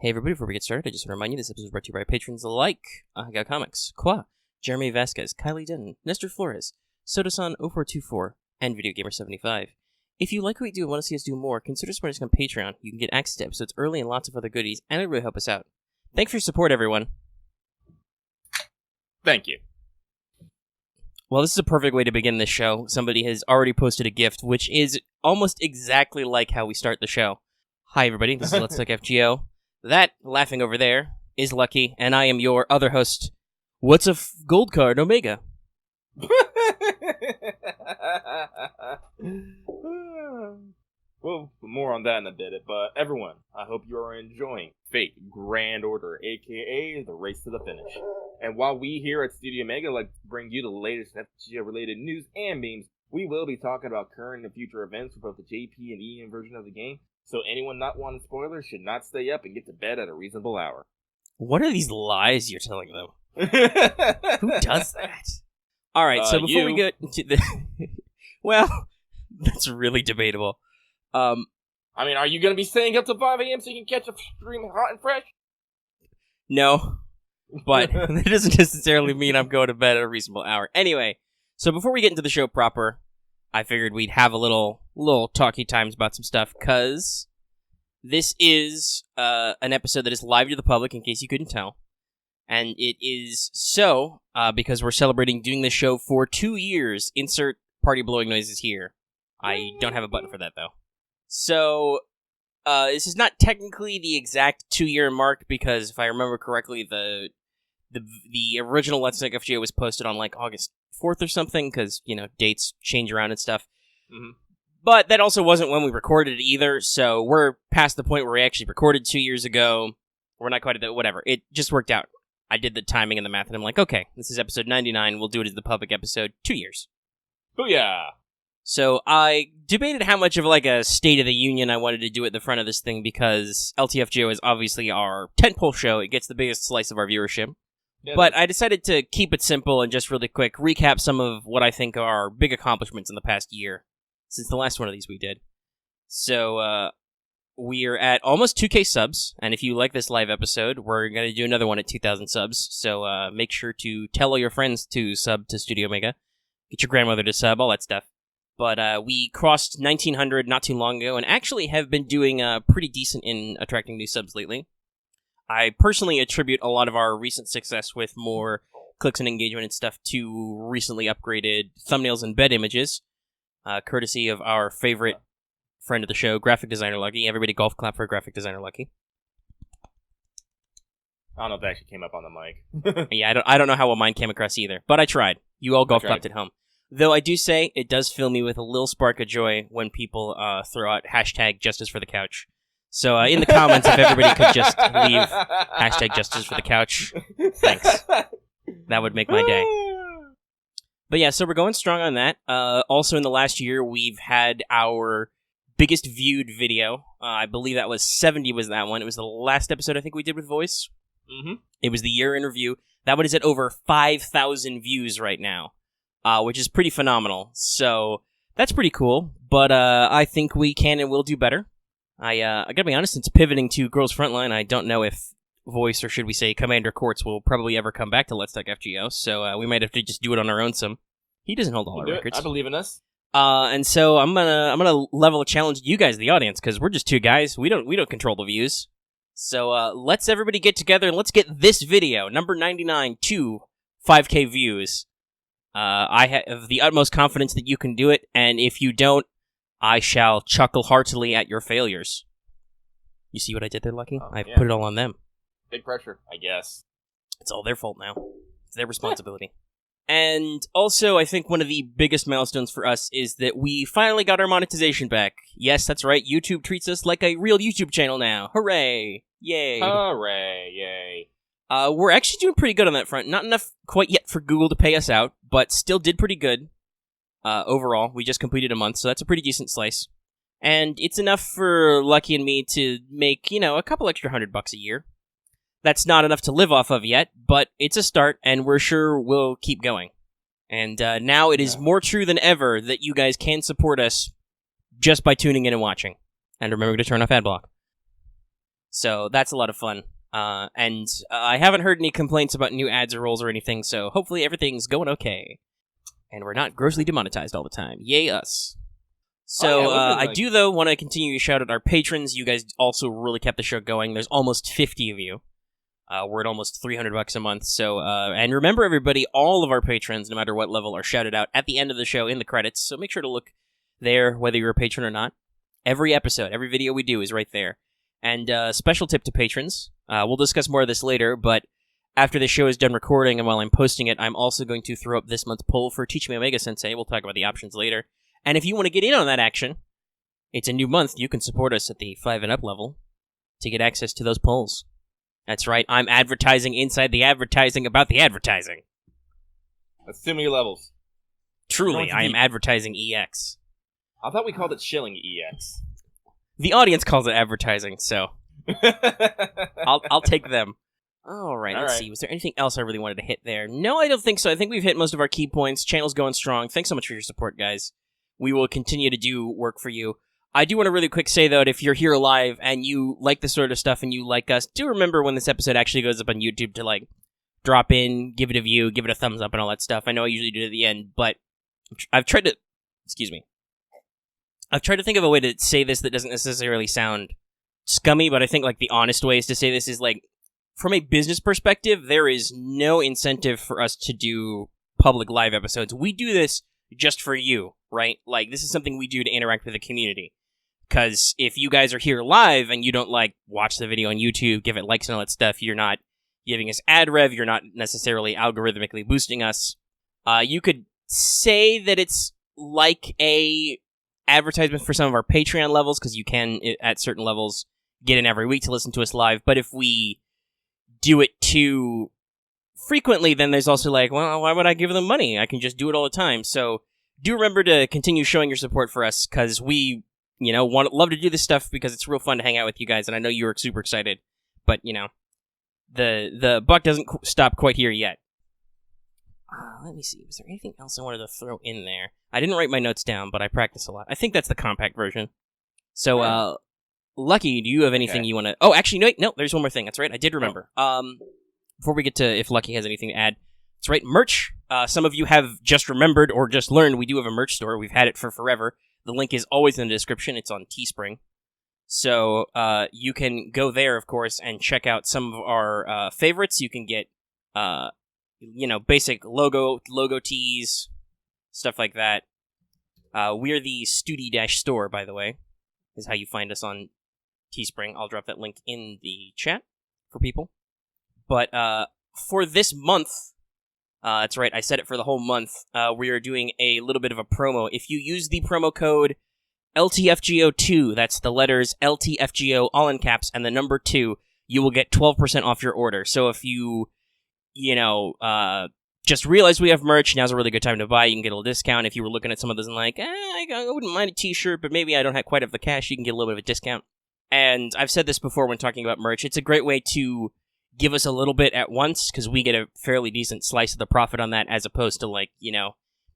Hey everybody, before we get started, I just want to remind you this episode is brought to you by patrons like Got Comics, Qua, Jeremy Vasquez, Kylie Denton, Nestor Flores, Sodasan0424, and VideoGamer75. If you like what we do and want to see us do more, consider supporting us on Patreon. You can get access to episodes early and lots of other goodies, and it would really help us out. Thanks for your support, everyone. Thank you. Well, this is a perfect way to begin this show. Somebody has already posted a gift, which is almost exactly like how we start the show. Hi everybody, this is Let's Talk FGO. That, laughing over there, is Lucky, and I am your other host. What's a gold card, Omega? Well, more on that in a bit, but everyone, I hope you are enjoying Fate Grand Order, aka the Race to the Finish. And while we here at Studio Omega like to bring you the latest FGO-related news and memes, we will be talking about current and future events for both the JP and EM version of the game. So anyone not wanting spoilers should not stay up and get to bed at a reasonable hour. What are these lies you're telling them? Who does that? Alright, so before we get to the... well, that's really debatable. I mean, are you going to be staying up till 5 a.m. so you can catch a stream hot and fresh? No, but that doesn't necessarily mean I'm going to bed at a reasonable hour. Anyway, so before we get into the show proper, I figured we'd have a little talky times about some stuff, because this is an episode that is live to the public, in case you couldn't tell. And it is so because we're celebrating doing this show for 2 years. Insert party blowing noises here. I don't have a button for that, though. So, this is not technically the exact 2-year mark, because if I remember correctly, the original Let's Talk FGO was posted on, like, August 4th or something, because, you know, dates change around and stuff. Mm-hmm. But that also wasn't when we recorded it either, so we're past the point where we actually recorded 2 years ago. We're not quite at that, whatever. It just worked out. I did the timing and the math, and I'm like, okay, this is episode 99, we'll do it as the public episode, 2 years. Booyah! So I debated how much of, like, a State of the Union I wanted to do at the front of this thing, because LTFGO is obviously our tentpole show. It gets the biggest slice of our viewership. Yeah, but I decided to keep it simple and just really quick recap some of what I think are big accomplishments in the past year, since the last one of these we did. So, we're at almost 2K subs, and if you like this live episode, we're going to do another one at 2,000 subs, so make sure to tell all your friends to sub to Studio Omega, get your grandmother to sub, all that stuff. But we crossed 1,900 not too long ago, and actually have been doing pretty decent in attracting new subs lately. I personally attribute a lot of our recent success with more clicks and engagement and stuff to recently upgraded thumbnails and bed images, courtesy of our favorite friend of the show, graphic designer Lucky. Everybody golf clap for graphic designer Lucky. I don't know if that actually came up on the mic. Yeah, I don't know how well mine came across either, but I tried. You all golf clapped at home. Though I do say, it does fill me with a little spark of joy when people throw out hashtag justice for the couch. So in the comments, if everybody could just leave hashtag justice for the couch, thanks. That would make my day. But yeah, so we're going strong on that. Also in the last year, we've had our biggest viewed video. I believe that was 70 was that one. It was the last episode I think we did with Voice. Mm-hmm. It was the year interview. That one is at over 5,000 views right now, which is pretty phenomenal. So that's pretty cool. But I think we can and will do better. I gotta be honest, since pivoting to Girls Frontline, I don't know if Voice, or should we say Commander Quartz, will probably ever come back to Let's Talk FGO, so we might have to just do it on our own some. He doesn't hold all our records. I believe in us. And so I'm gonna level a challenge to you guys, the audience, because we're just two guys. We don't control the views. So let's everybody get together and let's get this video, number 99, to 5K views. I have the utmost confidence that you can do it, and if you don't, I shall chuckle heartily at your failures. You see what I did there, Lucky? I put it all on them. Big pressure, I guess. It's all their fault now. It's their responsibility. And also, I think one of the biggest milestones for us is that we finally got our monetization back. Yes, that's right. YouTube treats us like a real YouTube channel now. Hooray! Yay! Hooray! Yay! We're actually doing pretty good on that front. Not enough quite yet for Google to pay us out, but still did pretty good. Overall, we just completed a month, so that's a pretty decent slice. And it's enough for Lucky and me to make, a couple extra $100 a year. That's not enough to live off of yet, but it's a start, and we're sure we'll keep going. And now it is more true than ever that you guys can support us just by tuning in and watching. And remember to turn off ad block. So that's a lot of fun. And I haven't heard any complaints about new ads or roles or anything, so hopefully everything's going okay. And we're not grossly demonetized all the time. Yay us. So I do, though, want to continue to shout out our patrons. You guys also really kept the show going. There's almost 50 of you. We're at almost $300 a month. So, and remember, everybody, all of our patrons, no matter what level, are shouted out at the end of the show in the credits. So make sure to look there, whether you're a patron or not. Every episode, every video we do is right there. And special tip to patrons. We'll discuss more of this later, but after the show is done recording and while I'm posting it, I'm also going to throw up this month's poll for Teach Me Omega Sensei. We'll talk about the options later. And if you want to get in on that action, it's a new month. You can support us at the 5 and up level to get access to those polls. That's right. I'm advertising inside the advertising about the advertising. That's too many levels. Truly, I am advertising EX. I thought we called it shilling EX. The audience calls it advertising, so I'll take them. All right, let's see. Was there anything else I really wanted to hit there? No, I don't think so. I think we've hit most of our key points. Channel's going strong. Thanks so much for your support, guys. We will continue to do work for you. I do want to really quick say, though, that if you're here live and you like this sort of stuff and you like us, do remember when this episode actually goes up on YouTube to, like, drop in, give it a view, give it a thumbs up and all that stuff. I know I usually do it at the end, but I've tried to... Excuse me. I've tried to think of a way to say this that doesn't necessarily sound scummy, but I think, like, the honest ways to say this is, like, from a business perspective, there is no incentive for us to do public live episodes. We do this just for you, right? Like, this is something we do to interact with the community. Because if you guys are here live and you don't, like, watch the video on YouTube, give it likes and all that stuff, you're not giving us ad rev, you're not necessarily algorithmically boosting us. You could say that it's like a advertisement for some of our Patreon levels, because you can, at certain levels, get in every week to listen to us live. But if we do it too frequently, then there's also like, well, why would I give them money? I can just do it all the time. So do remember to continue showing your support for us, because we, love to do this stuff because it's real fun to hang out with you guys, and I know you were super excited. But, the buck doesn't stop quite here yet. Let me see. Was there anything else I wanted to throw in there? I didn't write my notes down, but I practice a lot. I think that's the compact version. So, Lucky, do you have anything you want to... Oh, actually, no, there's one more thing. That's right, I did remember. Before we get to if Lucky has anything to add, that's right, merch. Some of you have just remembered or just learned we do have a merch store. We've had it for forever. The link is always in the description. It's on Teespring. So you can go there, of course, and check out some of our favorites. You can get, basic logo tees, stuff like that. We're the Studi-store, by the way, is how you find us on Teespring. I'll drop that link in the chat for people. But for this month, that's right, I said it for the whole month, we are doing a little bit of a promo. If you use the promo code LTFGO2, that's the letters LTFGO, all in caps, and the number 2, you will get 12% off your order. So if you, just realized we have merch, now's a really good time to buy. You can get a little discount. If you were looking at some of those and like, I wouldn't mind a t-shirt, but maybe I don't quite have the cash, you can get a little bit of a discount. And I've said this before when talking about merch, it's a great way to give us a little bit at once, because we get a fairly decent slice of the profit on that, as opposed to, like,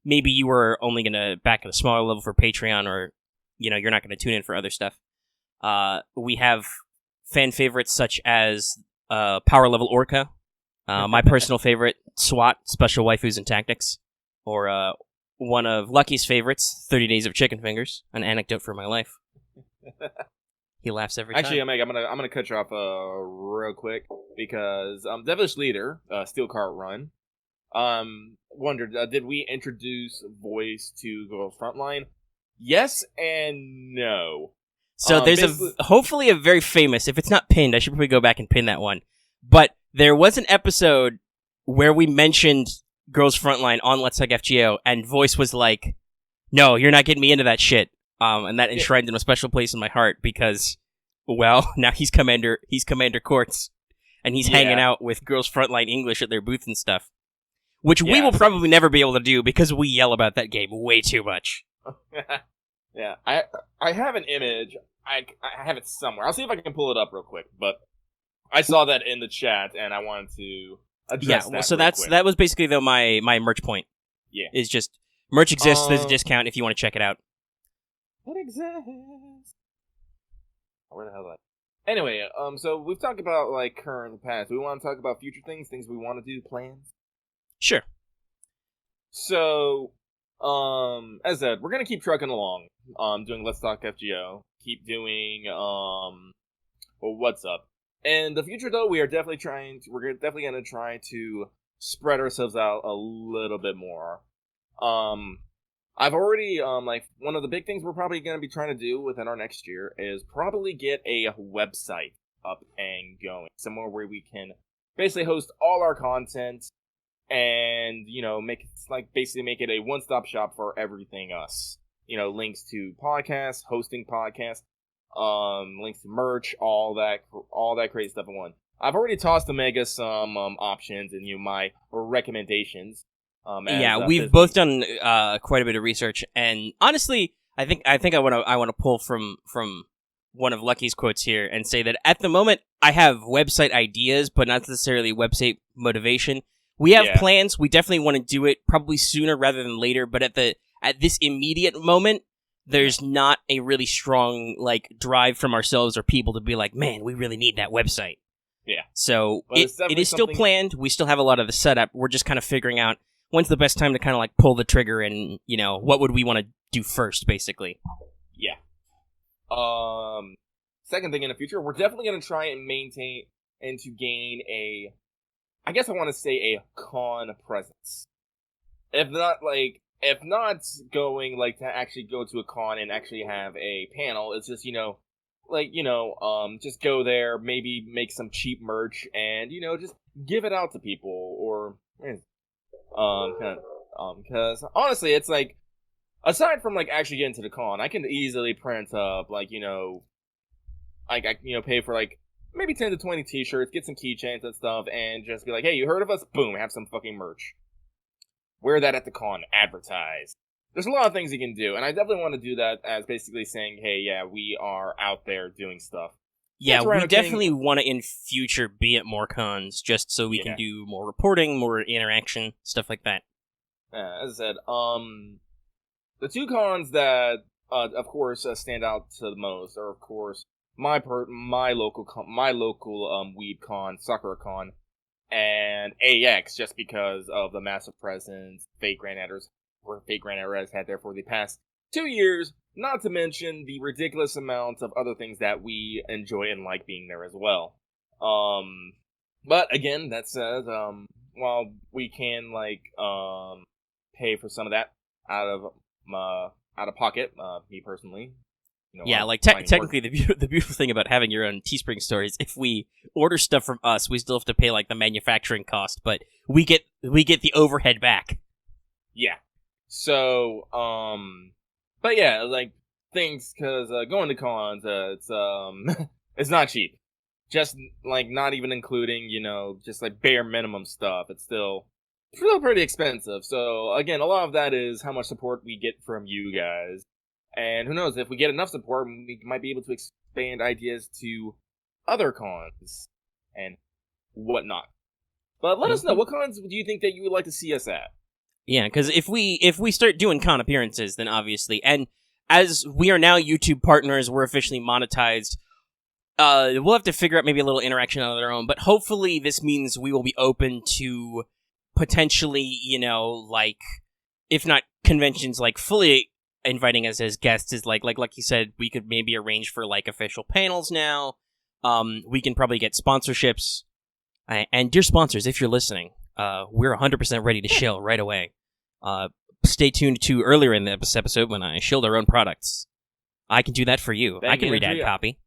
maybe you were only going to back at a smaller level for Patreon, or, you're not going to tune in for other stuff. We have fan favorites such as Power Level Orca, my personal favorite, SWAT, Special Waifus and Tactics, or one of Lucky's favorites, 30 Days of Chicken Fingers, an anecdote for my life. He laughs every time. Actually, Meg, I'm gonna cut you off real quick, because Devilish Leader, Steel Cart Run, wondered, did we introduce voice to Girls Frontline? Yes and no. So there's hopefully a very famous, if it's not pinned, I should probably go back and pin that one. But there was an episode where we mentioned Girls Frontline on Let's Talk FGO, and voice was like, no, you're not getting me into that shit. And that enshrined in a special place in my heart, because, well, now he's Commander Quartz, and he's hanging out with Girls Frontline English at their booth and stuff, which we will probably never be able to do, because we yell about that game way too much. Yeah, I have an image. I have it somewhere. I'll see if I can pull it up real quick, but I saw that in the chat, and I wanted to address that. So that was basically, though, my merch point. Yeah. Is just, merch exists, there's a discount if you want to check it out. It exists. Where the hell is that? Anyway, so we've talked about like current and past. We want to talk about future things we want to do, plans. Sure. So, as I said, we're gonna keep trucking along. Doing Let's Talk FGO. Keep doing well, what's up? In the future, though, we're definitely gonna try to spread ourselves out a little bit more. I've already like one of the big things we're probably gonna be trying to do within our next year is probably get a website up and going, somewhere where we can basically host all our content and basically make it a one-stop shop for everything us. Links to podcasts, hosting podcasts, links to merch, all that crazy stuff in one. I've already tossed Omega some options and my recommendations. We've both done quite a bit of research, and honestly, I think I want to pull from one of Lucky's quotes here and say that at the moment I have website ideas, but not necessarily website motivation. We have plans. We definitely want to do it probably sooner rather than later, but at this immediate moment, there's not a really strong drive from ourselves or people to be like, man, we really need that website. Yeah. So it is still planned. We still have a lot of the setup. We're just kind of figuring out when's the best time to kind of pull the trigger and, what would we want to do first, basically. Yeah. Second thing in the future, we're definitely going to try and maintain and to gain I guess I want to say a con presence. If not going to actually go to a con and actually have a panel, it's just just go there, maybe make some cheap merch and just give it out to people, or because honestly, it's aside from actually getting to the con, I can easily print up pay for maybe 10 to 20 t-shirts, get some keychains and stuff, and just be like, hey, you heard of us? Boom, have some fucking merch. Wear that at the con, advertise. There's a lot of things you can do, and I definitely want to do that as basically saying, hey, yeah, we are out there doing stuff. Yeah, we definitely want to in future be at more cons, just so we can do more reporting, more interaction, stuff like that. As I said, the two cons that, of course, stand out to the most are, of course, my local weeb con, Sakura Con, and AX, just because of the massive presence Fake Grand Adders has had there for the past 2 years, not to mention the ridiculous amounts of other things that we enjoy and like being there as well. But again, that said, while we can pay for some of that out of pocket, me personally. Technically, the beautiful thing about having your own Teespring store is if we order stuff from us, we still have to pay the manufacturing cost, but we get the overhead back. Yeah. So, but yeah, things, because going to cons, it's it's not cheap. Just not even including just bare minimum stuff. It's still pretty expensive. So again, a lot of that is how much support we get from you guys. And who knows, if we get enough support, we might be able to expand ideas to other cons and whatnot. But let us know, what cons do you think that you would like to see us at? Yeah, because if we start doing con appearances, then obviously, and as we are now YouTube partners, we're officially monetized, we'll have to figure out maybe a little interaction on our own, but hopefully this means we will be open to potentially, if not conventions, fully inviting us as guests is like you said, we could maybe arrange for official panels now. We can probably get sponsorships. And dear sponsors, if you're listening, we're 100% ready to shill right away. Stay tuned to earlier in this episode when I shilled our own products. I can do that for you. I can read ad copy.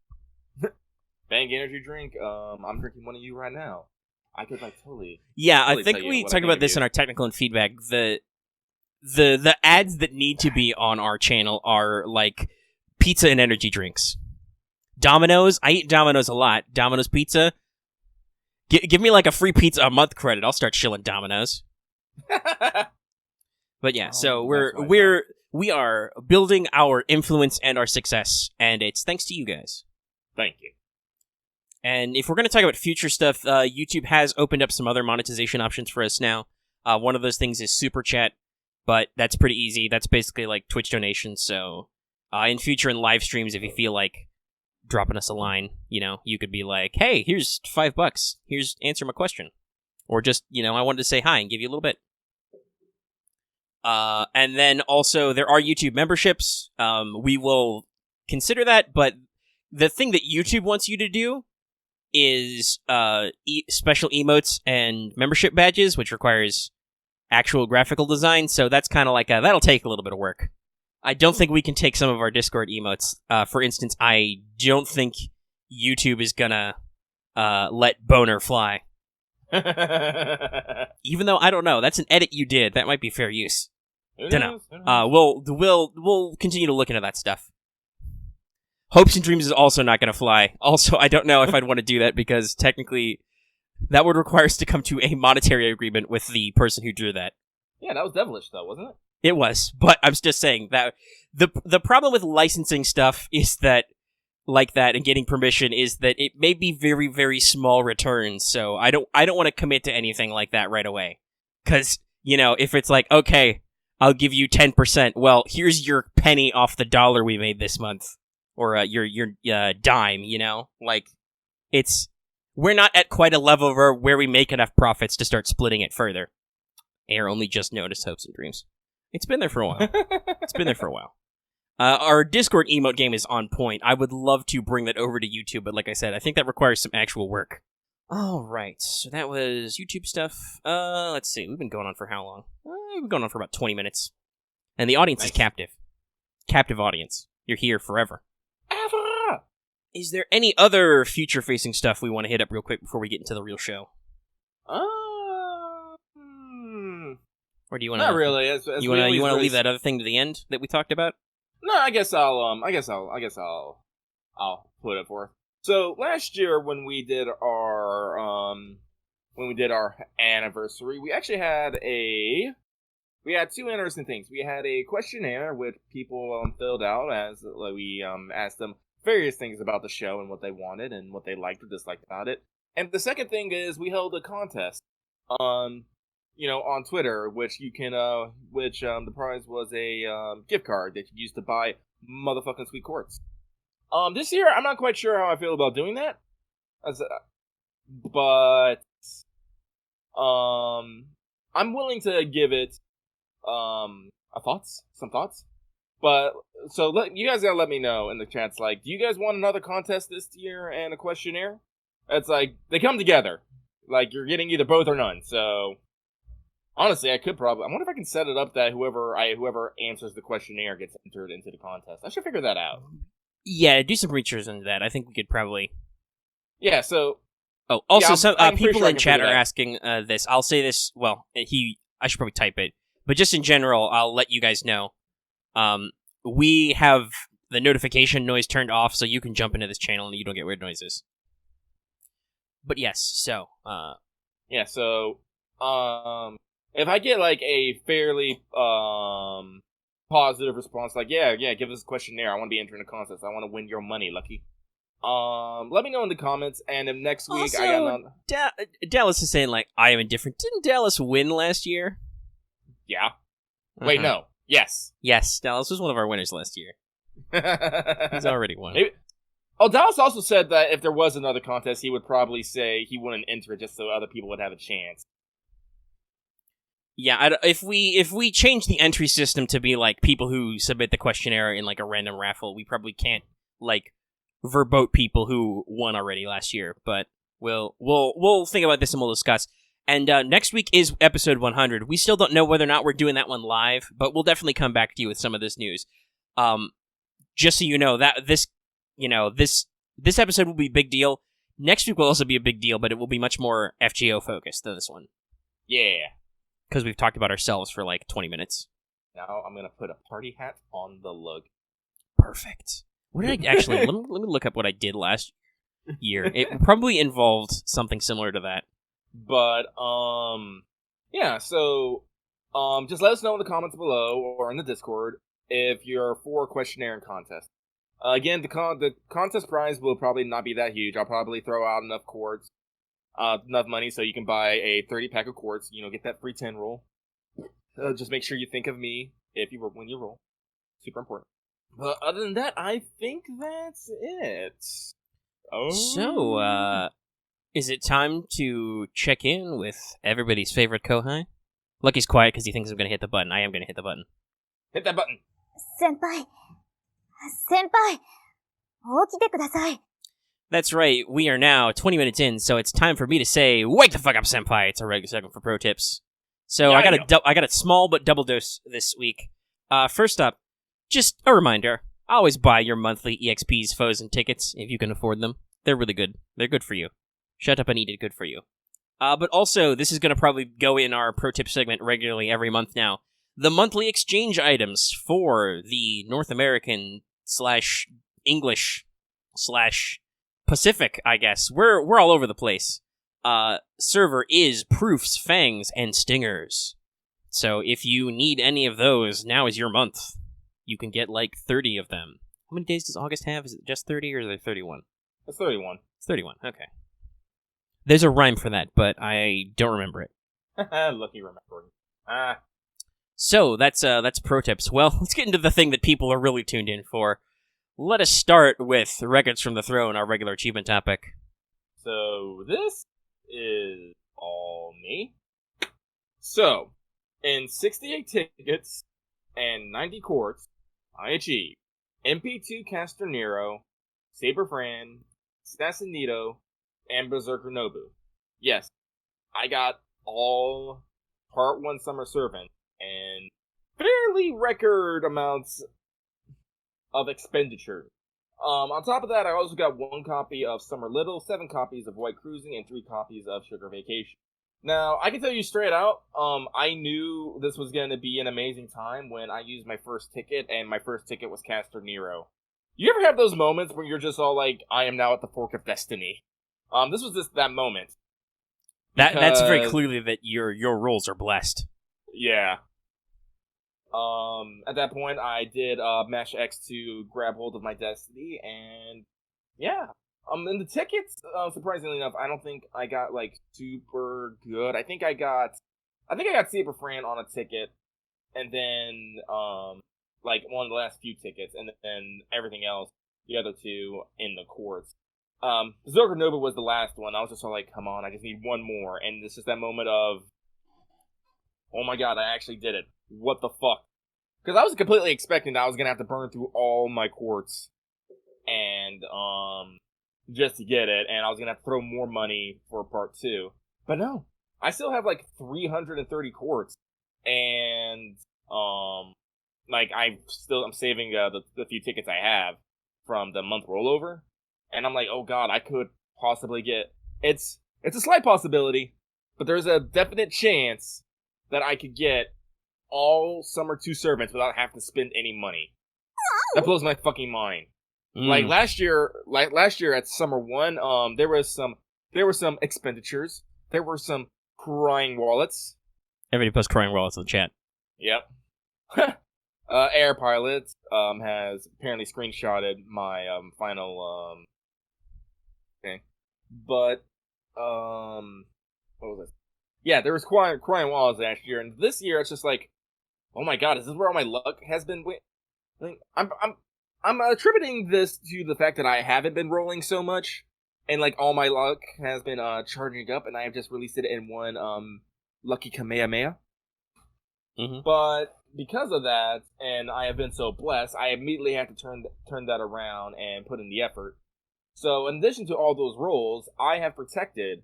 Bang energy drink. I'm drinking one of you right now. I could totally. Yeah, I think we talked about this in our technical and feedback. The ads that need to be on our channel are pizza and energy drinks. Domino's, I eat Domino's a lot. Domino's pizza. Give me a free pizza a month credit. I'll start shilling Domino's. But yeah, so we are building our influence and our success, and it's thanks to you guys. Thank you. And if we're going to talk about future stuff, YouTube has opened up some other monetization options for us now. One of those things is Super Chat, but that's pretty easy. That's basically Twitch donations. So in future in live streams, if you feel like dropping us a line, you could be like, hey, here's $5. Here's answer my question. Or just, I wanted to say hi and give you a little bit. And then also there are YouTube memberships. We will consider that, but the thing that YouTube wants you to do is special emotes and membership badges, which requires actual graphical design. So that's kind of like that'll take a little bit of work. I don't think we can take some of our Discord emotes. For instance, I don't think YouTube is gonna let boner fly. Even though I don't know, that's an edit you did. That might be fair use. Don't know. We'll continue to look into that stuff. Hopes and Dreams is also not going to fly. Also, I don't know if I'd want to do that because technically that would require us to come to a monetary agreement with the person who drew that. Yeah, that was devilish though, wasn't it? It was, but I'm just saying that the problem with licensing stuff is that, like that, and getting permission is that it may be very, very small returns. So I don't want to commit to anything like that right away. Because, if it's like, okay, I'll give you 10%. Well, here's your penny off the dollar we made this month. Or your dime, Like, we're not at quite a level where we make enough profits to start splitting it further. Air only just noticed Hopes and Dreams. It's been there for a while. Our Discord emote game is on point. I would love to bring that over to YouTube, but like I said, I think that requires some actual work. All right, so that was YouTube stuff. Let's see, we've been going on for how long? We've been going on for about 20 minutes. And the audience is captive. Captive audience. You're here forever. Ever! Is there any other future-facing stuff we want to hit up real quick before we get into the real show? Or do you want to? Not really. You want to leave that other thing to the end that we talked about? No, I guess I'll put it forth. So last year when we did our anniversary, we actually had two interesting things. We had a questionnaire which people filled out as we asked them various things about the show and what they wanted and what they liked or disliked about it. And the second thing is we held a contest on Twitter, which you can the prize was a gift card that you used to buy motherfucking sweet quartz. This year I'm not quite sure how I feel about doing that. But I'm willing to give it some thoughts. But so you guys gotta let me know in the chats. Like, do you guys want another contest this year and a questionnaire? It's like they come together. Like you're getting either both or none. So honestly, I wonder if I can set it up that whoever answers the questionnaire gets entered into the contest. I should figure that out. Yeah, do some research into that. I think we could probably. Yeah. So. Oh, also, yeah, some people in chat are asking this. I'll say this. Well, I should probably type it. But just in general, I'll let you guys know. We have the notification noise turned off, so you can jump into this channel and you don't get weird noises. But yes, so yeah, so if I get like a fairly positive response, like yeah, give us a questionnaire. I want to be entering a contest. I want to win your money, Lucky. Let me know in the comments, and if next week also, I got Dallas is saying like I am indifferent. Didn't Dallas win last year? Yeah. Wait, no. Yes. Yes, Dallas was one of our winners last year. He's already won. Maybe. Oh, Dallas also said that if there was another contest, he would probably say he wouldn't enter it just so other people would have a chance. Yeah, if we change the entry system to be like people who submit the questionnaire in like a random raffle, we probably can't like verbote people who won already last year. But we'll think about this and we'll discuss. And next week is episode 100. We still don't know whether or not we're doing that one live, but we'll definitely come back to you with some of this news. Just so you know that this episode will be a big deal. Next week will also be a big deal, but it will be much more FGO focused than this one. Yeah. Because we've talked about ourselves for like 20 minutes. Now I'm going to put a party hat on the lug. Perfect. What did I actually... let me look up what I did last year. It probably involved something similar to that. But, yeah, so, just let us know in the comments below or in the Discord if you're for a questionnaire and contest. Again, the contest prize will probably not be that huge. I'll probably throw out enough quartz, enough money so you can buy a 30-pack of quartz, get that free 10 roll. Just make sure you think of me when you roll. Super important. But other than that, I think that's it. Oh. So, is it time to check in with everybody's favorite Kohai? Lucky's quiet because he thinks I'm going to hit the button. I am going to hit the button. Hit that button. 先輩、起きてください。 That's right, we are now 20 minutes in, so it's time for me to say, wake the fuck up, senpai! It's a regular segment for pro tips. So Yeah, I got a small but double dose this week. First up, just a reminder, always buy your monthly EXPs, foes, and tickets if you can afford them. They're really good. They're good for you. Shut up and eat it, good for you. But also, this is going to probably go in our pro tip segment regularly every month now. The monthly exchange items for the North American / English / Pacific, I guess. We're all over the place. Server is Proofs, Fangs, and Stingers. So if you need any of those, now is your month. You can get like 30 of them. How many days does August have? Is it just 30 or is it 31? It's 31. It's 31, okay. There's a rhyme for that, but I don't remember it. Lucky remembering. So, that's pro tips. Well, let's get into the thing that people are really tuned in for. Let us start with Records from the Throne, our regular achievement topic. So, this is all me. So, in 68 tickets and 90 courts, I achieved MP2 Caster Nero, Saber Fran, Assassinito, and Berserker Nobu. Yes, I got all Part 1 Summer Servant and fairly record amounts of expenditure. On top of that, I also got 1 copy of Summer Little, 7 copies of White Cruising, and 3 copies of Sugar Vacation. Now, I can tell you straight out, I knew this was going to be an amazing time when I used my first ticket, and my first ticket was Caster Nero. You ever have those moments where you're just all like, I am now at the fork of destiny? This was just that moment. That's very clearly that your rolls are blessed. Yeah. At that point, I did mash X to grab hold of my destiny, and yeah. In the tickets, surprisingly enough, I don't think I got like super good. I think I got Saber Fran on a ticket, and then like one of the last few tickets, and then everything else, the other 2 in the courts. Berserker Nova was the last one. I was just all like, come on, I just need 1 more, and it's just that moment of, oh my god, I actually did it. What the fuck? Because I was completely expecting that I was gonna have to burn through all my courts, and just to get it, and I was gonna have to throw more money for part 2. But no, I still have like 330 courts, and like I'm saving the few tickets I have from the month rollover, and I'm like, oh god, I could possibly get it's a slight possibility, but there's a definite chance that I could get all Summer 2 servants without having to spend any money. That blows my fucking mind. Like last year at Summer 1, there were some expenditures. There were some crying wallets. Everybody posts crying wallets in the chat. Yep. Air Pilot has apparently screenshotted my final thing. But what was it? Yeah, there was crying wallets last year, and this year it's just like, oh my god, is this where all my luck has been? I'm attributing this to the fact that I haven't been rolling so much, and like all my luck has been charging up, and I have just released it in 1 Lucky Kamehameha. Mm-hmm. But because of that, and I have been so blessed, I immediately had to turn that around and put in the effort. So in addition to all those rolls, I have protected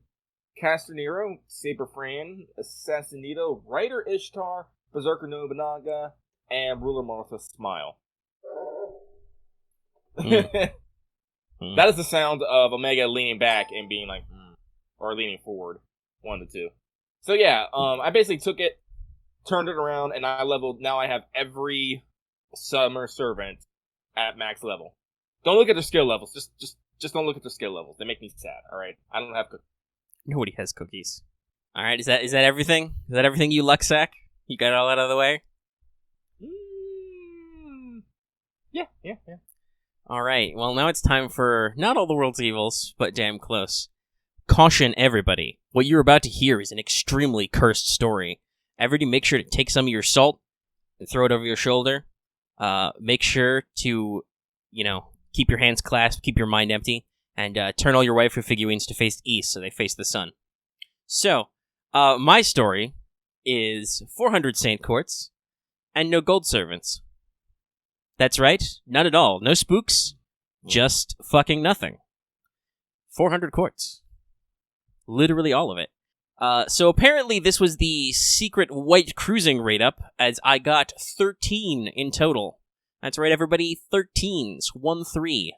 Caster Nero, Saber Fran, Assassinito, Rider Ishtar, Berserker Nobunaga, and Ruler Martha Smile. That is the sound of Omega leaning back and being like, or leaning forward, 1 of the 2. So yeah, I basically took it, turned it around, and I leveled. Now I have every Summer Servant at max level. Don't look at their skill levels. Just don't look at their skill levels. They make me sad. All right, I don't have cookies. Nobody has cookies. All right, is that everything? Is that everything, you luck sack? You got all that out of the way? Yeah. All right, well, now it's time for not all the world's evils, but damn close. Caution everybody. What you're about to hear is an extremely cursed story. Everybody make sure to take some of your salt and throw it over your shoulder. make sure to, keep your hands clasped, keep your mind empty, and turn all your waifu figurines to face east so they face the sun. So, my story is 400 Saint Courts and no gold servants. That's right, none at all. No spooks, just fucking nothing. 400 courts. Literally all of it. So apparently this was the secret white cruising rate up, as I got 13 in total. That's right, everybody, 13s, 1-3.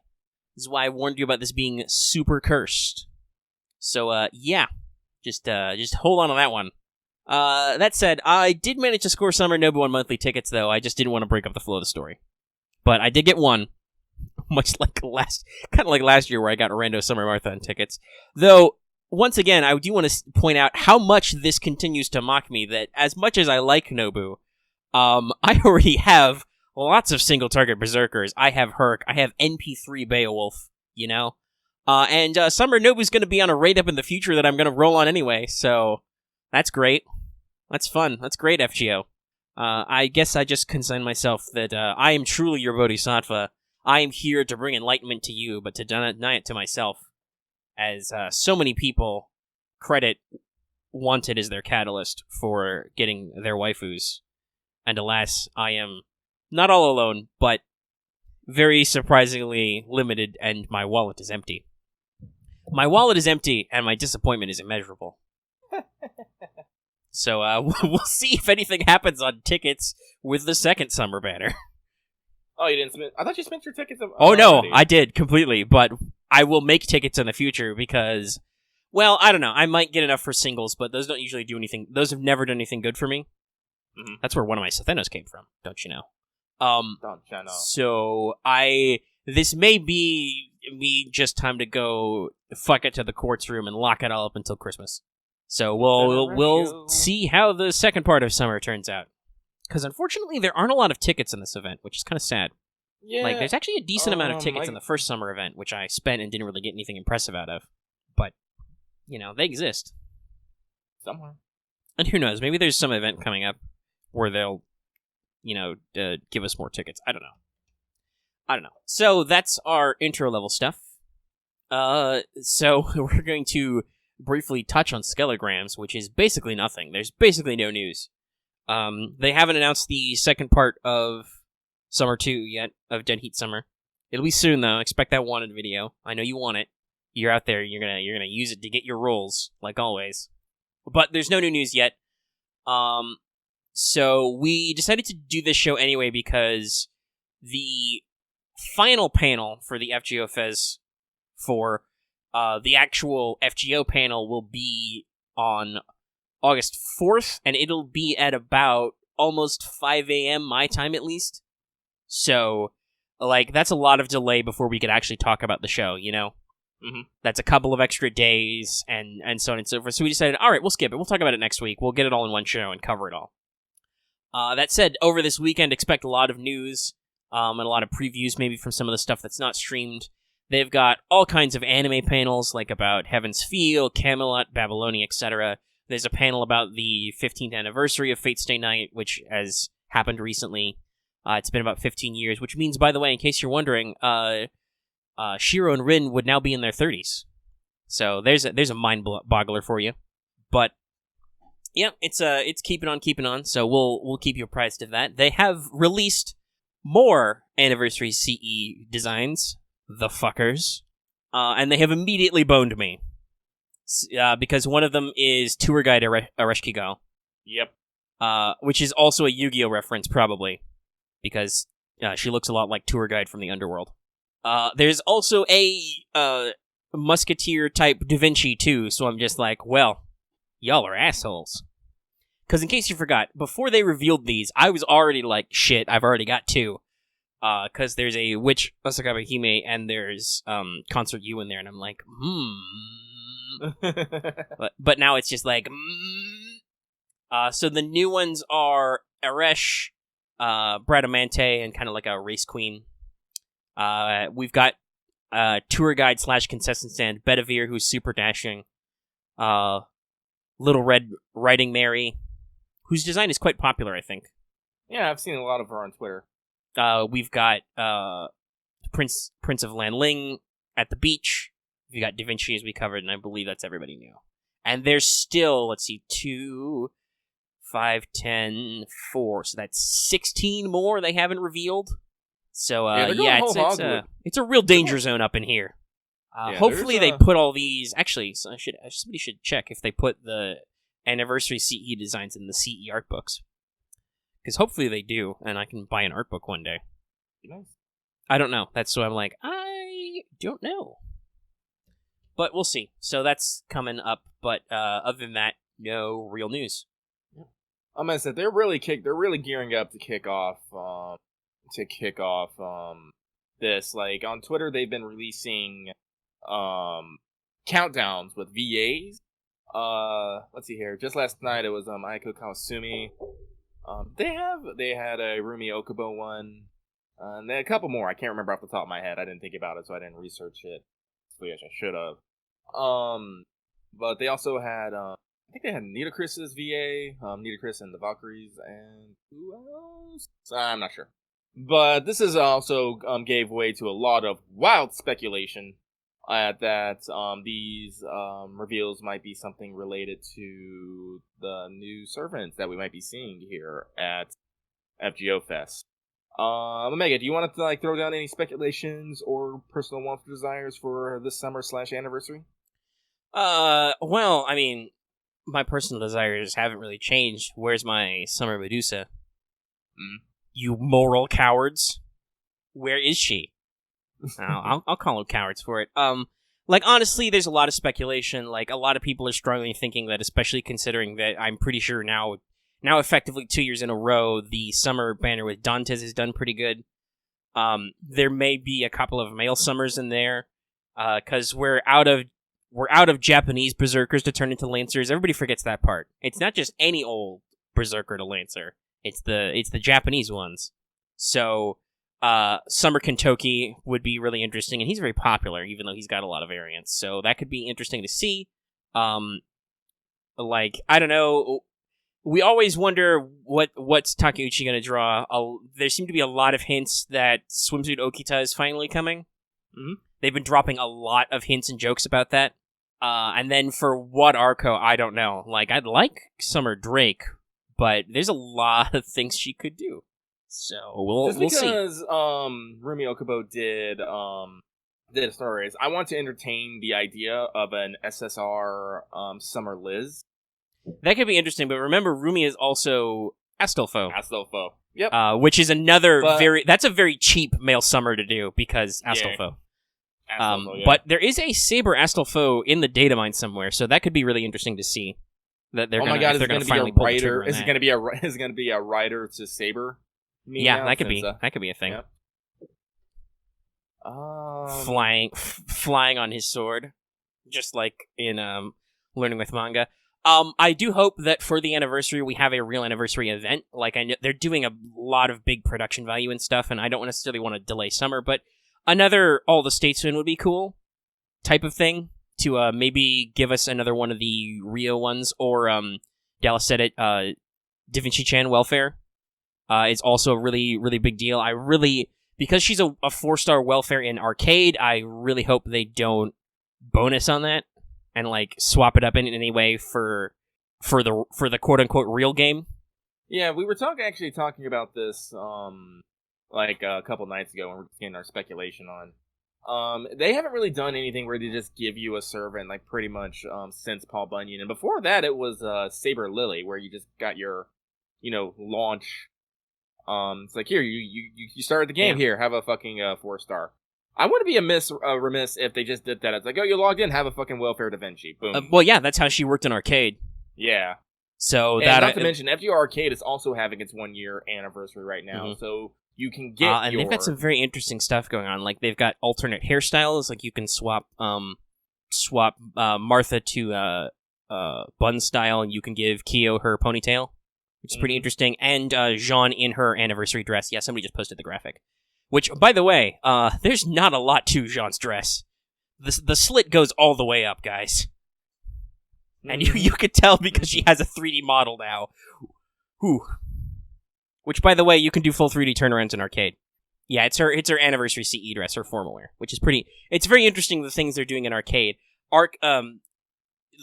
This is why I warned you about this being super cursed. So, yeah, just hold on to that one. That said, I did manage to score Summer Nobu on monthly tickets, though. I just didn't want to break up the flow of the story. But I did get one, much like last year where I got Rando Summer Marathon tickets. Though, once again, I do want to point out how much this continues to mock me, that as much as I like Nobu, I already have lots of single-target Berserkers. I have Herc, I have NP3 Beowulf, and Summer Nobu's going to be on a raid up in the future that I'm going to roll on anyway, so that's great. That's fun. That's great, FGO. I guess I just consign myself that I am truly your Bodhisattva. I am here to bring enlightenment to you, but to deny it to myself, as so many people credit Wanted as their catalyst for getting their waifus. And alas, I am not all alone, but very surprisingly limited, and my wallet is empty. My wallet is empty, and my disappointment is immeasurable. So, we'll see if anything happens on tickets with the second summer banner. Oh, you didn't submit? I thought you spent your tickets. Oh, no, I did, completely, but I will make tickets in the future because, well, I don't know, I might get enough for singles, but those don't usually do anything, those have never done anything good for me. Mm-hmm. That's where one of my Sathenos came from, don't you know? Don't you know? So, this may be me just time to go fuck it to the courts room and lock it all up until Christmas. So we'll see how the second part of summer turns out. Because unfortunately, there aren't a lot of tickets in this event, which is kind of sad. Yeah. Like, there's actually a decent amount of tickets in the first summer event, which I spent and didn't really get anything impressive out of. But, they exist. Somewhere. And who knows, maybe there's some event coming up where they'll, give us more tickets. I don't know. So, that's our intro level stuff. So, we're going to briefly touch on Skelograms, which is basically nothing. There's basically no news. They haven't announced the second part of Summer 2 yet, of Dead Heat Summer. It'll be soon, though. Expect that wanted video. I know you want it. You're out there. You're gonna use it to get your rolls, like always. But there's no new news yet. So we decided to do this show anyway because the final panel for the FGO Fez for the actual FGO panel will be on August 4th, and it'll be at about almost 5 a.m. my time, at least. So, that's a lot of delay before we could actually talk about the show, Mm-hmm. That's a couple of extra days, and so on and so forth. So we decided, alright, we'll skip it. We'll talk about it next week. We'll get it all in one show and cover it all. That said, over this weekend, expect a lot of news, and a lot of previews, maybe from some of the stuff that's not streamed. They've got all kinds of anime panels, like about Heaven's Feel, Camelot, Babylonia, etc. There's a panel about the 15th anniversary of Fate Stay Night, which has happened recently. It's been about 15 years, which means, by the way, in case you're wondering, Shiro and Rin would now be in their 30s. So there's a mind boggler for you. But yeah, it's keeping on. So we'll keep you apprised of that. They have released more Anniversary CE designs, the fuckers, and they have immediately boned me. Because one of them is Tour Guide Areshkigal. Yep. Which is also a Yu-Gi-Oh reference, probably. Because she looks a lot like Tour Guide from the Underworld. There's also a Musketeer-type Da Vinci, too, so I'm just like, well, y'all are assholes. Because in case you forgot, before they revealed these, I was already like, shit, I've already got two. Because there's a Witch Asakabe Hime, and there's Consort U in there, and I'm like, but now it's just like, so the new ones are Aresh, Bradamante, and kind of like a race queen. We've got tour guide / contestant stand Bedivere, who's super dashing. Little Red Riding Mary, whose design is quite popular, I think. Yeah, I've seen a lot of her on Twitter. We've got Prince of Lanling at the beach. We got Da Vinci, as we covered, and I believe that's everybody new. And there's still, let's see, 2, 5, 10, 4. So that's 16 more they haven't revealed. So, it's a real danger zone up in here. Hopefully they put all these... Actually, so somebody should check if they put the anniversary CE designs in the CE art books. Because hopefully they do, and I can buy an art book one day. Nice. I don't know. That's why I'm like, I don't know. But we'll see. So that's coming up. But other than that, no real news. I'm gonna say they're really gearing up to kick off this. Like on Twitter, they've been releasing countdowns with VAs. Let's see here. Just last night it was Aiko Kawasumi. They had a Rumi Okubo one, and then a couple more. I can't remember off the top of my head. I didn't think about it, so I didn't research it. Which I should have. But they also had I think they had Nita Chris's VA, Nita Chris and the Valkyries, and who else? I'm not sure. But this is also gave way to a lot of wild speculation that these reveals might be something related to the new servants that we might be seeing here at FGO Fest. Omega, do you want to throw down any speculations or personal wants or desires for this summer / anniversary? Well, I mean, my personal desires haven't really changed. Where's my summer Medusa? You moral cowards. Where is she? I'll call them cowards for it. Honestly, there's a lot of speculation. Like, a lot of people are strongly thinking that, especially considering that I'm pretty sure now effectively 2 years in a row, the summer banner with Dantes has done pretty good. There may be a couple of male summers in there, because we're out of Japanese berserkers to turn into lancers. Everybody forgets that part. It's not just any old berserker to lancer. It's the Japanese ones. So, Summer Kentoki would be really interesting, and he's very popular, even though he's got a lot of variants. So that could be interesting to see. I don't know. We always wonder what's Takeuchi going to draw. There seem to be a lot of hints that Swimsuit Okita is finally coming. Mm-hmm. They've been dropping a lot of hints and jokes about that. And then for what Arco, I don't know. Like, I'd like Summer Drake, but there's a lot of things she could do. So we'll see. Because Rumi Okubo did stories, I want to entertain the idea of an SSR Summer Liz. That could be interesting, but remember, Rumi is also Astolfo. Astolfo. Yep. Which is another that's a very cheap male summer to do, because Astolfo. Yeah. Yeah. But there is a Saber Astolfo in the data mine somewhere, so that could be really interesting to see. That they're is it going to be a rider? Is it going to be a rider to Saber? Yeah, that could be a thing. Yep. Flying on his sword, just like in Learning with Manga. I do hope that for the anniversary we have a real anniversary event. Like, I know they're doing a lot of big production value and stuff, and I don't necessarily want to delay summer, but another All the Statesmen would be cool type of thing to maybe give us another one of the Rio ones, or Dallas said it, Da Vinci-chan Welfare is also a really, really big deal. Because she's a 4-star welfare in arcade, I really hope they don't bonus on that and swap it up in any way for the quote unquote real game. Yeah, we were talking about this a couple nights ago when we were getting our speculation on. They haven't really done anything where they just give you a servant pretty much since Paul Bunyan, and before that it was Saber Lily, where you just got your launch. It's like, here you started the game, here, have a fucking 4-star. I wouldn't be remiss if they just did that. It's like, oh, you logged in, have a fucking Welfare Da Vinci. Boom. Well, yeah, that's how she worked in arcade. Yeah. So and not to mention, FGO Arcade is also having its 1-year anniversary right now, so you can get and they've got some very interesting stuff going on. Like, they've got alternate hairstyles. Like, you can swap Martha to bun style, and you can give Kyo her ponytail, which is pretty interesting. And Jean in her anniversary dress. Yeah, somebody just posted the graphic. Which, by the way, there's not a lot to Jean's dress. The slit goes all the way up, guys. And you could tell because she has a 3D model now. Whew. Which, by the way, you can do full 3D turnarounds in arcade. Yeah, it's her anniversary CE dress, her formal wear, which is pretty. It's very interesting the things they're doing in arcade.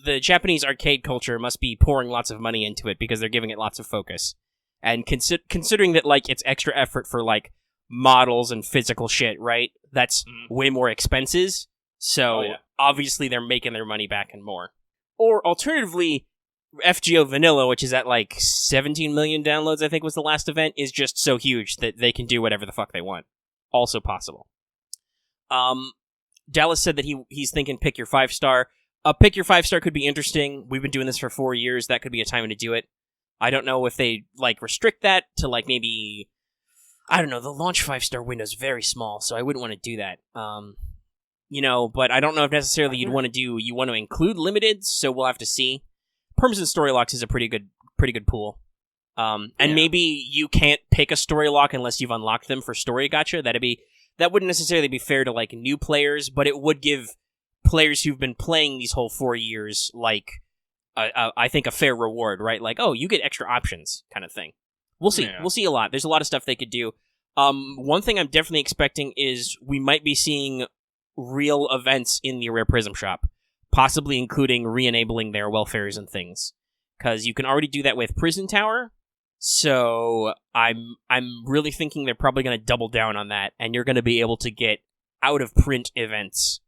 The Japanese arcade culture must be pouring lots of money into it because they're giving it lots of focus. And considering that like it's extra effort for like models and physical shit, right? That's way more expenses. So obviously they're making their money back and more. Or alternatively, FGO Vanilla, which is at like 17 million downloads, I think was the last event, is just so huge that they can do whatever the fuck they want. Also possible. Dallas said that he's thinking pick your 5-star. Pick your 5-star could be interesting. We've been doing this for 4 years. That could be a time to do it. I don't know if they like restrict that to like maybe, I don't know, the launch 5-star window is very small, so I wouldn't want to do that. But I don't know if necessarily you want to include limiteds, so we'll have to see. Perms and story locks is a pretty good pool. Maybe you can't pick a story lock unless you've unlocked them for story gacha. That wouldn't necessarily be fair to like new players, but it would give players who've been playing these whole 4 years like I think a fair reward, right? Like, oh, you get extra options kind of thing. We'll see. Yeah. We'll see a lot. There's a lot of stuff they could do. One thing I'm definitely expecting is we might be seeing real events in the Rare Prism shop, possibly including re-enabling their welfares and things, because you can already do that with Prison Tower. So I'm really thinking they're probably going to double down on that, and you're going to be able to get out of print events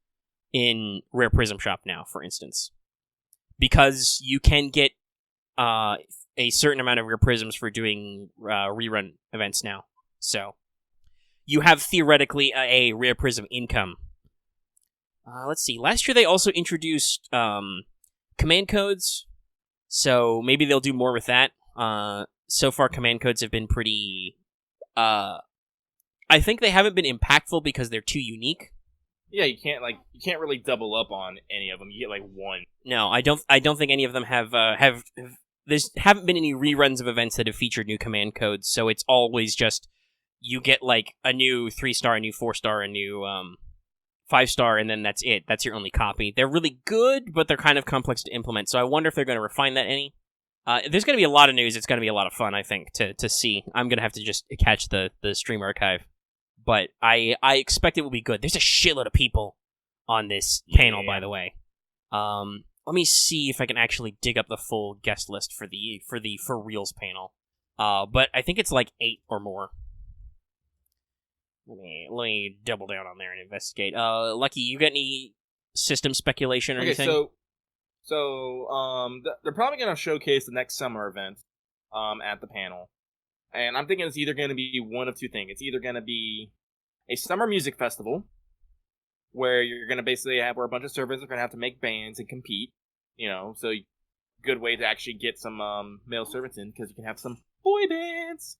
in Rare Prism shop now, for instance, because you can get a certain amount of Rare Prisms for doing rerun events now. So you have theoretically a Rare Prism income. Let's see. Last year they also introduced command codes, so maybe they'll do more with that. So far, command codes have been pretty. I think they haven't been impactful because they're too unique. Yeah, you can't really double up on any of them. You get like one. No, I don't think any of them have. There haven't been any reruns of events that have featured new command codes, so it's always just you get like a new 3-star, a new 4-star, a new 5-star, and then that's it. That's your only copy. They're really good, but they're kind of complex to implement, so I wonder if they're going to refine that any. There's going to be a lot of news. It's going to be a lot of fun, I think, to see. I'm going to have to just catch the stream archive. But I expect it will be good. There's a shitload of people on this panel, by the way. Let me see if I can actually dig up the full guest list for the For Reals panel. But I think it's like 8 or more. Let me double down on there and investigate. Lucky, you got any system speculation or anything? So they're probably going to showcase the next summer event at the panel. And I'm thinking it's either going to be one of two things. It's either going to be a summer music festival, where you're going to basically have where a bunch of servers are going to have to make bands and compete. So good way to actually get some male servants in, because you can have some boy bands.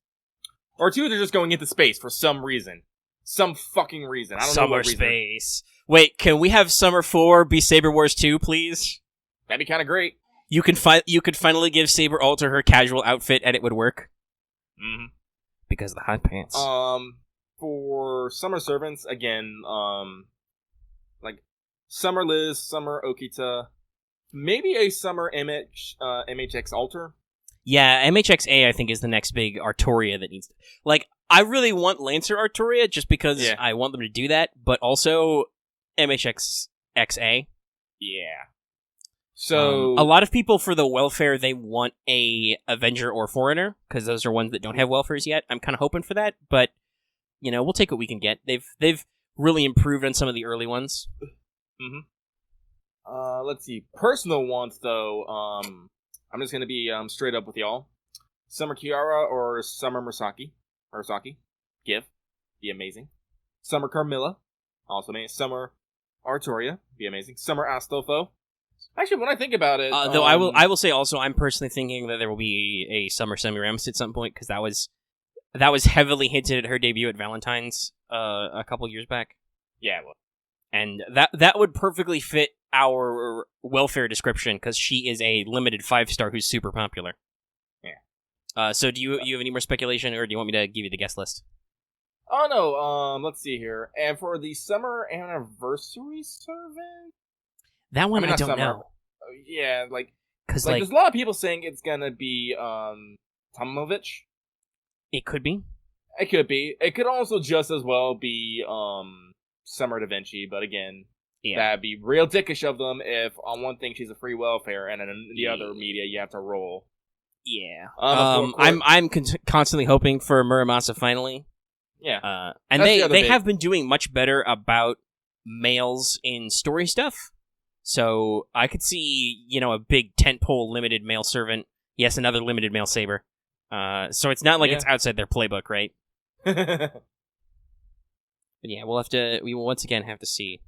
Or two, they're just going into space for some reason. Some fucking reason. I don't know what reason. Summer space. Wait, can we have Summer 4 be Saber Wars 2, please? That'd be kind of great. You could finally give Saber alter her casual outfit, and it would work. Mm-hmm. Because of the hot pants. For summer servants, again, like Summer Liz, Summer Okita, maybe a Summer MHX alter. Yeah, MHXA I think is the next big Artoria that needs to... Like, I really want Lancer Artoria just because I want them to do that, but also MHXA. Yeah. So a lot of people for the welfare, they want a Avenger or Foreigner, because those are ones that don't have welfares yet. I'm kind of hoping for that, but we'll take what we can get. They've really improved on some of the early ones. Mm-hmm. Let's see. Personal wants though. I'm just gonna be straight up with y'all. Summer Kiara or Summer Murasaki. Give. Be amazing. Summer Carmilla. Also amazing. Summer Artoria. Be amazing. Summer Astolfo. Actually, when I think about it, though I will say also, I'm personally thinking that there will be a Summer Semiramis at some point, because that was heavily hinted at her debut at Valentine's a couple years back. Yeah, well. And that would perfectly fit our welfare description, because she is a limited 5-star who's super popular. Yeah. So do you have any more speculation, or do you want me to give you the guest list? Oh no. Let's see here. And for the Summer Anniversary Servant. That one I don't know. Yeah, because there's a lot of people saying it's gonna be Tomovich. It could be. It could be. It could also just as well be Summer Da Vinci, but again, that'd be real dickish of them if on one thing she's a free welfare and in the other media you have to roll. Yeah. Of course- I'm constantly hoping for Muramasa finally. Yeah. And That's the other they big- have been doing much better about males in story stuff. So I could see, a big tentpole limited male servant. Yes, another limited male saber. So it's not like it's outside their playbook, right? But yeah, we will once again have to see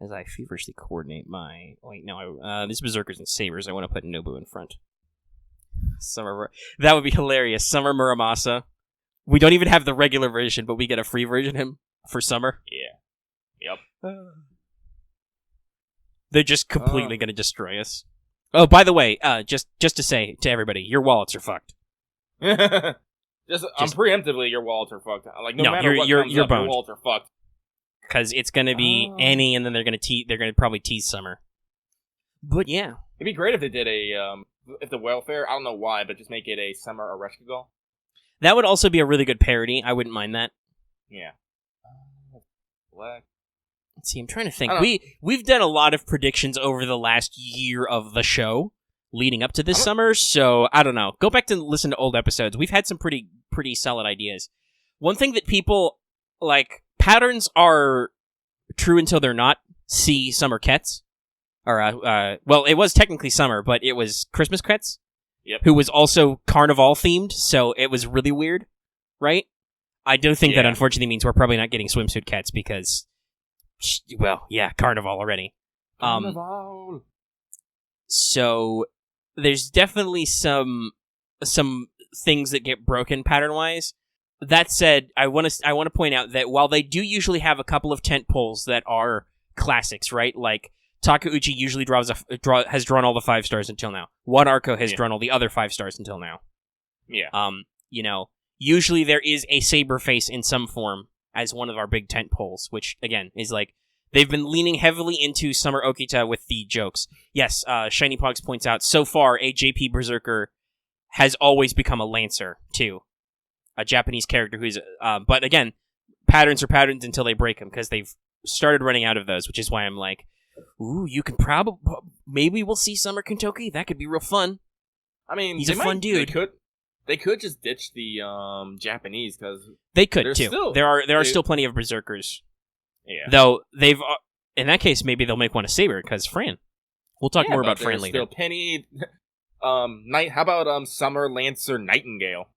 as I feverishly coordinate my. Wait, no, this Berserkers and Sabers. I want to put Nobu in front. That would be hilarious. Summer Muramasa. We don't even have the regular version, but we get a free version of him for Summer. Yeah. Yep. They're just completely going to destroy us. Oh, by the way, just to say to everybody, your wallets are fucked. I'm preemptively your wallets are fucked. Like no matter what you're comes up, boned. your wallets are fucked. Because it's going to be Annie, and then they're going to probably tease Summer. But yeah, it'd be great if they did if the welfare. I don't know why, but just make it a Summer Oreshkigal. That would also be a really good parody. I wouldn't mind that. Yeah. Black. Let's see, I'm trying to think. We've done a lot of predictions over the last year of the show leading up to this summer, so I don't know. Go back to listen to old episodes. We've had some pretty solid ideas. One thing that people like, patterns are true until they're not. See Summer Ketz. Or well, it was technically summer, but it was Christmas Ketz. Yep. Who was also Carnival themed, so it was really weird, right? I do think that unfortunately means we're probably not getting swimsuit Ketz because, well, yeah, Carnival already. Carnival. So there's definitely some things that get broken pattern wise. That said, I want to point out that while they do usually have a couple of tent poles that are classics, right? Like Takeuchi usually has drawn all the 5 stars until now. One Arco has drawn all the other 5 stars until now. Yeah. Usually there is a saber face in some form as one of our big tent poles, which again is like they've been leaning heavily into Summer Okita with the jokes. Yes, Shiny Pogs points out so far a JP Berserker has always become a Lancer too, a Japanese character who's. But again, patterns are patterns until they break them because they've started running out of those, which is why I'm like. Ooh, you can maybe we'll see Summer Kentoki. That could be real fun. I mean, he's a fun dude. They could just ditch the Japanese because they could too. There are still plenty of Berserkers. Yeah. Though they've in that case maybe they'll make one a Saber because Fran. We'll talk more about Fran later. Still Penny. How about Summer Lancer Nightingale?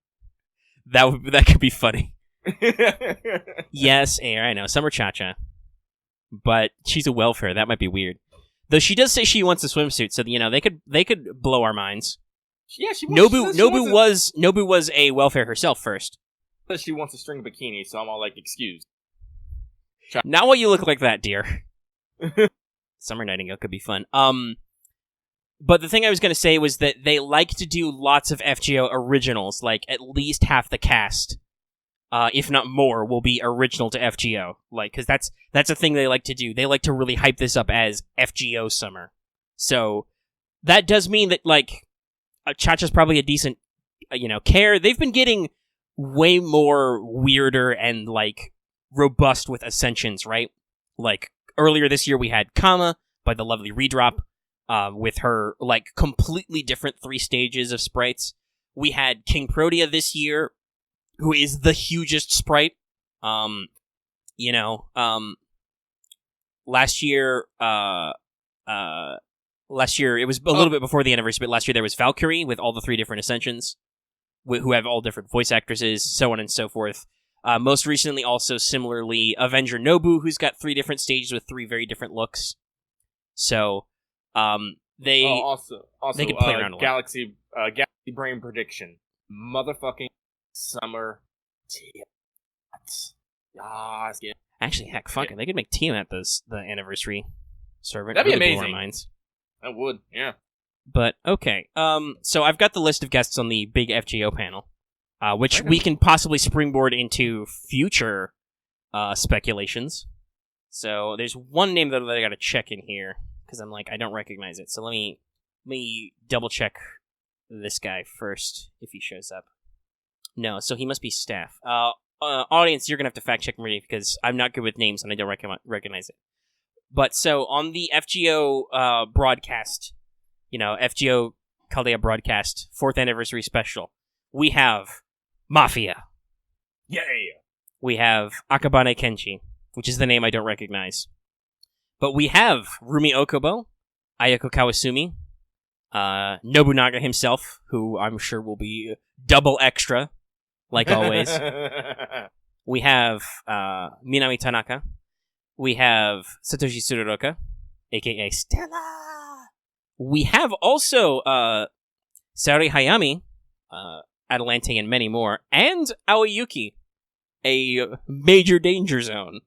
That could be funny. Yes, I know Summer Cha-Cha. But she's a welfare. That might be weird. Though she does say she wants a swimsuit, so they could blow our minds. Yeah, she wants. Nobu was a welfare herself first. Says she wants a string bikini, so I'm all like, excused. Not what you look like that, dear. Summer Nightingale could be fun. But the thing I was going to say was that they like to do lots of FGO originals, like at least half the cast. If not more, will be original to FGO. Like, because that's a thing they like to do. They like to really hype this up as FGO Summer. So that does mean that like Cha-Cha's probably a decent, care. They've been getting way more weirder and like robust with ascensions, right? Like earlier this year we had Kama by the lovely Redrop, with her like completely different 3 stages of sprites. We had King Protea this year, who is the hugest sprite. Last year, it was a little bit before the anniversary, but last year there was Valkyrie with all the 3 different ascensions, who have all different voice actresses, so on and so forth. Most recently, also similarly, Avenger Nobu, who's got 3 different stages with 3 very different looks. So, they could play around a lot. Galaxy Brain prediction. Motherfucking Summer Tiamat. Yes. Actually, heck, fuck it. They could make Tiamat the anniversary servant. That'd be really amazing. Blow our minds. That would, yeah. But, okay. So I've got the list of guests on the big FGO panel, which we can possibly springboard into future speculations. So there's one name that I gotta check in here, because I'm like, I don't recognize it. So let me double check this guy first, if he shows up. No, so he must be staff. audience, you're gonna have to fact check me because I'm not good with names and I don't recognize it. But so on the FGO broadcast, FGO Caldea broadcast 4th anniversary special, we have Mafia. Yeah. We have Akabane Kenshi, which is the name I don't recognize. But we have Rumi Okubo, Ayako Kawasumi, Nobunaga himself, who I'm sure will be double extra, like always. We have Minami Tanaka. We have Satoshi Tsururoka, a.k.a. Stella. We have also Saori Hayami, Atalante, and many more, and Aoyuki, a major danger zone.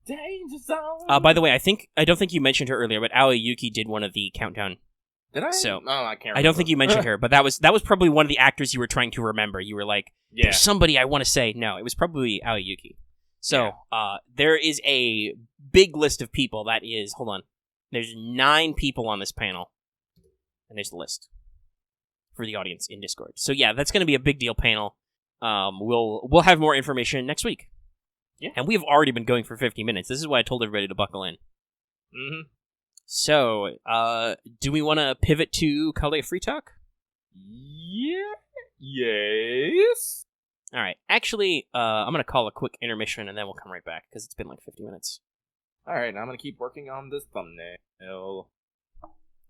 Danger zone. By the way, I don't think you mentioned her earlier, but Aoyuki did one of the countdown. Did I? So no, I can't remember. I don't think you mentioned her, but that was probably one of the actors you were trying to remember. You were like, there's somebody I want to say. No, it was probably Aoyuki. So there is a big list of people that is, hold on, there's 9 people on this panel, and there's the list for the audience in Discord. So yeah, that's going to be a big deal panel. We'll have more information next week. Yeah. And we've already been going for 50 minutes. This is why I told everybody to buckle in. Mm-hmm. So, do we want to pivot to Caldea Free Talk? Yeah. Yes. All right. Actually, I'm going to call a quick intermission, and then we'll come right back, because it's been like 50 minutes. All right, now I'm going to keep working on this thumbnail.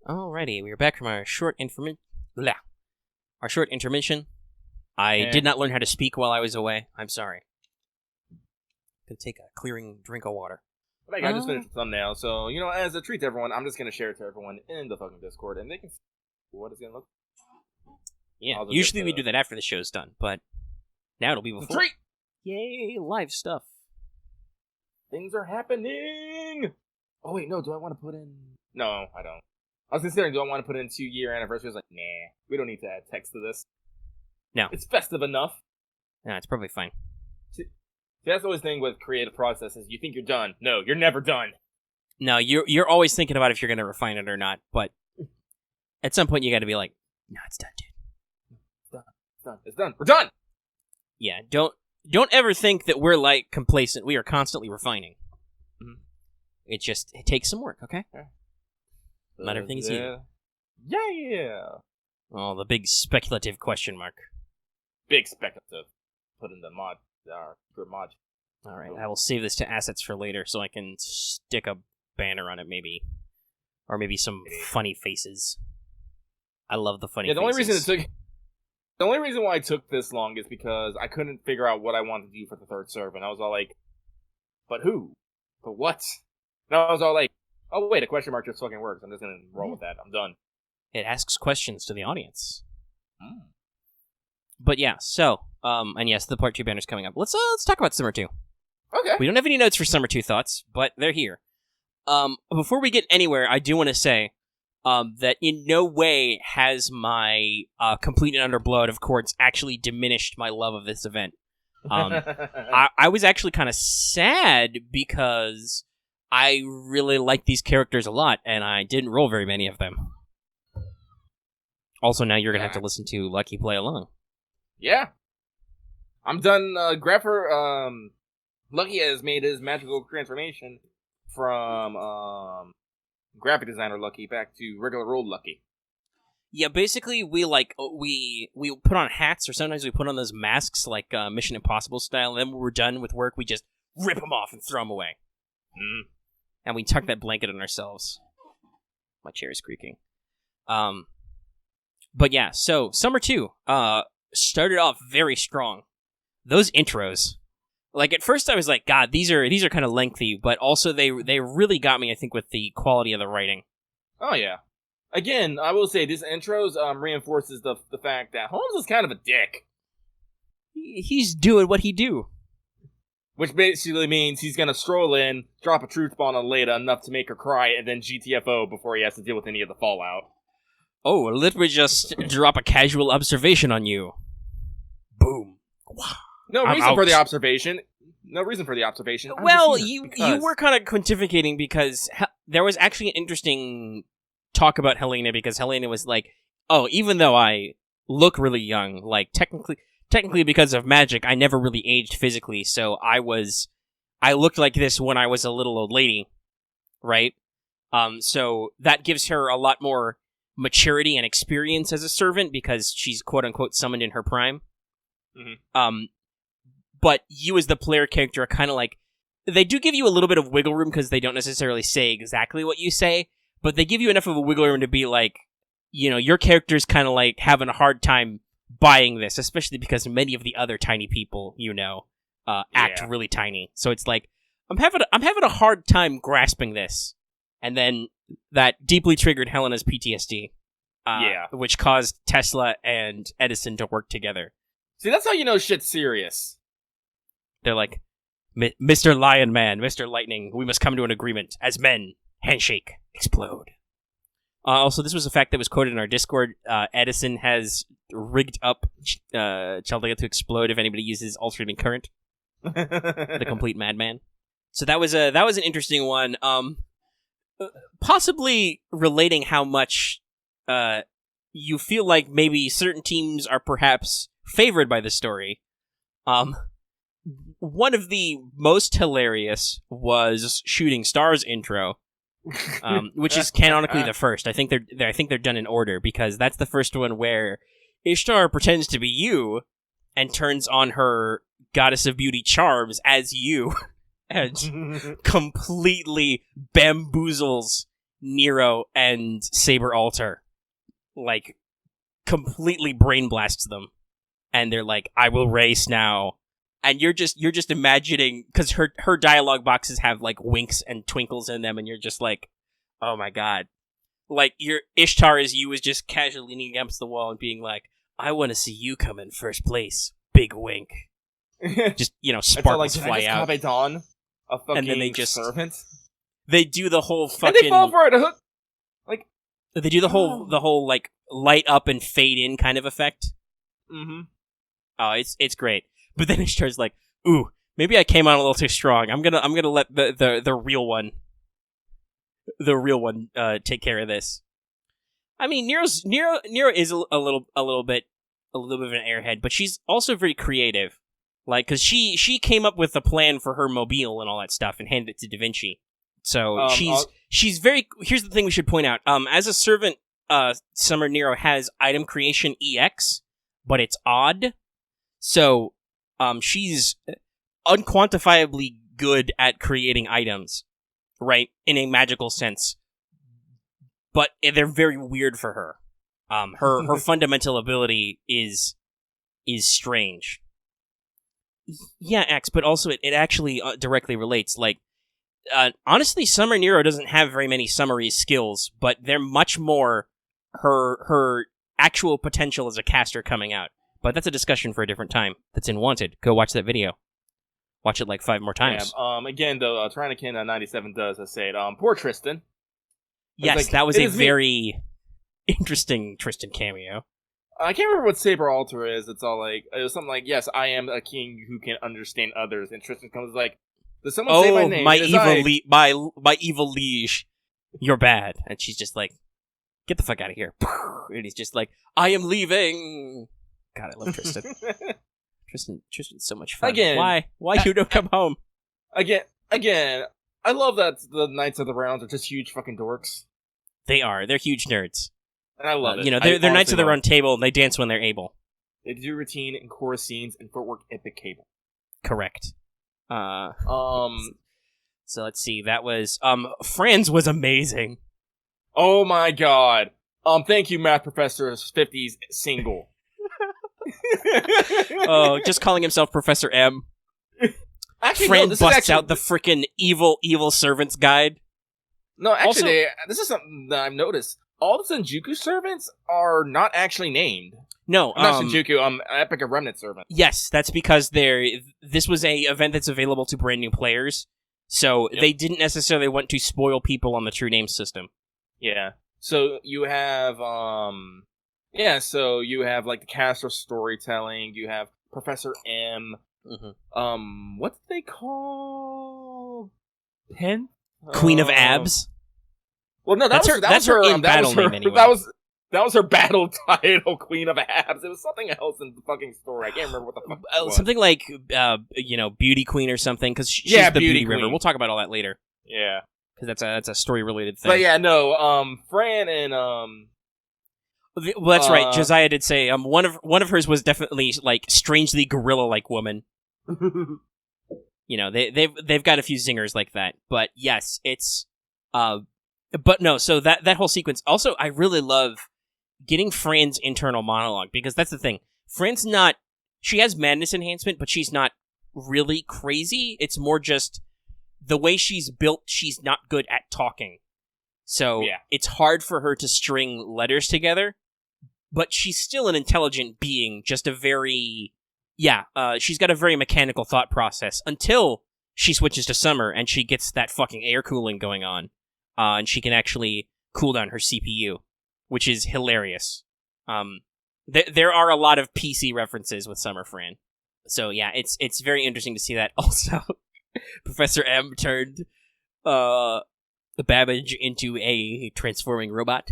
Alrighty, we are back from our short intermission. I did not learn how to speak while I was away. I'm sorry. Gonna take a clearing drink of water. Like, I just finished the thumbnail, so, as a treat to everyone, I'm just going to share it to everyone in the fucking Discord, and they can see what it's going to look like. Yeah, usually we do that after the show's done, but now it'll be before. Treat! Yay, live stuff. Things are happening! Oh, wait, no, do I want to put in... No, I don't. I was considering, do I want to put in 2-year anniversary? I was like, nah, we don't need to add text to this. No. It's festive enough. No, it's probably fine. See, that's always the thing with creative processes. You think you're done. No, you're never done. No, you're always thinking about if you're going to refine it or not, but at some point you got to be like, no, it's done, dude. It's done. It's done. We're done! Yeah, don't ever think that we're, like, complacent. We are constantly refining. Mm-hmm. It takes some work, okay? Not everything is easy. Yeah! Oh, the big speculative question mark. Big speculative. Put in the mod. Good mod. Alright, I will save this to assets for later so I can stick a banner on it, maybe. Or maybe some funny faces. I love the funny faces. The only reason why it took this long is because I couldn't figure out what I wanted to do for the third serve, and I was all like, but who? But what? And I was all like, oh wait, a question mark just fucking works. I'm just gonna roll with that. I'm done. It asks questions to the audience. But yeah, so, and yes, the Part 2 banner's coming up. Let's talk about Summer 2. Okay. We don't have any notes for Summer 2 thoughts, but they're here. Before we get anywhere, I do want to say that in no way has my Complete and Underblood of Courts actually diminished my love of this event. I was actually kind of sad because I really like these characters a lot, and I didn't roll very many of them. Also, now you're going to have to listen to Lucky play along. Yeah. I'm done. Lucky has made his magical transformation from graphic designer Lucky back to regular old Lucky. Yeah, basically we put on hats, or sometimes we put on those masks like Mission Impossible style, and then when we're done with work, we just rip them off and throw them away. And we tuck that blanket on ourselves. My chair is creaking. But yeah, so Summer 2 started off very strong. Those intros, like at first I was like, God, these are kind of lengthy, but also they really got me, I think, with the quality of the writing. Oh yeah. Again, I will say this intros reinforces the fact that Holmes is kind of a dick. He's doing what he do. Which basically means he's gonna stroll in, drop a truth bomb on Leda enough to make her cry, and then GTFO before he has to deal with any of the fallout. Oh, let me just drop a casual observation on you. Boom. No reason for the observation. No reason for the observation. Well, you were kind of pontificating because there was actually an interesting talk about Helena, because Helena was like, oh, even though I look really young, like technically technically because of magic, I never really aged physically, so I looked like this when I was a little old lady, right? So that gives her a lot more maturity and experience as a servant because she's quote-unquote summoned in her prime. Mm-hmm. But you as the player character are kind of like, they do give you a little bit of wiggle room because they don't necessarily say exactly what you say, but they give you enough of a wiggle room to be like, you know, your character's kind of like having a hard time buying this, especially because many of the other tiny people, you know, act really tiny. So it's like, I'm having a hard time grasping this. And then that deeply triggered Helena's PTSD, which caused Tesla and Edison to work together. See, that's how you know shit's serious. They're like, Mr. Lion Man, Mr. Lightning, we must come to an agreement. As men, handshake, explode. Also, this was a fact that was quoted in our Discord. Edison has rigged up Chaldea to explode if anybody uses alternating current. The complete madman. So that was an interesting one. Possibly relating how much you feel like maybe certain teams are perhaps favored by the story. One of the most hilarious was Shooting Stars intro, which is canonically the first. I think they're done in order because that's the first one where Ishtar pretends to be you and turns on her Goddess of Beauty charms as you. And completely bamboozles Nero and Saber Altar. Like, completely brain blasts them. And they're like, I will race now. And you're just imagining, because her dialogue boxes have, like, winks and twinkles in them, and you're just like, oh my god. Like, your Ishtar as you is just casually leaning against the wall and being like, I want to see you come in first place. Big wink. Just, you know, sparkles fly out. A fucking and then they just servant. They do the whole fucking. And they fall for it. A hook. Like they do the whole like light up and fade in kind of effect. Mm-hmm. Oh, it's great. But then Ishtar's like, ooh, maybe I came on a little too strong. I'm gonna let the real one take care of this. I mean, Nero is a little bit of an airhead, but she's also very creative. Like, because she came up with a plan for her mobile and all that stuff and handed it to Da Vinci. So she's very... Here's the thing we should point out. As a servant, Summer Nero has item creation EX, but it's odd. So she's unquantifiably good at creating items, right? In a magical sense. But they're very weird for her. Her fundamental ability is strange. Yeah, X, but also it actually directly relates. Like, honestly, Summer Nero doesn't have very many summary skills, but they're much more her actual potential as a caster coming out. But that's a discussion for a different time. That's in Wanted. Go watch that video. Watch it like 5 more times. Yeah, again, though, Tyrannican 97 does say it. Poor Tristan. Yes, like, that was a very interesting Tristan cameo. I can't remember what Saber Altar is. It's all like, it was something like, yes, I am a king who can understand others. And Tristan comes like, does someone say my name? My evil liege, you're bad. And she's just like, get the fuck out of here. And he's just like, I am leaving. God, I love Tristan. Tristan's so much fun. Again, why you don't come home? Again, I love that the Knights of the Rounds are just huge fucking dorks. They are. They're huge nerds. And I love it. You know, they're Knights of the Round Table, and they dance when they're able. They do routine and chorus scenes and footwork epic cable. Correct. So let's see. That was Franz was amazing. Oh my god. Thank you, math professor's 50s single. Oh, just calling himself Professor M. Actually, Fran busts out the freaking evil servants guide. No, actually, this is something that I've noticed. All the Senjuku servants are not actually named. No, not Senjuku. Epic of Remnant servant. Yes, that's because this was a event that's available to brand new players, so they didn't necessarily want to spoil people on the true name system. Yeah. So you have so you have like the caster storytelling. You have Professor M. Mm-hmm. What do they call Pen? Queen of Abs. Well, no, that's her in battle name anyway. That was her battle title, Queen of Abs. It was something else in the fucking story. I can't remember what the fuck it was. Something like, Beauty Queen or something, because she's the Beauty River. We'll talk about all that later. Yeah. Because that's a story-related thing. But yeah, no, Fran and, Well, that's right. Josiah did say, one of hers was definitely, like, strangely gorilla-like woman. They've got a few zingers like that. But yes, it's, but no, so that whole sequence, also, I really love getting Fran's internal monologue, because that's the thing. Fran's not, she has madness enhancement, but she's not really crazy. It's more just the way she's built, she's not good at talking. So It's hard for her to string letters together, but she's still an intelligent being, just a very, she's got a very mechanical thought process until she switches to Summer and she gets that fucking air cooling going on, and she can actually cool down her CPU. Which is hilarious. There are a lot of PC references with Summer Fran. So yeah, it's very interesting to see that. Also, Professor M turned Babbage into a transforming robot.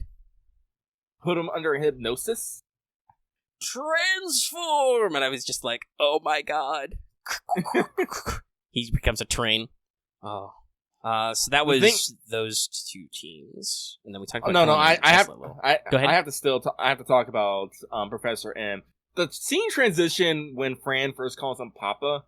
Put him under hypnosis. Transform! And I was just like, oh my god. He becomes a train. Oh. So that was those two teams, and then we talked about. I have. Go ahead. I have to talk about Professor M. The scene transition when Fran first calls him Papa,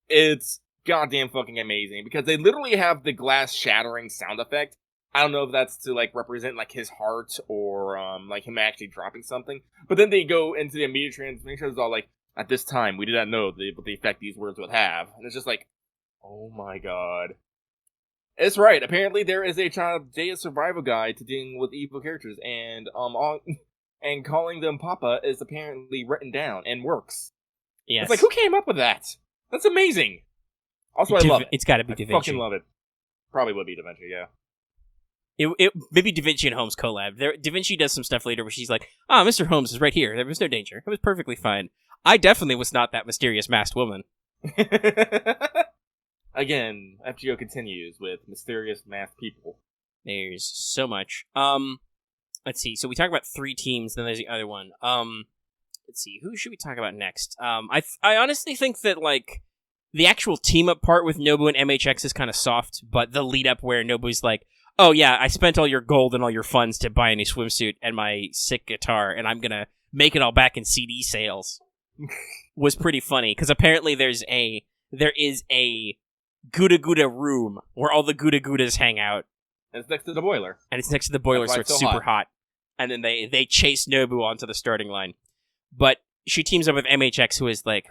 it's goddamn fucking amazing, because they literally have the glass shattering sound effect. I don't know if that's to like represent like his heart or like him actually dropping something, but then they go into the immediate transmission. It's all like, at this time we did not know the effect these words would have, and it's just like, oh my god. It's right. Apparently, there is a Child Data survival guide to dealing with evil characters, and and calling them Papa is apparently written down and works. Yes. It's like, who came up with that? That's amazing. Also, I love it. It's got to be Da Vinci. I fucking love it. Probably would be Da Vinci, yeah. It maybe Da Vinci and Holmes collab. Da Vinci does some stuff later where she's like, Mr. Holmes is right here. There was no danger. It was perfectly fine. I definitely was not that mysterious masked woman. Again, FGO continues with mysterious masked people. There's so much. Let's see. So we talked about 3 teams, then there's the other one. Let's see. Who should we talk about next? I honestly think that, like, the actual team-up part with Nobu and MHX is kind of soft, but the lead-up where Nobu's like, oh yeah, I spent all your gold and all your funds to buy a new swimsuit and my sick guitar, and I'm gonna make it all back in CD sales, was pretty funny, because apparently there is a Gouda Gouda room where all the Gouda Goudas hang out. And it's next to the boiler. And it's next to the boiler, so it's super hot. And then they chase Nobu onto the starting line. But she teams up with MHX, who is like,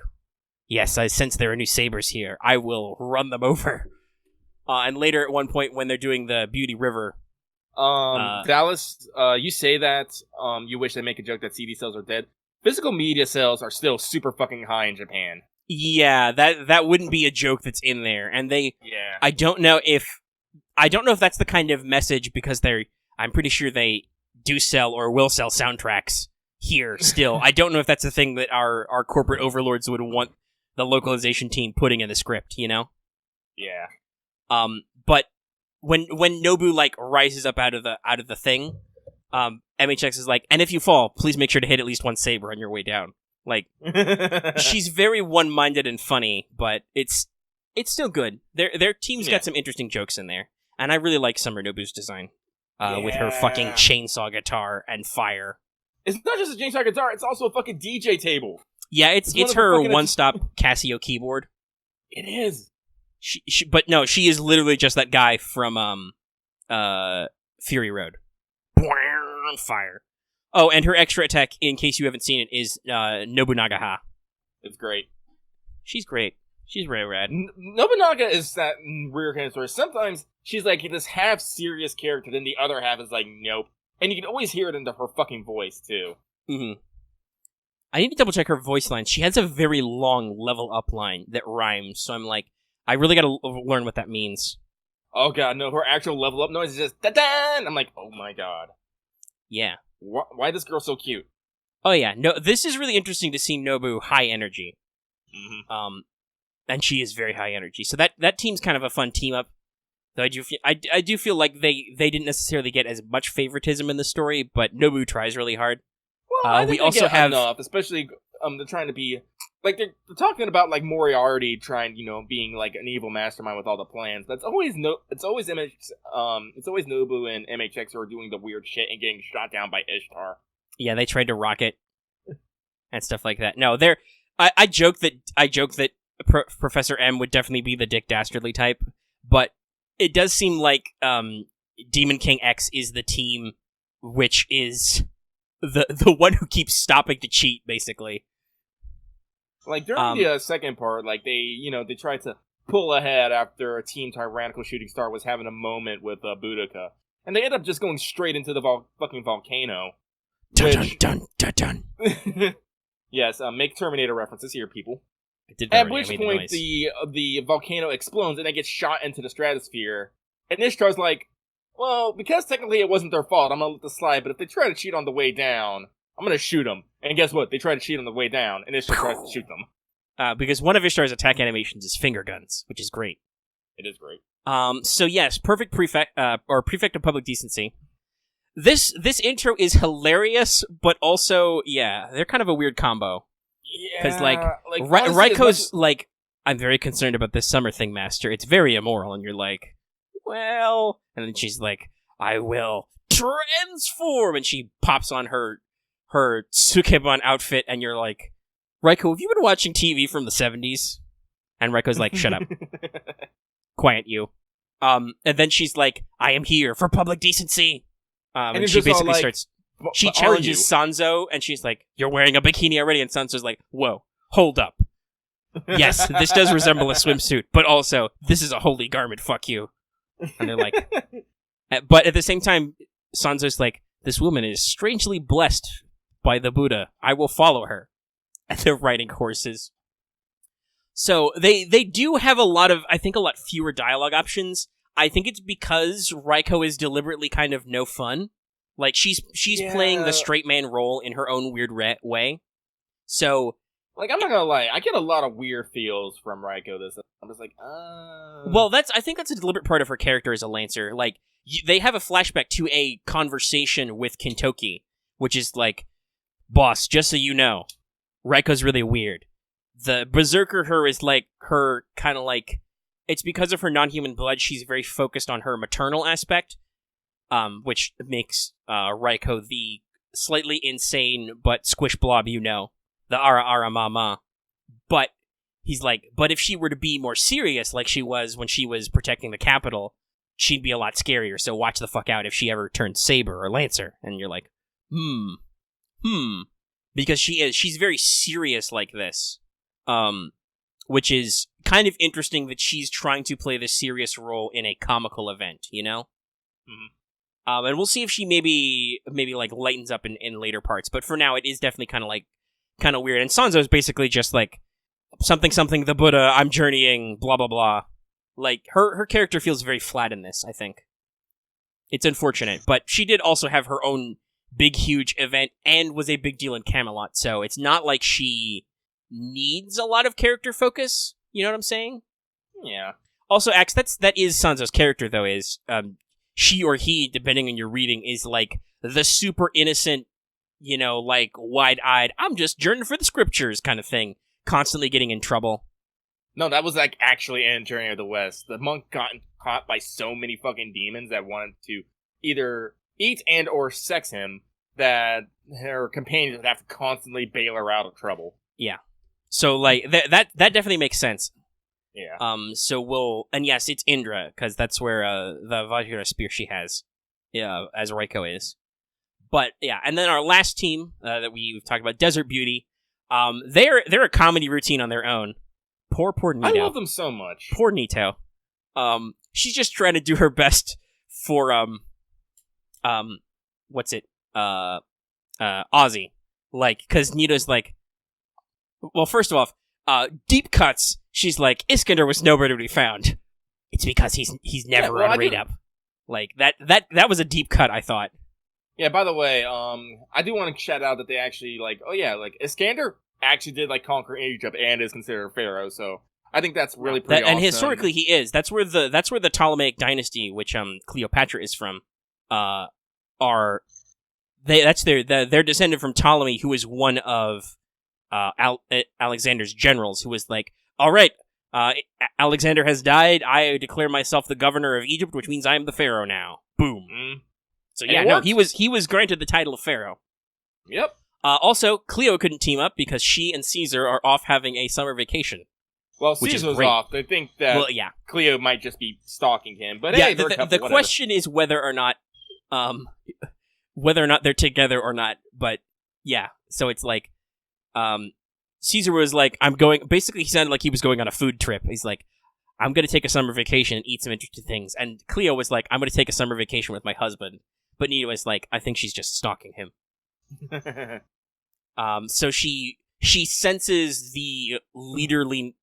yes, I sense there are new sabers here. I will run them over. And later at one point when they're doing the Beauty River... Dallas, you say that you wish they make a joke that CD sales are dead. Physical media sales are still super fucking high in Japan. Yeah, that wouldn't be a joke that's in there, and I don't know if that's the kind of message, because I'm pretty sure they do sell or will sell soundtracks here still. I don't know if that's the thing that our corporate overlords would want the localization team putting in the script, you know? Yeah. But when Nobu like rises up out of the thing, MHX is like, and if you fall, please make sure to hit at least one saber on your way down. Like, she's very one-minded and funny, but it's still good. Their team's got some interesting jokes in there, and I really like Summer Nobu's design with her fucking chainsaw guitar and fire. It's not just a chainsaw guitar; it's also a fucking DJ table. Yeah, it's her one-stop Casio keyboard. It is. But no, she is literally just that guy from Fury Road. Fire. Oh, and her extra attack, in case you haven't seen it, is Nobunagaha. It's great. She's great. She's very rad. Nobunaga is that weird kind of story. Sometimes she's like this half serious character, then the other half is like, nope. And you can always hear it into her fucking voice, too. Mm-hmm. I need to double check her voice line. She has a very long level up line that rhymes, so I'm like, I really gotta learn what that means. Oh god, no, her actual level up noise is just da-dan! I'm like, oh my god. Yeah. Why is this girl so cute? Oh yeah, no. This is really interesting to see Nobu high energy. Mm-hmm. And she is very high energy. So that team's kind of a fun team up. Though I do feel like they didn't necessarily get as much favoritism in the story, but Nobu tries really hard. Well, I think we they also get have enough, especially they're trying to be like they're talking about like Moriarty trying, being like an evil mastermind with all the plans. But it's always Nobu and MHX who are doing the weird shit and getting shot down by Ishtar. Yeah, they tried to rocket and stuff like that. No, I joke that Professor M would definitely be the Dick Dastardly type, but it does seem like Demon King X is the team which is the one who keeps stopping to cheat, basically. Like during the second part, like they tried to pull ahead after Team Tyrannical Shooting Star was having a moment with Boudica, and they end up just going straight into the fucking volcano. Dun dun dun dun dun. Yes, make Terminator references here, people. At which point the volcano explodes and they get shot into the stratosphere. And Ishtar's like, well, because technically it wasn't their fault, I'm gonna let this slide, but if they try to cheat on the way down, I'm gonna shoot them. And guess what? They try to cheat on the way down, and Ishtar tries to shoot them. Because one of Ishtar's attack animations is finger guns, which is great. It is great. So yes, perfect prefect of public decency. This intro is hilarious, but also, yeah, they're kind of a weird combo. Yeah, because honestly, Raiko's like, I'm very concerned about this summer thing, Master. It's very immoral, and you're like, well, and then she's like, I will transform, and she pops on her Tsukebon outfit, and you're like, Raiko, have you been watching TV from the 70s? And Raiko's like, shut up, quiet you. And then she's like, I am here for public decency. And she basically starts. She challenges Sanzo, and she's like, "You're wearing a bikini already." And Sanzo's like, "Whoa, hold up. Yes, this does resemble a swimsuit, but also this is a holy garment. Fuck you." And they're like, but at the same time, Sanzo's like, "This woman is strangely blessed by the Buddha. I will follow her." And they're riding horses. So they do have a lot fewer dialogue options. I think it's because Raiko is deliberately kind of no fun. Like, she's playing the straight man role in her own weird way. So, like, I'm not gonna lie, I get a lot of weird feels from Raiko. I'm just like, Well, I think that's a deliberate part of her character as a Lancer. Like, they have a flashback to a conversation with Kintoki, which is like, boss, just so you know, Raiko's really weird. The Berserker her is like, her kind of like, it's because of her non-human blood, she's very focused on her maternal aspect. Which makes Raiko the slightly insane but squish blob, the Ara Ara Mama. But he's like, but if she were to be more serious like she was when she was protecting the capital, she'd be a lot scarier, so watch the fuck out if she ever turns Saber or Lancer. And you're like, because she's very serious like this. Which is kind of interesting that she's trying to play this serious role in a comical event, Mm-hmm. And we'll see if she maybe like lightens up in later parts. But for now, it is definitely kind of weird. And Sanzo is basically just like something the Buddha. I'm journeying, blah blah blah. Like her character feels very flat in this. I think it's unfortunate, but she did also have her own big huge event and was a big deal in Camelot. So it's not like she needs a lot of character focus. You know what I'm saying? Yeah. Also, Axe, that is Sanzo's character though. Is she or he, depending on your reading, is like the super innocent, like wide-eyed, I'm just journeying for the scriptures kind of thing, constantly getting in trouble. No, that was like actually in Journey of the West. The monk got caught by so many fucking demons that wanted to either eat and or sex him that her companions would have to constantly bail her out of trouble. Yeah. So like that definitely makes sense. Yeah. And yes, it's Indra, because that's where the Vajra spear she has, as Raiko is. But yeah, and then our last team that we've talked about, Desert Beauty, they're a comedy routine on their own. Poor Nito. I love them so much. Poor Nito. She's just trying to do her best for Ozzy, like, because Nito's like, well, first of all, deep cuts. She's like, Iskander was nowhere to be found. It's because he's never on read up. Like that was a deep cut, I thought. Yeah, by the way, I do want to shout out that they actually like Iskander actually did like conquer Egypt and is considered a pharaoh, so I think that's really pretty awesome. And historically, he is. That's where the Ptolemaic dynasty, which Cleopatra is from, they're descended from Ptolemy, who is one of Alexander's generals, who was like, all right, Alexander has died. I declare myself the governor of Egypt, which means I am the pharaoh now. Boom. Mm. So yeah, no, he was granted the title of pharaoh. Yep. Also, Cleo couldn't team up because she and Caesar are off having a summer vacation. Well, Caesar's off. They think that Cleo might just be stalking him. But hey, the question is whether or not they're together or not. But yeah, so it's like, Caesar was like, I'm going. Basically, he sounded like he was going on a food trip. He's like, I'm going to take a summer vacation and eat some interesting things. And Cleo was like, I'm going to take a summer vacation with my husband. But Nita was like, I think she's just stalking him. So she senses the leaderliness,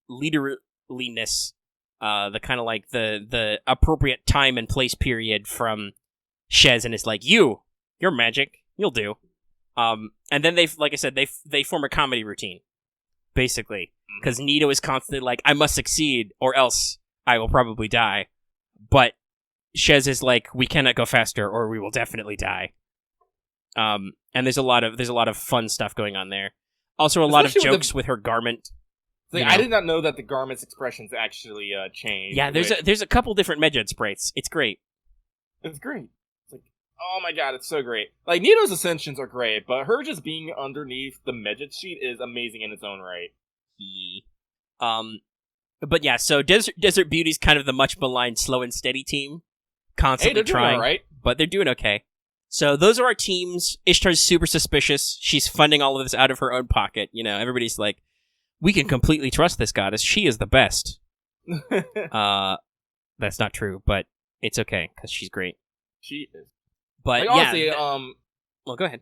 the kind of like the appropriate time and place period from Shez, and is like, you're magic, you'll do. And then they form a comedy routine, basically, because Nito is constantly like, I must succeed or else I will probably die. But Shez is like, we cannot go faster or we will definitely die. And there's a lot of fun stuff going on there. Also, a lot of jokes with her garment. Like, I did not know that the garment's expressions actually changed. Yeah, there's a couple different Medjed sprites. It's great. It's great. It's like, oh my god, it's so great. Like, Nito's ascensions are great, but her just being underneath the Medjed sheet is amazing in its own right. But yeah, so Desert Beauty's kind of the much maligned slow and steady team, constantly trying, right? But they're doing okay. So those are our teams. Ishtar's super suspicious. She's funding all of this out of her own pocket. You know, everybody's like, we can completely trust this goddess. She is the best. That's not true, but it's okay, because she's great. She is. But like, honestly, well, go ahead.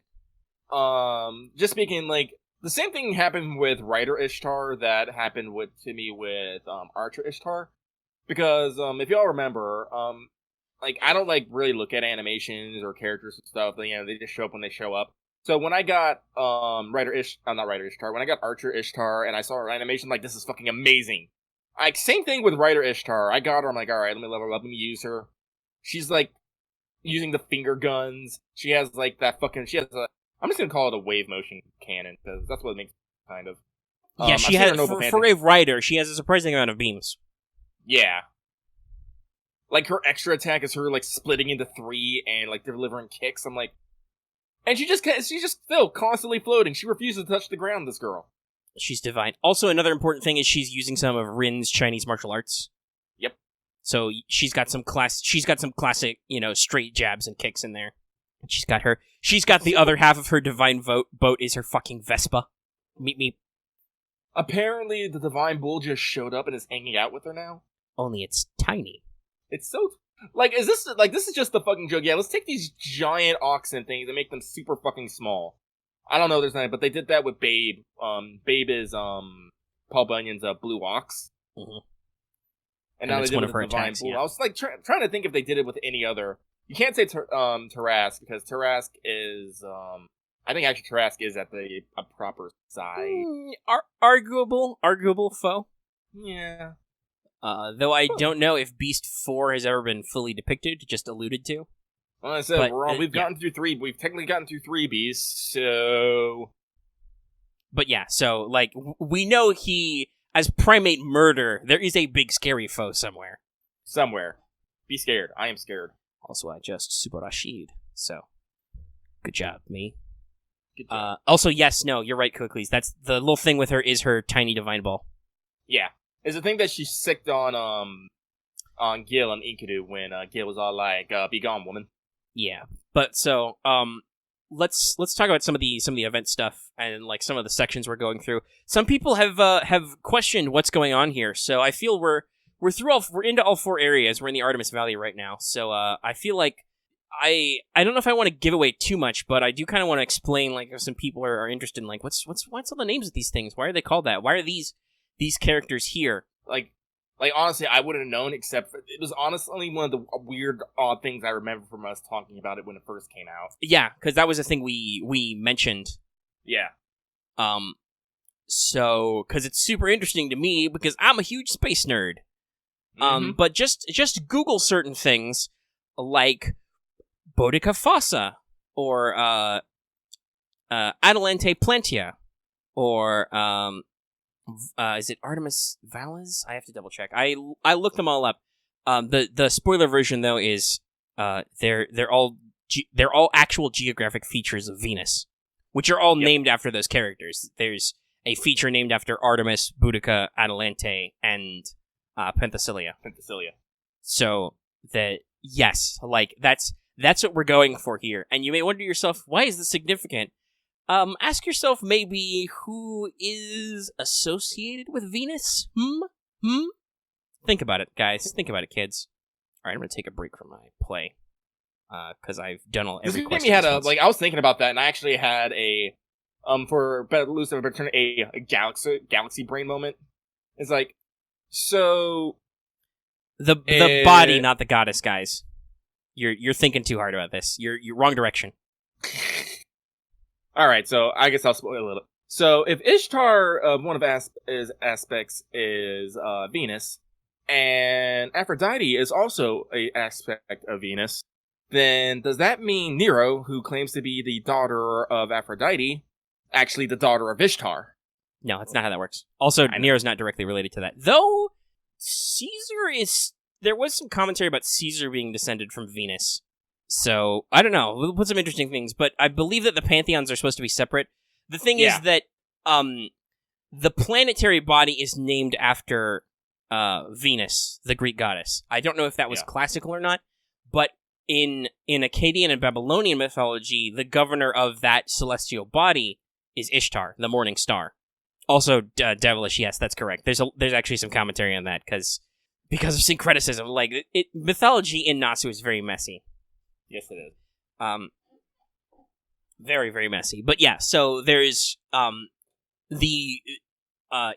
Just speaking, like, the same thing happened with Writer Ishtar that happened to me with Archer Ishtar. Because, if y'all remember, like, I don't, like, really look at animations or characters and stuff. You know, they just show up when they show up. So when I got, not Writer Ishtar, when I got Archer Ishtar and I saw her animation, like, this is fucking amazing. Like, same thing with Writer Ishtar. I got her, I'm like, alright, let me level her up, let me use her. She's, like, using the finger guns. She has, like, I'm just gonna call it a wave motion cannon, because that's what it makes, kind of. Yeah, she has, for a Rider, she has a surprising amount of beams. Yeah. Like, her extra attack is her, like, splitting into three and, like, delivering kicks. I'm like... And she's just still constantly floating. She refuses to touch the ground, this girl. She's divine. Also, another important thing is she's using some of Rin's Chinese martial arts. Yep. So she's got some classic, you know, straight jabs and kicks in there. And she's got the other half of her divine boat is her fucking Vespa. Meet me. Apparently, the divine bull just showed up and is hanging out with her now. Only it's tiny. It's so... Like, this is just the fucking joke. Yeah, let's take these giant oxen things and make them super fucking small. I don't know if there's anything, but they did that with Babe. Babe is, Paul Bunyan's, blue ox. Mm-hmm. And now they did it with the divine bull. Yeah. I was, like, trying to think if they did it with any other... You can't say Tarask, because Tarask is, I think actually Tarask is at a proper size. Arguable foe. Yeah. Though I don't know if Beast 4 has ever been fully depicted, just alluded to. Well, I said, we've technically gotten through 3 Beasts, so... But yeah, so, like, we know as primate murder, there is a big scary foe somewhere. Be scared. I am scared. Also, I just Subarashid, so... Good job, me. Good job. Also, yes, no, you're right, Quicklies. That's the little thing with her is her tiny divine ball. Yeah. It's the thing that she sicked on Gil and Enkidu when Gil was all like, be gone, woman. Yeah. But so, let's talk about some of the event stuff and like some of the sections we're going through. Some people have questioned what's going on here, so I feel we're into all 4 areas. We're in the Artemis Valley right now, so I feel like I don't know if I want to give away too much, but I do kind of want to explain, like, if some people are interested in, like, what's all the names of these things? Why are they called that? Why are these characters here? Like honestly, I wouldn't have known, except for, it was honestly one of the weird, odd things I remember from us talking about it when it first came out. Yeah, because that was a thing we mentioned. Yeah. So, because it's super interesting to me, because I'm a huge space nerd. But just Google certain things, like Boudica fossa, or Adelante plantia, or is it Artemis valens? I have to double check. I looked them all up. The spoiler version though is they're all actual geographic features of Venus, which are all named after those characters. There's a feature named after Artemis, Boudica, Adelante, and Penthesilea. So yes, like that's what we're going for here. And you may wonder to yourself, why is this significant? Ask yourself maybe who is associated with Venus? Think about it, guys. Think about it, kids. All right, I'm gonna take a break from my play because I've done every question. I was thinking about that, and I actually had a for better loose of a term, a galaxy brain moment. It's like, so the body, not the goddess, guys. You're thinking too hard about this. You're wrong direction. All right, so I guess I'll spoil a little. So if Ishtar, one of his aspects is Venus, and Aphrodite is also a aspect of Venus, then does that mean Nero, who claims to be the daughter of Aphrodite, actually the daughter of Ishtar? No, that's not how that works. Also, Nero's not directly related to that. Though, Caesar is... There was some commentary about Caesar being descended from Venus. So, I don't know. We'll put some interesting things, but I believe that the pantheons are supposed to be separate. The thing is that the planetary body is named after Venus, the Greek goddess. I don't know if that was classical or not, but in Akkadian and Babylonian mythology, the governor of that celestial body is Ishtar, the morning star. Also, devilish, yes, that's correct. There's actually some commentary on that, because of syncretism. Like, mythology in Nasu is very messy. Yes, it is. Very, very messy. But yeah, so there's the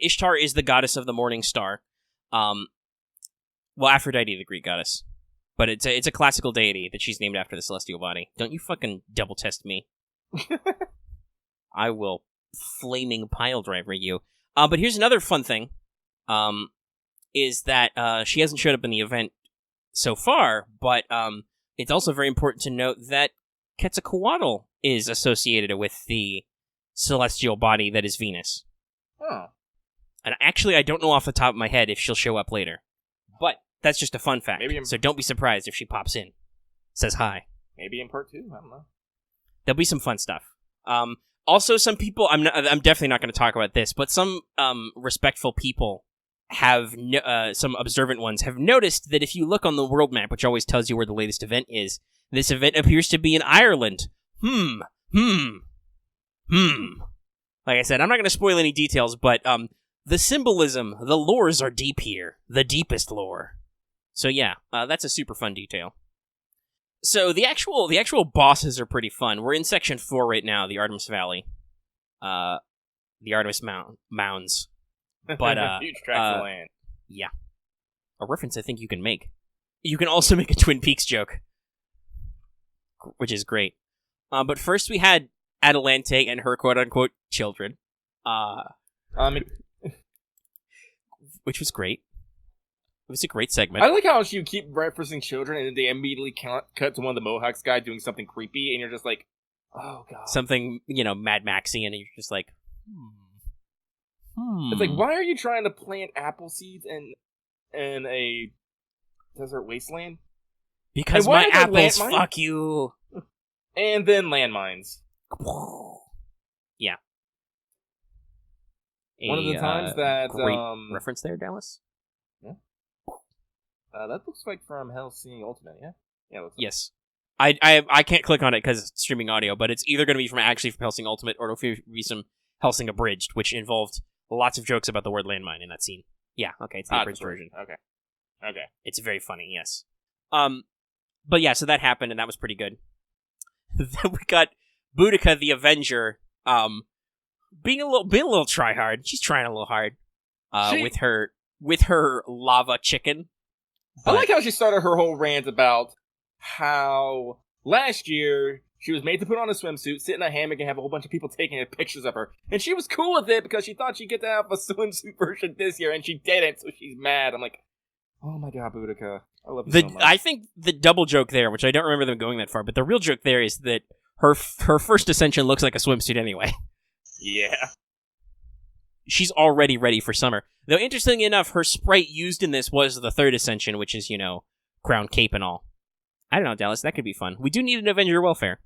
Ishtar is the goddess of the morning star. Well, Aphrodite, the Greek goddess. But it's a classical deity that she's named after the celestial body. Don't you fucking double test me. I will flaming pile driver you. But here's another fun thing. Is that she hasn't showed up in the event so far, but it's also very important to note that Quetzalcoatl is associated with the celestial body that is Venus. Oh. And actually, I don't know off the top of my head if she'll show up later. But that's just a fun fact. So don't be surprised if she pops in, says hi. Maybe in part 2, I don't know. There'll be some fun stuff. Also, some people, I'm definitely not going to talk about this, but some respectful people have, some observant ones, have noticed that if you look on the world map, which always tells you where the latest event is, this event appears to be in Ireland. Like I said, I'm not going to spoil any details, but the symbolism, the lores are deep here. The deepest lore. So yeah, that's a super fun detail. So the actual bosses are pretty fun. We're in section 4 right now, the Artemis Valley. The Artemis Mounds. But huge tracts of land. Yeah. A reference I think you can make. You can also make a Twin Peaks joke, which is great. But first we had Adelante and her quote-unquote children. Which was great. It was a great segment. I like how you keep referencing children and then they immediately cut to one of the Mohawks guy doing something creepy and you're just like, oh god. Something, Mad Maxy, and you're just like, It's like, why are you trying to plant apple seeds in a desert wasteland? Because my apples fuck you. And then landmines. Yeah. One of the times that... Great reference there, Dallas. Yeah. That looks like from Hellsing Ultimate, yeah? Yeah, yes. I can't click on it because it's streaming audio, but it's either going to be from Hellsing Ultimate or it'll be some Hellsing Abridged, which involved lots of jokes about the word landmine in that scene. Yeah, okay, it's the abridged version. Okay. It's very funny, yes. But yeah, so that happened, and that was pretty good. Then we got Boudica the Avenger, being a little try hard. She's trying a little hard, with her lava chicken. I like how she started her whole rant about how last year She was made to put on a swimsuit, sit in a hammock, and have a whole bunch of people taking pictures of her. And she was cool with it because she thought she'd get to have a swimsuit version this year, and she didn't, so she's mad. I'm like, oh my god, Boudica. I love you so much. I think the double joke there, which I don't remember them going that far, but the real joke there is that her first ascension looks like a swimsuit anyway. Yeah. She's already ready for summer. Though, interestingly enough, her sprite used in this was the third ascension, which is, crown cape and all. I don't know, Dallas, that could be fun. We do need an Avenger welfare.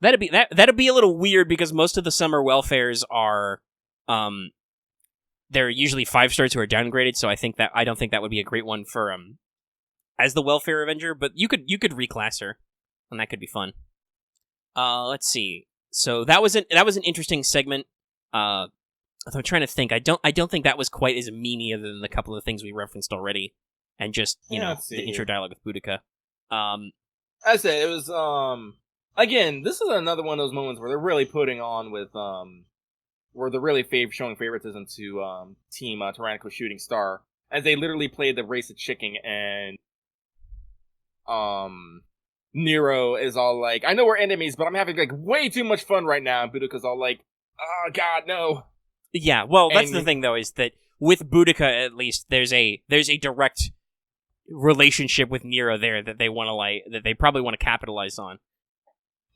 That'd be a little weird because most of the summer welfares are, they're usually 5-stars who are downgraded. So I don't think that would be a great one for as the welfare Avenger. But you could reclass her, and that could be fun. Let's see. So that was an interesting segment. I'm trying to think. I don't think that was quite as meany other than the couple of things we referenced already, and just the intro dialogue with Boudica. I say it was again, this is another one of those moments where they're really putting on with where they're really showing favoritism to Team Tyrannical Shooting Star, as they literally played the race of chicken, and Nero is all like, I know we're enemies, but I'm having like way too much fun right now, and Boudica's all like, oh god, no. Yeah, well, that's the thing though, is that with Boudica at least there's a direct relationship with Nero there that they probably want to capitalize on.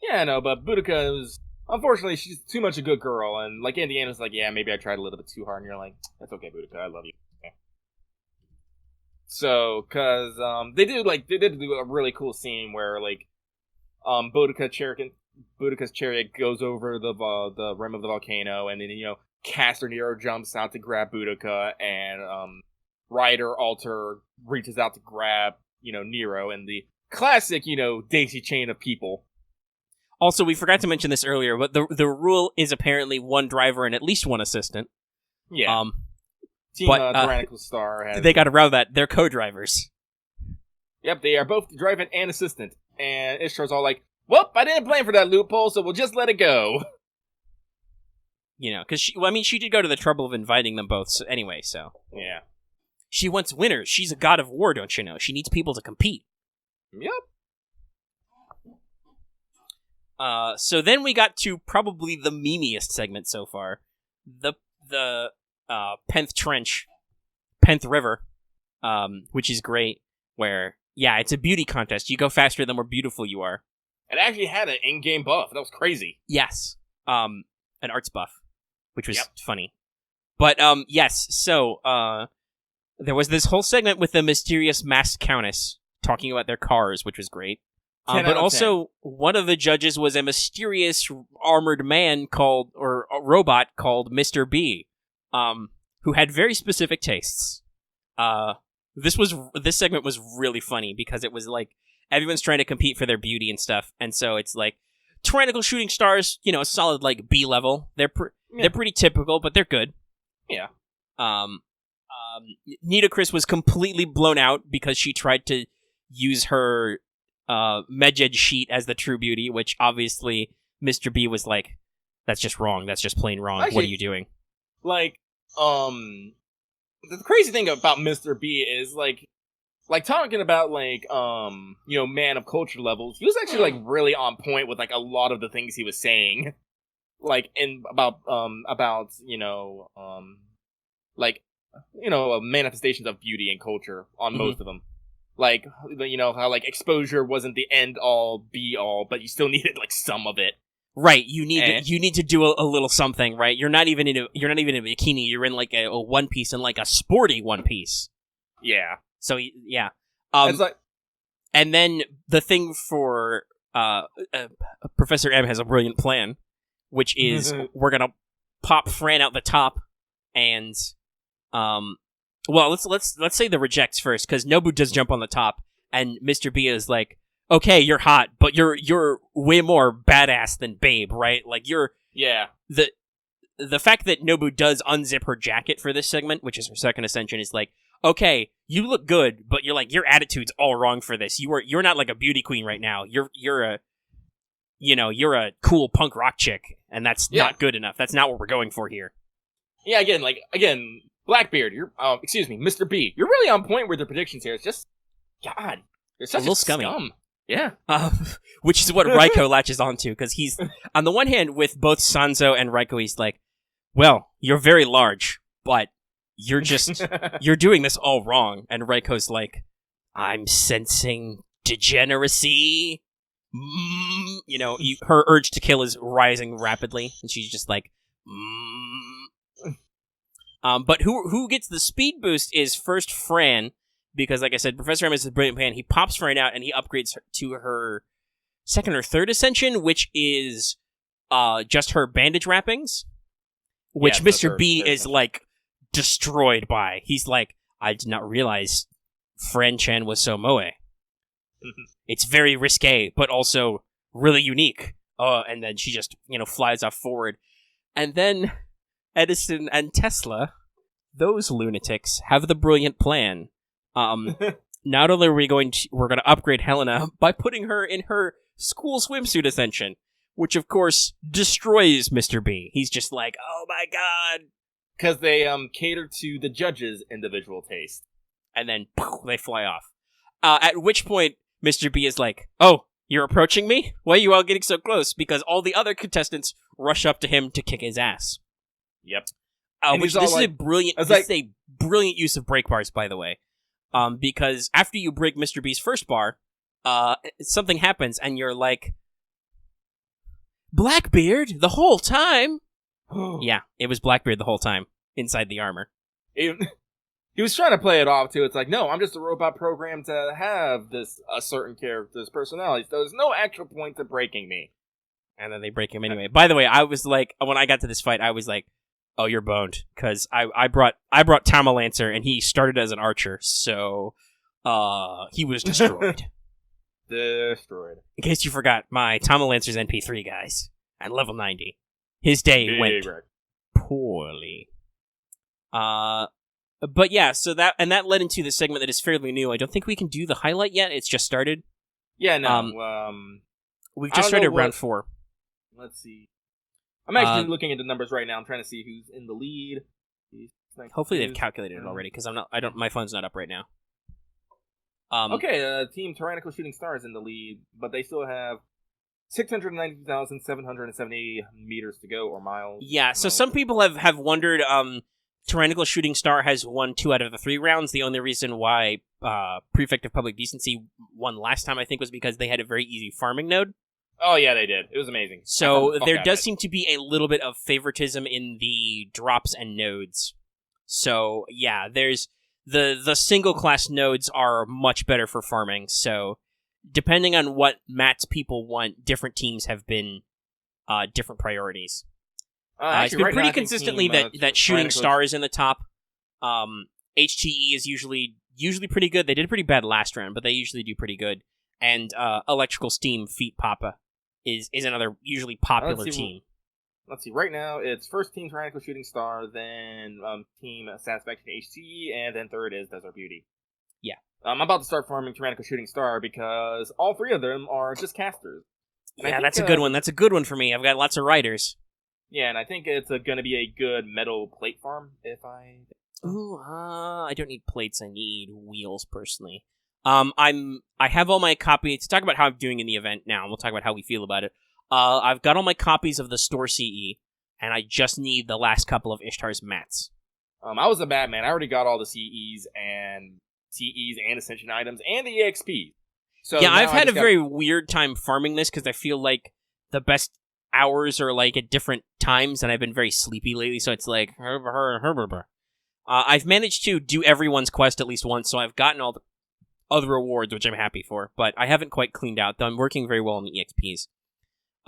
Yeah, no, but Boudica is, unfortunately, she's too much a good girl, and like in the end, it's like, yeah, maybe I tried a little bit too hard, and you're like, that's okay, Boudica, I love you. Okay. So, cause they did do a really cool scene where like Boudica's chariot goes over the rim of the volcano, and then Caster Nero jumps out to grab Boudica, and Ryder Alter reaches out to grab Nero, and the classic daisy chain of people. Also, we forgot to mention this earlier, but the rule is apparently one driver and at least one assistant. Yeah. Team Tyrannical Star has... They got around that. They're co-drivers. Yep, they are both driving and assistant. And Ishtar's all like, well, I didn't plan for that loophole, so we'll just let it go. Because she did go to the trouble of inviting them both anyway, so. Yeah. She wants winners. She's a god of war, don't you know? She needs people to compete. Yep. So then we got to probably the memeiest segment so far. The Penth River, which is great, where, yeah, it's a beauty contest. You go faster the more beautiful you are. It actually had an in-game buff. That was crazy. Yes. An arts buff, which was funny. But, yes, so, there was this whole segment with the mysterious masked countess talking about their cars, which was great. But also, one of the judges was a mysterious armored man or a robot called Mr. B, who had very specific tastes. This segment was really funny because it was like everyone's trying to compete for their beauty and stuff, and so it's like Tyrannical Shooting Stars, a solid like B level. They're pretty typical, but they're good. Yeah. Nita Chris was completely blown out because she tried to use her Medjed sheet as the true beauty, which obviously Mr. B was like, that's just wrong. That's just plain wrong. Actually, what are you doing? Like, the crazy thing about Mr. B is like talking about like, man of culture levels. He was actually like really on point with like a lot of the things he was saying, like manifestations of beauty and culture on most of them. Like, how, like, exposure wasn't the end-all, be-all, but you still needed, like, some of it. Right, you need to do a little something, right? You're not even in a bikini, you're in, like, a one-piece, and, like, a sporty one-piece. Yeah. So, yeah. It's like... And then the thing for... Professor M has a brilliant plan, which is we're gonna pop Fran out the top, and... Well, let's say the rejects first, because Nobu does jump on the top, and Mr. B is like, okay, you're hot, but you're way more badass than Babe, right? Like, Yeah. The fact that Nobu does unzip her jacket for this segment, which is her second ascension, is like, okay, you look good, but you're like, your attitude's all wrong for this. You're not like a beauty queen right now. You're a cool punk rock chick, and that's not good enough. That's not what we're going for here. Yeah, again, Blackbeard, Mr. B, you're really on point with the predictions here. It's just, God, you're such a little scummy. scum. Yeah. Which is what Raiko latches onto, because he's, on the one hand, with both Sanzo and Raiko, he's like, well, you're very large, but you're doing this all wrong. And Raiko's like, I'm sensing degeneracy. Her urge to kill is rising rapidly, and she's just like, But who gets the speed boost is first Fran, because like I said, Professor M is a brilliant plan. He pops Fran out and he upgrades her to her second or third ascension, which is just her bandage wrappings, which Mr. B is like destroyed by. He's like, I did not realize Fran-chan was so moe. It's very risque, but also really unique. And then she just, flies off forward. And then Edison and Tesla, those lunatics, have the brilliant plan. Not only are we're going to upgrade Helena by putting her in her school swimsuit ascension, which of course destroys Mr. B. He's just like, oh my god. Because they cater to the judge's individual taste. And then poof, they fly off. At which point, Mr. B is like, oh, you're approaching me? Why are you all getting so close? Because all the other contestants rush up to him to kick his ass. Yep. This is a brilliant use of break bars, by the way. Because after you break Mr. B's first bar, something happens, and you're like, Blackbeard the whole time? Yeah, it was Blackbeard the whole time, inside the armor. He was trying to play it off, too. It's like, no, I'm just a robot programmed to have a certain character's personality, so there's no actual point to breaking me. And then they break him anyway. By the way, I was like, when I got to this fight, I was like, oh, you're boned, because I brought Tamalancer, and he started as an archer, so he was destroyed. Destroyed. In case you forgot, my Tamalancer's NP3, guys, at level 90. His day went poorly. But yeah, so that led into the segment that is fairly new. I don't think we can do the highlight yet. It's just started. Yeah, no. We've just started round 4. Let's see. I'm actually looking at the numbers right now. I'm trying to see who's in the lead. Hopefully they've calculated it already, because my phone's not up right now. Okay, Team Tyrannical Shooting Star is in the lead, but they still have 692,770 meters to go, or miles. Yeah, so some people have wondered, Tyrannical Shooting Star has won 2 out of the 3 rounds. The only reason why Prefect of Public Decency won last time, I think, was because they had a very easy farming node. Oh, yeah, they did. It was amazing. So there does seem to be a little bit of favoritism in the drops and nodes. So, yeah, there's the single-class nodes are much better for farming. So, depending on what mats people want, different teams have been different priorities. It's been pretty consistently that Shooting Star is in the top. HTE is usually pretty good. They did pretty bad last round, but they usually do pretty good. And Electrical Steam Feet Papa is another usually popular team. Let's see. Right now, it's first Team Tyrannical Shooting Star, then Team Satisfaction HTE, and then third is Desert Beauty. Yeah. I'm about to start farming Tyrannical Shooting Star because all 3 of them are just casters. Yeah, that's a good one. That's a good one for me. I've got lots of riders. Yeah, and I think it's going to be a good metal plate farm, if I... Ooh, I don't need plates. I need wheels, personally. I have all my copies. To talk about how I'm doing in the event now, and we'll talk about how we feel about it. I've got all my copies of the Store CE, and I just need the last couple of Ishtar's mats. I was a bad man. I already got all the CEs and Ascension items and the EXP. So yeah, I've had a very weird time farming this because I feel like the best hours are like at different times, and I've been very sleepy lately. So it's like I've managed to do everyone's quest at least once, so I've gotten all the other rewards, which I'm happy for. But I haven't quite cleaned out, though I'm working very well on the EXPs.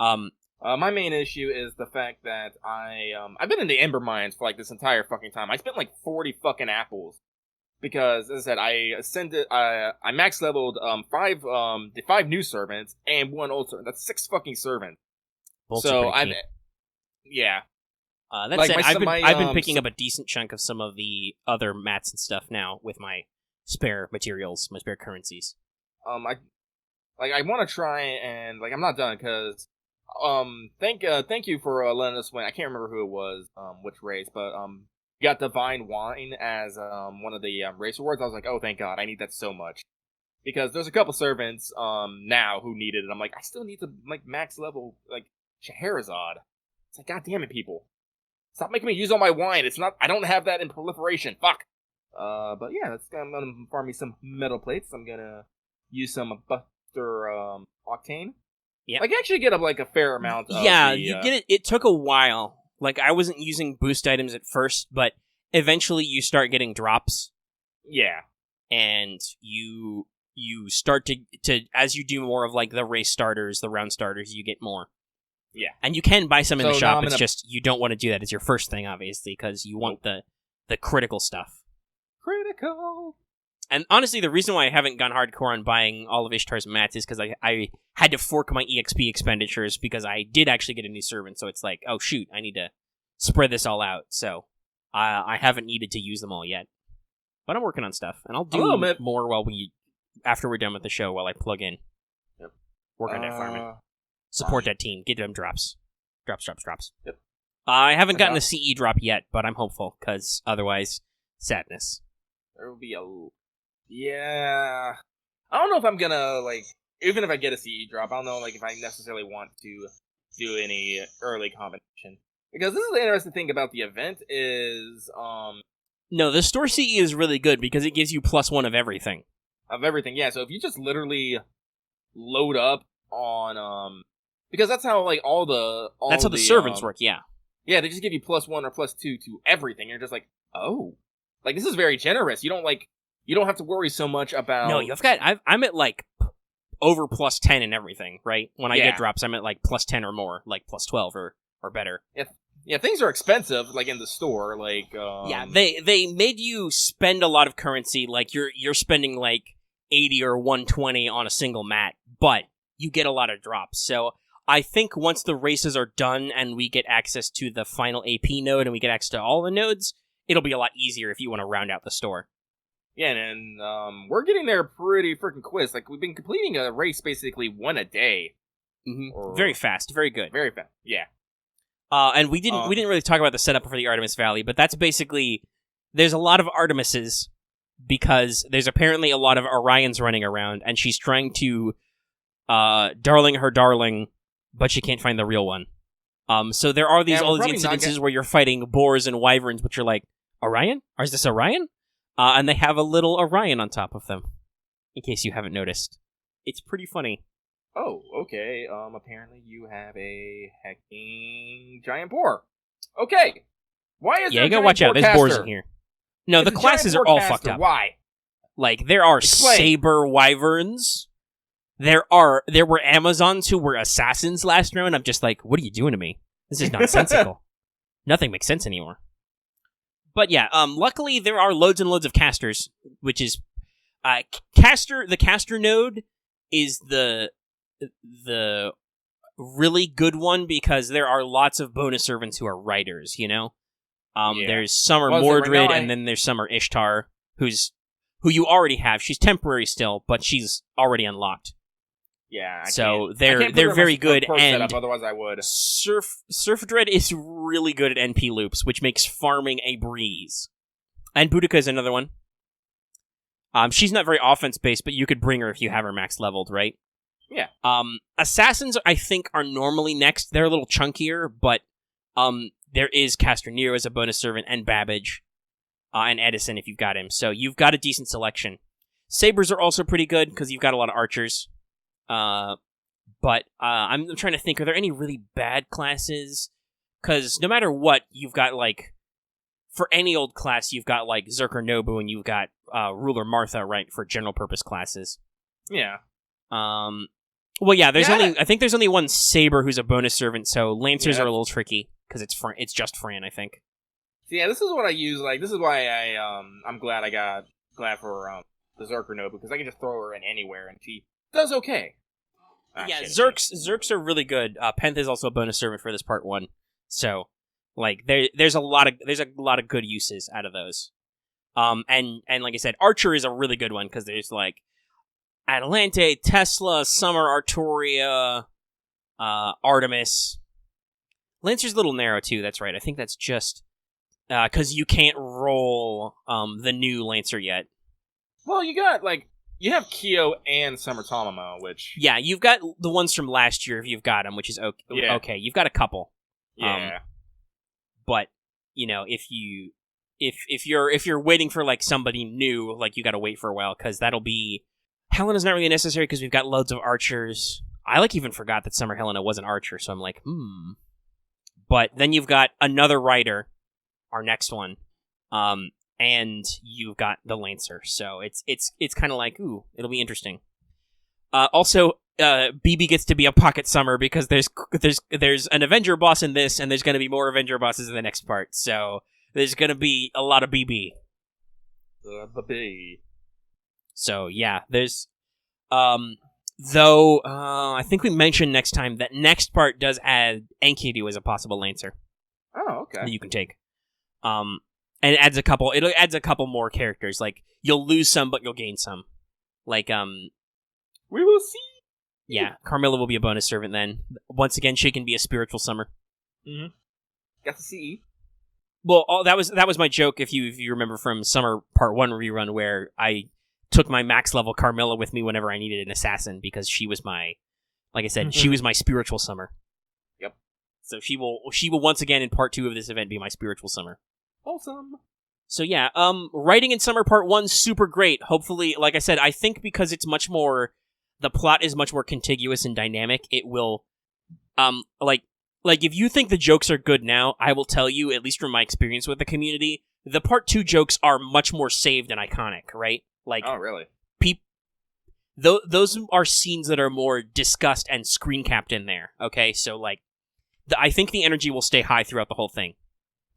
My main issue is the fact that I've been in the Ember Mines for like this entire fucking time. I spent like 40 fucking apples because, as I said, I max leveled the 5 new servants and 1 old servant. That's 6 fucking servants. So I'm yeah. That's like it. I've been picking up a decent chunk of some of the other mats and stuff now with my spare materials, my spare currencies. I want to try and I'm not done because thank you for letting us win. I can't remember who it was, which race, but got Divine Wine as one of the race awards. I was like, oh, thank God, I need that so much. because there's a couple servants now who need it, and I'm like, I still need to like max level like Scheherazade. It's like, god damn it, people, stop making me use all my wine. It's not, I don't have that in proliferation. Fuck. But yeah, I'm gonna farm me some metal plates. I'm gonna use some butter octane. Yeah, I can actually get up like a fair amount. Of you get it. It took a while. Like I wasn't using boost items at first, but eventually you start getting drops. Yeah, and you start to as you do more of like the race starters, the round starters, you get more. Yeah, and you can buy some in the So shop. now It's just you don't want to do that as your first thing, obviously, because you want the critical stuff. critical. And honestly, the reason why I haven't gone hardcore on buying all of Ishtar's mats is because I had to fork my EXP expenditures because I did actually get a new servant. So it's like, oh shoot, I need to spread this all out. So I haven't needed to use them all yet. But I'm working on stuff, and I'll do more after we're done with the show while I plug in. Yep. Work on that farming. Support that team. Get them drops. Drops. Yep. I haven't gotten a CE drop yet, but I'm hopeful, because otherwise, sadness. There will be yeah. I don't know if I'm gonna, like, even if I get a CE drop, I don't know, like, if I necessarily want to do any early competition. Because this is the interesting thing about the event is, No, the store CE is really good because it gives you +1 of everything. Of everything, yeah. So if you just literally load up on, because that's how, like, that's how the servants work, yeah. Yeah, they just give you +1 or +2 to everything. You're just like, oh. Like, this is very generous. You don't have to worry so much about... No, I'm at, like, over +10 and everything, right? When I get drops, I'm at, like, +10 or more, like, +12 or better. Yeah, things are expensive, like, in the store, like, Yeah, they made you spend a lot of currency, like, you're spending, like, 80 or 120 on a single mat, but you get a lot of drops, so... I think once the races are done and we get access to the final AP node and we get access to all the nodes, it'll be a lot easier if you want to round out the store. Yeah, and we're getting there pretty freaking quick. Like, we've been completing a race basically one a day. Mm-hmm. Very fast, very good. Very fast, yeah. And we didn't really talk about the setup for the Artemis Valley, but that's basically, there's a lot of Artemises because there's apparently a lot of Orions running around, and she's trying to darling her darling, but she can't find the real one. So there are all these incidences where you're fighting boars and wyverns, but you're like, Orion? Or is this Orion? And they have a little Orion on top of them, in case you haven't noticed. It's pretty funny. Oh, okay. Apparently you have a hecking giant boar. Okay. Why is there you gotta watch out. There's boars in here. No, the classes are all fucked up. Why? Like, there are saber wyverns. There were Amazons who were assassins last round. I'm just like, what are you doing to me? This is nonsensical. Nothing makes sense anymore. But yeah, luckily there are loads and loads of casters, which is the caster node is the really good one because there are lots of bonus servants who are writers, you know? There's Summer Mordred, and then there's Summer Ishtar, who you already have. She's temporary still, but she's already unlocked. Yeah, so they're very good, and otherwise I would. Surf Dread is really good at NP loops, which makes farming a breeze. And Boudica is another one. She's not very offense based, but you could bring her if you have her max leveled, right? Yeah. Assassins, I think, are normally next. They're a little chunkier, but there is Castor Nero as a bonus servant, and Babbage, and Edison if you've got him. So you've got a decent selection. Sabers are also pretty good because you've got a lot of archers. But I'm trying to think, are there any really bad classes? Because no matter what, you've got, like, for any old class, you've got, like, Zerker Nobu, and you've got Ruler Martha, right, for general purpose classes. Yeah. Well, yeah, I think there's only one Saber who's a bonus servant, so Lancers are a little tricky, because it's just Fran, I think. So yeah, this is what I use, like, this is why I'm glad for the Zerker Nobu, because I can just throw her in anywhere, and she does okay. Yeah, Zerks are really good. Penth is also a bonus servant for this part 1. So, like, there's a lot of good uses out of those. And like I said, Archer is a really good one because there's like Atalante, Tesla, Summer, Artoria, Artemis. Lancer's a little narrow too. That's right. I think that's just because you can't roll the new Lancer yet. Well, you got like You have Kyo and Summer Tamamo, which... Yeah, you've got the ones from last year if you've got them, which is okay. Yeah. Okay, you've got a couple. Yeah. But, if you're waiting for, like, somebody new, like, you gotta wait for a while, because that'll be... Helena's not really necessary because we've got loads of archers. I, even forgot that Summer Helena was an archer, so I'm like, But then you've got another rider, our next one, and you've got the Lancer, so it's kind of like, ooh, it'll be interesting. Also, BB gets to be a pocket Summer because there's an Avenger boss in this, and there's going to be more Avenger bosses in the next part, so there's going to be a lot of BB. So yeah, there's though I think we mentioned next time that next part does add Enkidu as a possible Lancer. Oh, okay. That you can take. And it adds a couple more characters. Like, you'll lose some, but you'll gain some. Like, we will see. Yeah, Carmilla will be a bonus servant then. Once again, she can be a spiritual Summer. Mm-hmm. Got to see. Well, that was my joke, if you remember from Summer Part 1 rerun, where I took my max level Carmilla with me whenever I needed an assassin, because she was my, like I said, she was my spiritual Summer. Yep. So she will once again in Part 2 of this event be my spiritual Summer. Awesome. So yeah, writing in Summer Part 1, super great. Hopefully, like I said, I think because it's much more, the plot is much more contiguous and dynamic, it will, like if you think the jokes are good now, I will tell you, at least from my experience with the community, the Part 2 jokes are much more saved and iconic, right? Like, oh, really? Those are scenes that are more discussed and screen capped in there, okay? So, like, I think the energy will stay high throughout the whole thing.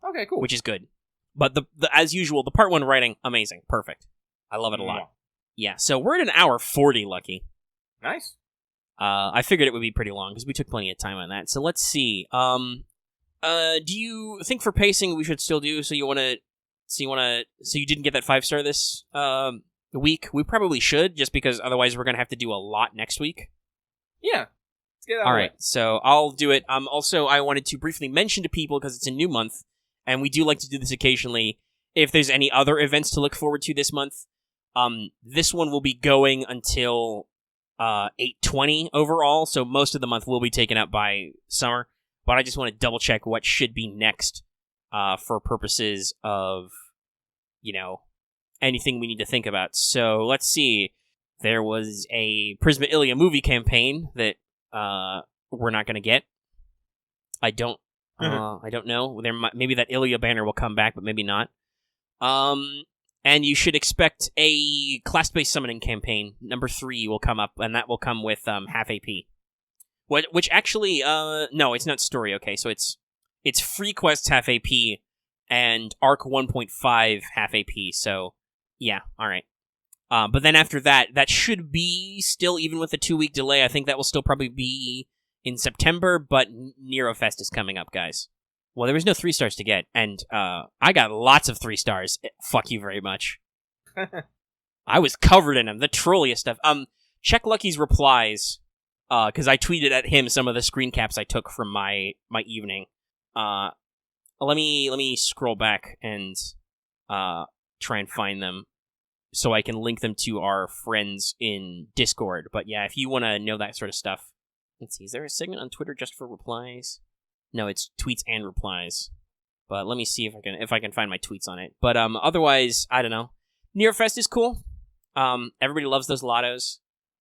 Okay, cool. Which is good. But, the as usual, the Part 1 writing, amazing. Perfect. I love it a lot. Yeah, so we're at an hour 40, Lucky. Nice. I figured it would be pretty long, because we took plenty of time on that. So let's see. Do you think for pacing we should still do, so you didn't get that 5-star this, week? We probably should, just because otherwise we're going to have to do a lot next week. Yeah. Let's get that All right, so I'll do it. Also, I wanted to briefly mention to people, because it's a new month, and we do like to do this occasionally, if there's any other events to look forward to this month. This one will be going until 8/20 overall, so most of the month will be taken up by Summer, but I just want to double check what should be next, for purposes of, anything we need to think about. So let's see. There was a Prisma Ilia movie campaign that we're not going to get. I don't know. Maybe that Ilia banner will come back, but maybe not. And you should expect a class-based summoning campaign. Number 3 will come up, and that will come with half AP. Which actually, no, it's not story. Okay, so it's free quests half AP and Arc 1.5 half AP. So yeah, all right. But then after that should be still, even with a 2-week delay. I think that will still probably be in September. But Nerofest is coming up, guys. Well, there was no 3 stars to get, and I got lots of 3 stars. Fuck you very much. I was covered in them, the trolliest stuff. Check Lucky's replies, because I tweeted at him some of the screen caps I took from my evening. Let me scroll back and try and find them, so I can link them to our friends in Discord. But yeah, if you want to know that sort of stuff, let's see. Is there a segment on Twitter just for replies? No, it's tweets and replies. But let me see if I can find my tweets on it. But otherwise, I don't know. Nerofest is cool. Everybody loves those lottos.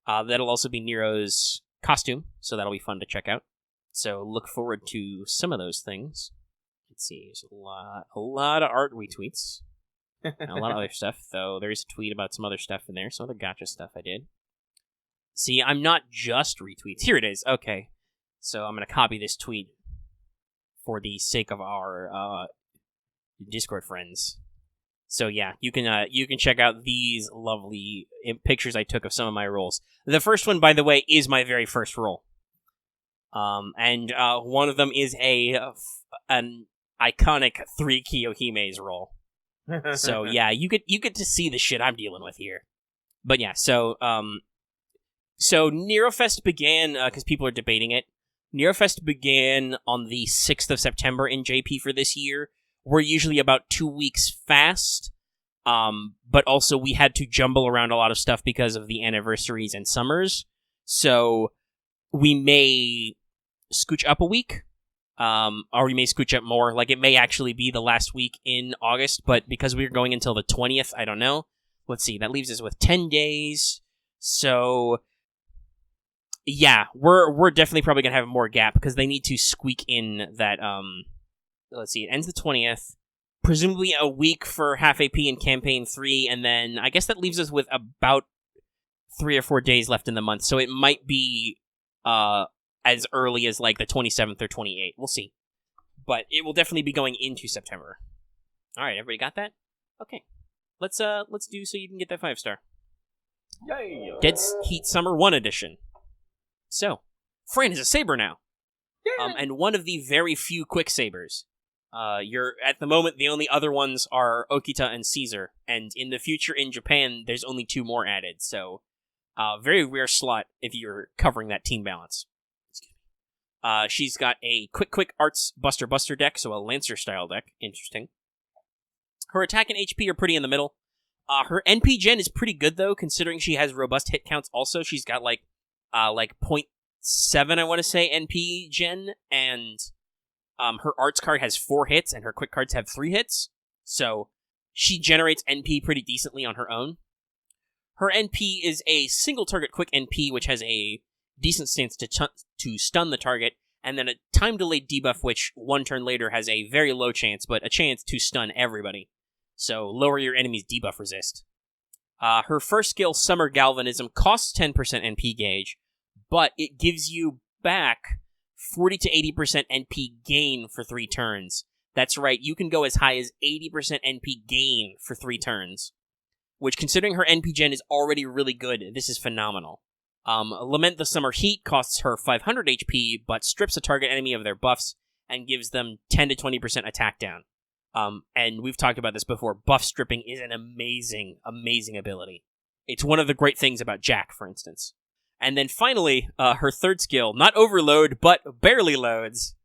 That'll also be Nero's costume, so that'll be fun to check out. So look forward to some of those things. Let's see. There's a lot of art retweets. And a lot of other stuff, though. There's a tweet about some other stuff in there, some other gacha stuff I did. See, I'm not just retweets. Here it is. Okay. So I'm going to copy this tweet for the sake of our Discord friends. So yeah, you can check out these lovely pictures I took of some of my rolls. The first one, by the way, is my very first roll. And one of them is an iconic 3 Kiyohime's roll. So yeah, you get to see the shit I'm dealing with here. But yeah, so Nerofest began, because people are debating it. Nerofest began on the 6th of September in JP for this year. We're usually about 2 weeks fast. But also we had to jumble around a lot of stuff because of the anniversaries and summers. So we may scooch up a week, or we may scooch up more. Like, it may actually be the last week in August, but because we're going until the 20th, I don't know. Let's see, that leaves us with 10 days. So, yeah, we're definitely probably going to have more gap, because they need to squeak in that, let's see, it ends the 20th. Presumably a week for half AP in Campaign 3, and then I guess that leaves us with about 3 or 4 days left in the month, so it might be as early as like the 27th or 28th. We'll see. But it will definitely be going into September. Alright, everybody got that? Okay. Let's do so you can get that 5-star. Yay! Dead Heat Summer 1 Edition. So, Fran is a saber now. And one of the very few quick sabers. You're at the moment, the only other ones are Okita and Caesar, and in the future in Japan, there's only 2 more added, so very rare slot if you're covering that team balance. She's got a quick arts buster deck, so a Lancer style deck. Interesting. Her attack and HP are pretty in the middle. Her NP gen is pretty good though, considering she has robust hit counts. Also, she's got like 0.7, I want to say, NP gen, and her arts card has 4 hits, and her quick cards have 3 hits. So she generates NP pretty decently on her own. Her NP is a single target quick NP, which has a decent stance to stun the target, and then a time delayed debuff, which 1 turn later has a very low chance, but a chance to stun everybody. So lower your enemy's debuff resist. Her first skill, Summer Galvanism, costs 10% NP gauge, but it gives you back 40 to 80% NP gain for 3 turns. That's right, you can go as high as 80% NP gain for 3 turns. Which, considering her NP gen is already really good, this is phenomenal. Lament the Summer Heat costs her 500 HP, but strips a target enemy of their buffs and gives them 10 to 20% attack down. And we've talked about this before, buff stripping is an amazing, amazing ability. It's one of the great things about Jack, for instance. And then finally, her third skill, not overload, but barely loads,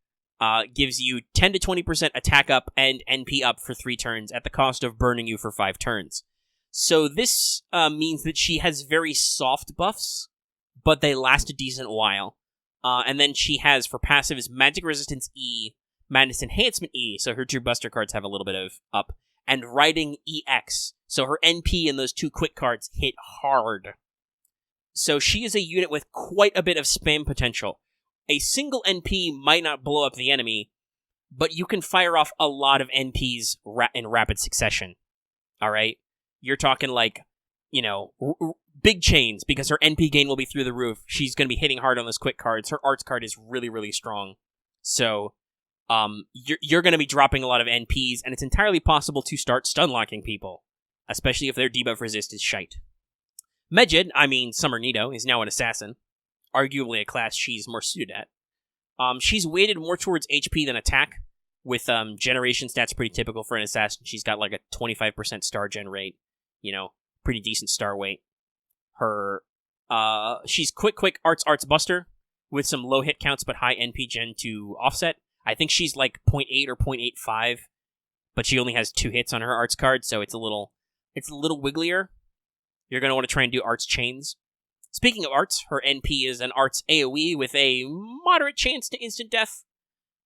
gives you 10 to 20% attack up and NP up for 3 turns at the cost of burning you for 5 turns. So this means that she has very soft buffs, but they last a decent while. And then she has, for passives, Magic Resistance E, Madness Enhancement E, so her 2 Buster cards have a little bit of up, and Riding EX, so her NP and those 2 quick cards hit hard. So she is a unit with quite a bit of spam potential. A single NP might not blow up the enemy, but you can fire off a lot of NPs in rapid succession. Alright? You're talking like, big chains, because her NP gain will be through the roof. She's going to be hitting hard on those quick cards. Her arts card is really, really strong. So, you're going to be dropping a lot of NPs, and it's entirely possible to start stun-locking people, especially if their debuff resist is shite. Medjed, Summer Nito, is now an assassin, arguably a class she's more suited at. She's weighted more towards HP than attack, with generation stats pretty typical for an assassin. She's got like a 25% star gen rate, pretty decent star weight. She's quick arts buster, with some low hit counts but high NP gen to offset. I think she's like 0.8 or 0.85, but she only has 2 hits on her arts card, so it's a little wigglier. You're going to want to try and do arts chains. Speaking of arts, her NP is an arts AoE with a moderate chance to instant death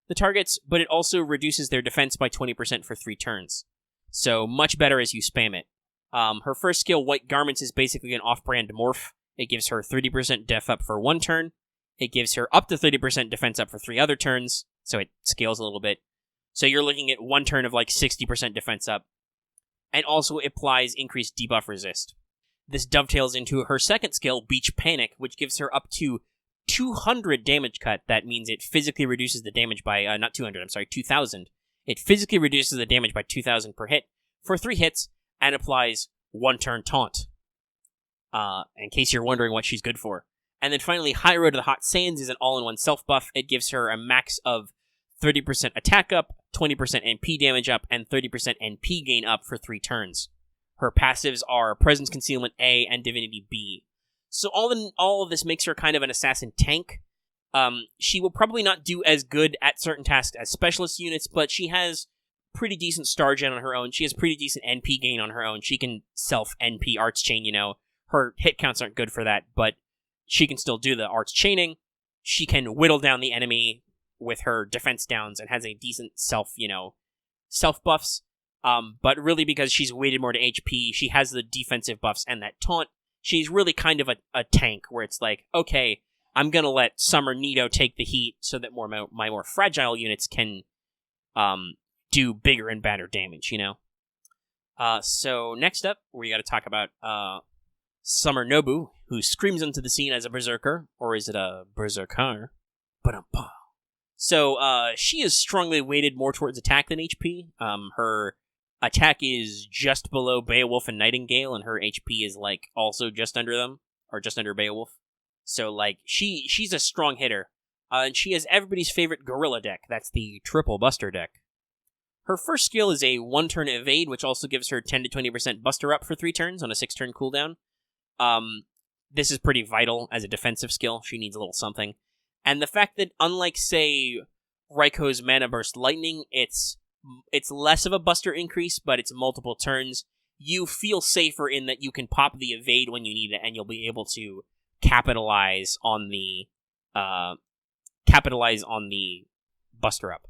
the targets, but it also reduces their defense by 20% for 3 turns. So much better as you spam it. Her first skill, White Garments, is basically an off-brand morph. It gives her 30% def up for 1 turn. It gives her up to 30% defense up for 3 other turns, so it scales a little bit. So you're looking at 1 turn of like 60% defense up. And also applies increased debuff resist. This dovetails into her second skill, Beach Panic, which gives her up to 200 damage cut. That means it physically reduces the damage by, 2,000. It physically reduces the damage by 2,000 per hit for 3 hits, and applies 1 turn taunt. In case you're wondering what she's good for. And then finally, High Road to the Hot Sands is an all-in-one self-buff. It gives her a max of 30% attack up, 20% NP damage up, and 30% NP gain up for 3 turns. Her passives are Presence Concealment A and Divinity B. So all of this makes her kind of an assassin tank. She will probably not do as good at certain tasks as specialist units, but she has pretty decent star gen on her own. She has pretty decent NP gain on her own. She can self-NP arts chain, Her hit counts aren't good for that, but she can still do the arts chaining. She can whittle down the enemy with her defense downs and has a decent self buffs. But really because she's weighted more to HP, she has the defensive buffs and that taunt. She's really kind of a tank where it's like, okay, I'm going to let Summer Nito take the heat so that my more fragile units can do bigger and badder damage, So next up, we got to talk about Summer Nobu, who screams onto the scene as a berserker, or is it a berserker? Ba-dum-ba. So she is strongly weighted more towards attack than HP. Her attack is just below Beowulf and Nightingale, and her HP is also just under them, or just under Beowulf. So she's a strong hitter, and she has everybody's favorite gorilla deck. That's the triple buster deck. Her first skill is a 1-turn evade, which also gives her 10 to 20% buster up for 3 turns on a 6-turn cooldown. This is pretty vital as a defensive skill. She needs a little something. And the fact that, unlike, say, Raikou Mana Burst Lightning, it's less of a buster increase, but it's multiple turns. You feel safer in that you can pop the evade when you need it, and you'll be able to capitalize on the buster up.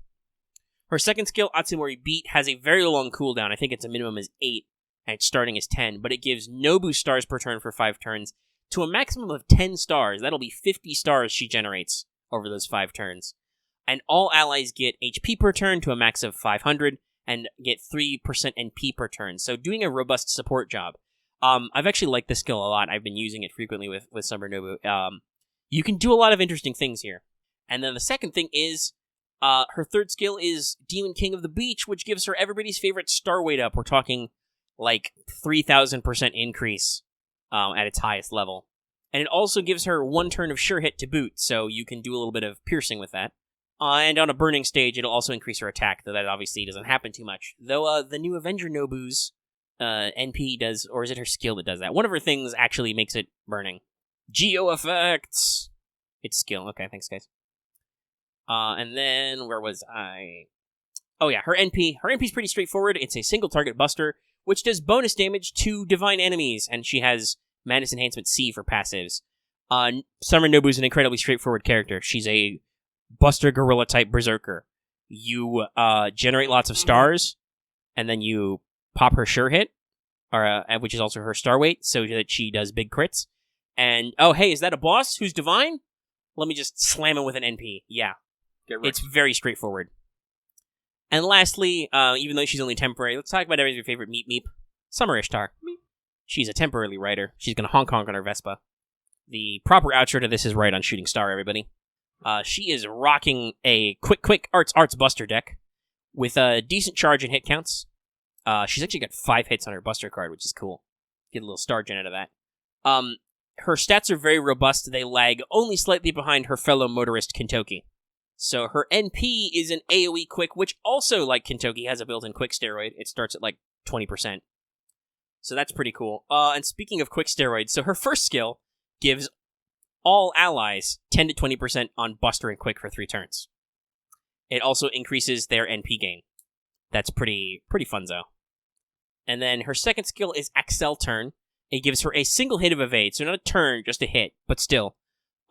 Her second skill, Atsumori Beat, has a very long cooldown. I think its minimum is 8, and its starting is 10, but it gives Nobu stars per turn for 5 turns to a maximum of 10 stars. That'll be 50 stars she generates over those 5 turns. And all allies get HP per turn to a max of 500, and get 3% NP per turn, so doing a robust support job. I've actually liked this skill a lot. I've been using it frequently with Summer Nobu. You can do a lot of interesting things here. And then the second thing is, her third skill is Demon King of the Beach, which gives her everybody's favorite star weight up. We're talking 3,000% increase at its highest level. And it also gives her 1 turn of sure hit to boot, so you can do a little bit of piercing with that. And on a burning stage, it'll also increase her attack, though that obviously doesn't happen too much. Though the new Avenger Nobu's NP does, or is it her skill that does that? One of her things actually makes it burning. Geo effects! It's skill. Okay, thanks, guys. And then, where was I? Oh yeah, her NP. Her NP's pretty straightforward. It's a single target buster, which does bonus damage to divine enemies, and she has Madness Enhancement C for passives. Summer Nobu's an incredibly straightforward character. She's a Buster Gorilla type berserker. You generate lots of stars, and then you pop her sure hit, or which is also her star weight, so that she does big crits. And oh hey, is that a boss who's divine? Let me just slam him with an NP. Yeah, it's very straightforward. And lastly, even though she's only temporary, let's talk about everybody's favorite Meep, Summer Ishtar. Meep. She's a temporarily rider. She's gonna honk on her Vespa. The proper outro to this is right on Shooting Star, everybody. She is rocking a quick arts buster deck with a decent charge and hit counts. She's actually got 5 hits on her buster card, which is cool. Get a little star gen out of that. Her stats are very robust. They lag only slightly behind her fellow motorist Kintoki. So her NP is an AoE quick, which also, like Kintoki, has a built-in quick steroid. It starts at 20%. So that's pretty cool. And speaking of quick steroids, so her first skill gives all allies 10 to 20% on Buster and Quick for 3 turns. It also increases their NP gain. That's pretty funzo. And then her second skill is Accel Turn. It gives her a single hit of evade, so not a turn, just a hit, but still,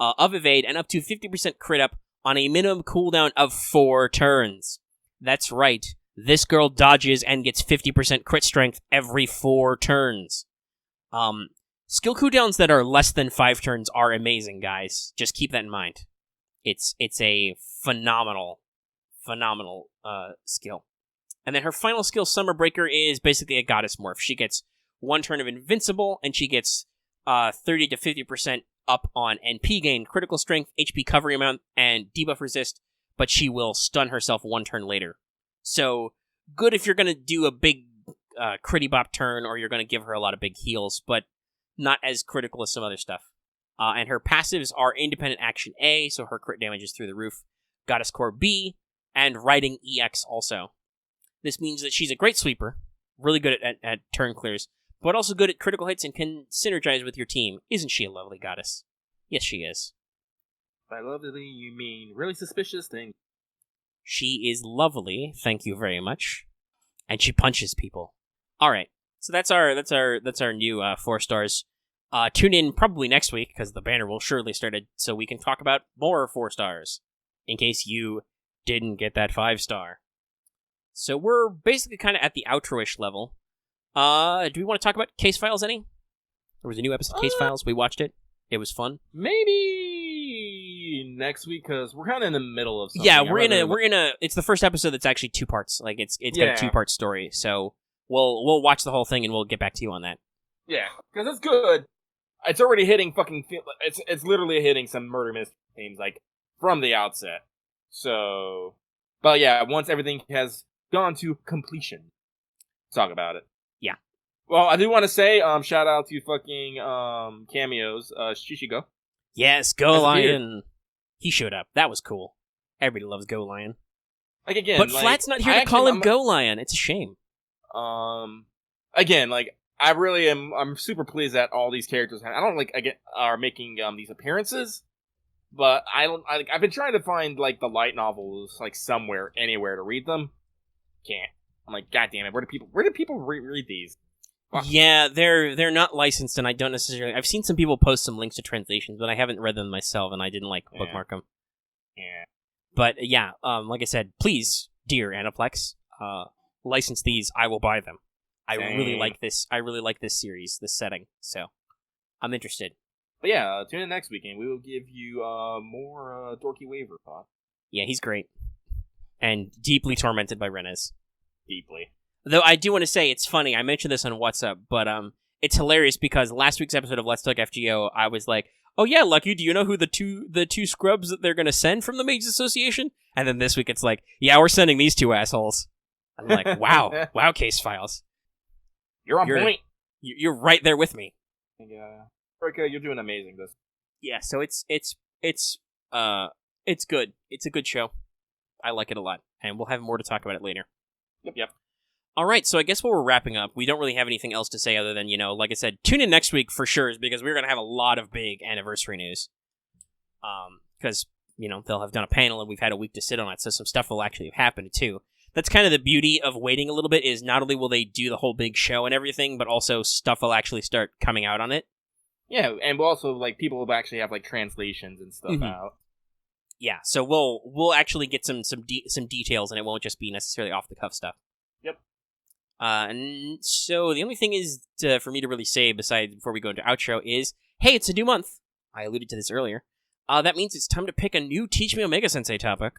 of evade, and up to 50% crit up on a minimum cooldown of 4 turns. That's right, this girl dodges and gets 50% crit strength every 4 turns. Skill cooldowns that are less than 5 turns are amazing, guys. Just keep that in mind. It's a phenomenal skill. And then her final skill, Summer Breaker, is basically a goddess morph. She gets 1 turn of invincible, and she gets 30 to 50% up on NP gain, critical strength, HP cover amount, and debuff resist, but she will stun herself 1 turn later. So, good if you're going to do a big critty bop turn, or you're going to give her a lot of big heals, but not as critical as some other stuff. And her passives are Independent Action A, so her crit damage is through the roof, Goddess Core B, and Riding EX also. This means that she's a great sweeper, really good at turn clears, but also good at critical hits and can synergize with your team. Isn't she a lovely goddess? Yes, she is. By lovely, you mean really suspicious thing. She is lovely, thank you very much. and she punches people. All right, so that's our new 4 stars. Tune in probably next week because the banner will surely start it, so we can talk about more 4 stars. In case you didn't get that 5-star. So we're basically kind of at the outro-ish level. Do we want to talk about Case Files any? There was a new episode of Case Files. We watched it. It was fun. Maybe next week because we're kind of in the middle of something. Yeah, we're in a. It's the first episode that's actually 2 parts. Like it's got a 2-part story. So we'll watch the whole thing and we'll get back to you on that. Yeah, because it's good. It's already hitting fucking. It's literally hitting some murder mystery themes like from the outset. So, but yeah, once everything has gone to completion, talk about it. Yeah. Well, I do want to say, shout out to fucking cameos, Shishigo. Yes, Go Lion. He showed up. That was cool. Everybody loves Go Lion. Like again, but Flat's not here to call him Go Lion. It's a shame. Again, like I really am. I'm super pleased that all these characters are making these appearances. But I've been trying to find like the light novels like somewhere, anywhere to read them. Can't. I'm like, God damn it! Where do people read these? Fuck. Yeah, they're not licensed, and I don't necessarily. I've seen some people post some links to translations, but I haven't read them myself, and I didn't bookmark them. Yeah. But yeah, like I said, please, dear Aniplex, license these. I will buy them. I really like this. I really like this series, this setting. So I'm interested. But yeah, tune in next weekend. We will give you more Dorky Waver talk. Yeah, he's great. And deeply tormented by Renez. Deeply. Though I do want to say, it's funny, I mentioned this on What's Up, but it's hilarious because last week's episode of Let's Talk FGO, I was like, oh yeah, Lucky, do you know who the two scrubs that they're going to send from the Mages Association? And then this week it's like, yeah, we're sending these 2 assholes. I'm like, wow, Case Files. You're on point. You're right there with me. Yeah. Okay, you're doing amazing this. Yeah, so it's good. It's a good show. I like it a lot, and we'll have more to talk about it later. Yep. All right, so I guess while we're wrapping up, we don't really have anything else to say other than, like I said, tune in next week for sure, because we're going to have a lot of big anniversary news. Because, they'll have done a panel and we've had a week to sit on it, so some stuff will actually have happened too. That's kind of the beauty of waiting a little bit, is not only will they do the whole big show and everything, but also stuff will actually start coming out on it. Yeah, and we'll also, people will actually have, translations and stuff out. Yeah, so we'll actually get some details, and it won't just be necessarily off-the-cuff stuff. Yep. And so the only thing is for me to really say, besides before we go into outro, is, hey, it's a new month. I alluded to this earlier. That means it's time to pick a new Teach Me Omega Sensei topic.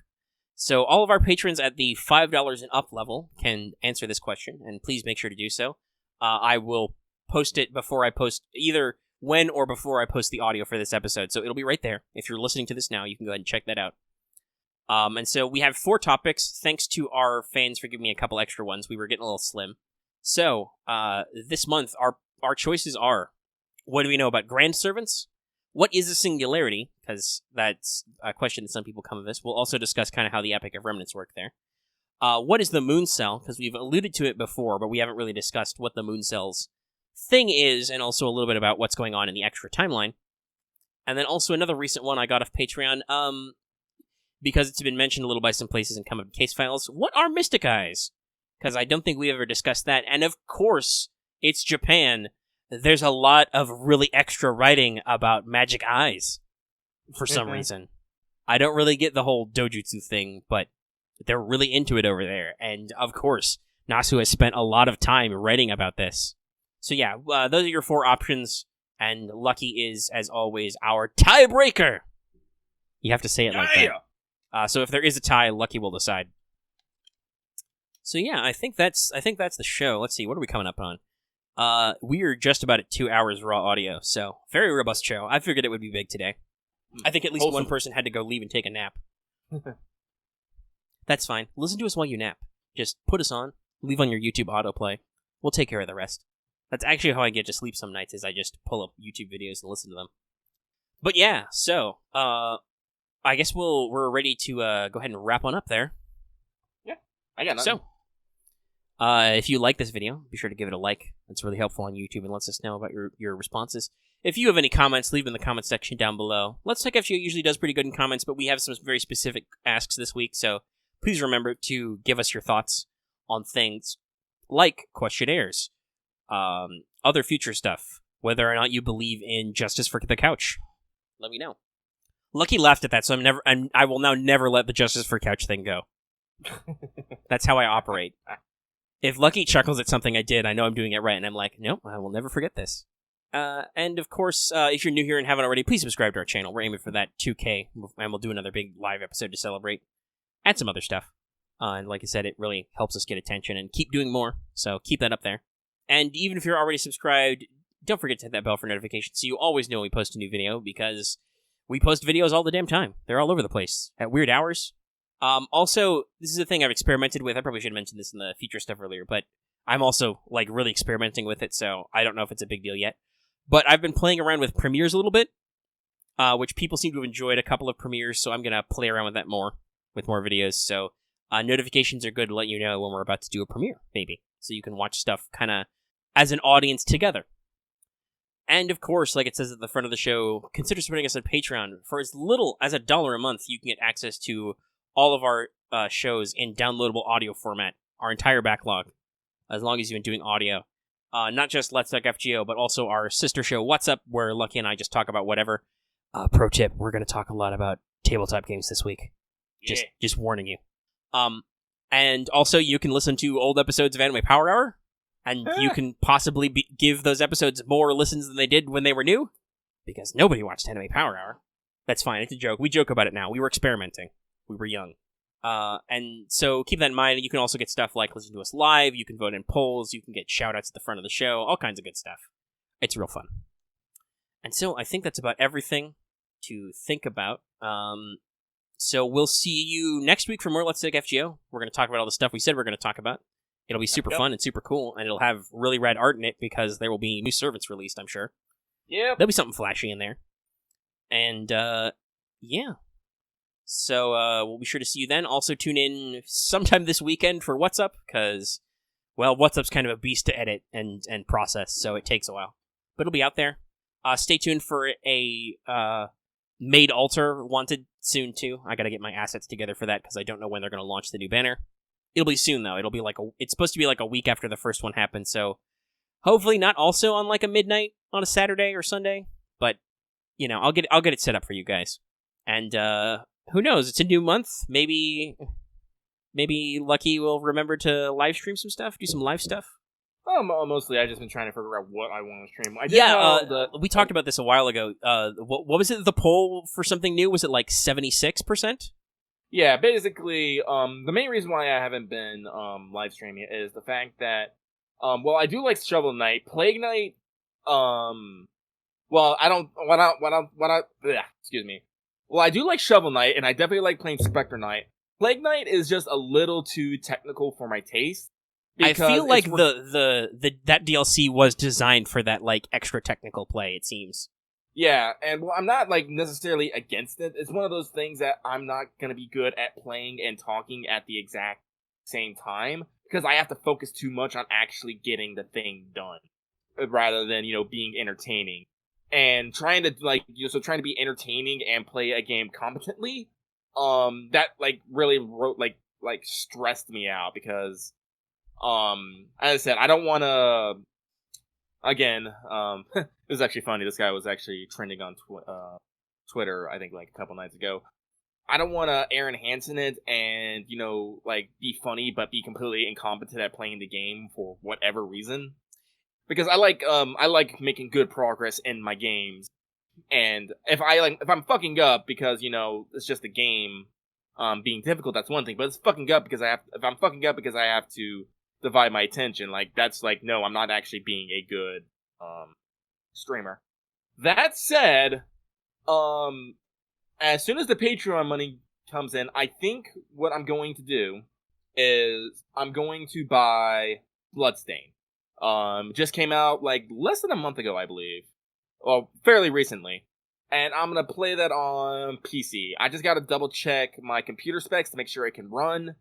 So all of our patrons at the $5 and up level can answer this question, and please make sure to do so. I will post it before I post either when or before I post the audio for this episode, so it'll be right there. If you're listening to this now, you can go ahead and check that out. And so we have 4 topics, thanks to our fans for giving me a couple extra ones. We were getting a little slim. So, this month, our choices are, what do we know about Grand Servants? What is a singularity? Because that's a question that some people come of this. We'll also discuss kind of how the Epic of Remnants work there. What is the Moon Cell? Because we've alluded to it before, but we haven't really discussed what the Moon Cell's thing is, and also a little bit about what's going on in the extra timeline. And then also another recent one I got off Patreon, because it's been mentioned a little by some places and come up in Case Files. What are Mystic Eyes? Because I don't think we ever discussed that. And of course, it's Japan. There's a lot of really extra writing about magic eyes for some reason. I don't really get the whole dojutsu thing, but they're really into it over there. And of course, Nasu has spent a lot of time writing about this. So yeah, those are your 4 options, and Lucky is, as always, our tiebreaker. You have to say it like that. So if there is a tie, Lucky will decide. So yeah, I think that's the show. Let's see, what are we coming up on? We are just about at 2 hours raw audio, so very robust show. I figured it would be big today. I think at least one person had to go leave and take a nap. That's fine. Listen to us while you nap. Just put us on, leave on your YouTube autoplay. We'll take care of the rest. That's actually how I get to sleep some nights, is I just pull up YouTube videos and listen to them. But yeah, so, I guess we're ready to go ahead and wrap on up there. Yeah, I got nothing. So, if you like this video, be sure to give it a like. It's really helpful on YouTube and lets us know about your responses. If you have any comments, leave them in the comments section down below. Let's Talk FGO usually does pretty good in comments, but we have some very specific asks this week, so please remember to give us your thoughts on things. like questionnaires, other future stuff, whether or not you believe in justice for the couch. Let me know. Lucky laughed at that, so I will now never let the justice for couch thing go. That's how I operate. If Lucky chuckles at something I did, I know I'm doing it right, and I'm like, nope, I will never forget this. And of course, if you're new here and haven't already, please subscribe to our channel. We're aiming for that 2K, and we'll do another big live episode to celebrate, and some other stuff. And like I said, it really helps us get attention and keep doing more, so keep that up there. And even if you're already subscribed, don't forget to hit that bell for notifications so you always know when we post a new video, because we post videos all the damn time. They're all over the place at weird hours. Also, this is a thing I've experimented with. I probably should have mentioned this in the future stuff earlier, but I'm also, like, really experimenting with it, so I don't know if it's a big deal yet. But I've been playing around with premieres a little bit, which people seem to have enjoyed a couple of premieres, so I'm going to play around with that more, with more videos. So notifications are good to let you know when we're about to do a premiere, maybe. So you can watch stuff kind of as an audience together. And of course, like it says at the front of the show, consider supporting us on Patreon. For as little as $1 a month, you can get access to all of our shows in downloadable audio format, our entire backlog, as long as you've been doing audio. Not just Let's Talk FGO, but also our sister show, What's Up, where Lucky and I just talk about whatever. Pro tip, we're going to talk a lot about tabletop games this week. Just warning you. And also, you can listen to old episodes of Anime Power Hour, and you can possibly give those episodes more listens than they did when they were new, because nobody watched Anime Power Hour. That's fine, it's a joke. We joke about it now. We were experimenting. We were young. And so keep that in mind. You can also get stuff like listen to us live, you can vote in polls, you can get shout-outs at the front of the show, all kinds of good stuff. It's real fun. And so I think that's about everything to think about. So we'll see you next week for more Let's Talk FGO. We're going to talk about all the stuff we said we're going to talk about. It'll be super fun and super cool, and it'll have really rad art in it because there will be new servants released, I'm sure. Yeah. There'll be something flashy in there. And, yeah. So, we'll be sure to see you then. Also, tune in sometime this weekend for What's Up, because, well, What's Up's kind of a beast to edit and process, so it takes a while. But it'll be out there. Stay tuned for a Made Alter wanted soon, too. I gotta get my assets together for that, because I don't know when they're going to launch the new banner. It'll be soon, though. It'll be it's supposed to be like a week after the first one happens, so hopefully not also on like a midnight on a Saturday or Sunday, but, you know, I'll get it set up for you guys. And, who knows? It's a new month. Maybe Lucky will remember to live stream some stuff, do some live stuff. Mostly I've just been trying to figure out what I want to stream. We talked about this a while ago. What was it, the poll for something new? Was it like 76%? Yeah, basically, the main reason why I haven't been live streaming it is the fact that, well, I do like Shovel Knight. Plague Knight, well, I don't, excuse me. Well, I do like Shovel Knight, and I definitely like playing Spectre Knight. Plague Knight is just a little too technical for my taste. I feel like that DLC was designed for that, like, extra technical play, it seems. Yeah, and well, I'm not, like, necessarily against it. It's one of those things that I'm not gonna be good at playing and talking at the exact same time, because I have to focus too much on actually getting the thing done, rather than, you know, being entertaining. And trying to, like, you know, so trying to be entertaining and play a game competently, that, like, really stressed me out, because, as I said, I don't want to, again, it was actually funny, this guy was actually trending on Twitter, I think, like, a couple nights ago. I don't want to Aaron Hansen it and, you know, like, be funny, but be completely incompetent at playing the game for whatever reason. Because I like making good progress in my games. And if I'm fucking up because, you know, it's just a game, being difficult, that's one thing, but it's fucking up because if I'm fucking up because I have to divide my attention, like, that's like, no, I'm not actually being a good, streamer. That said, as soon as the Patreon money comes in, I think what I'm going to do is I'm going to buy Bloodstain. Just came out, like, less than a month ago, I believe. Well, fairly recently. And I'm gonna play that on PC. I just gotta double check my computer specs to make sure it can run.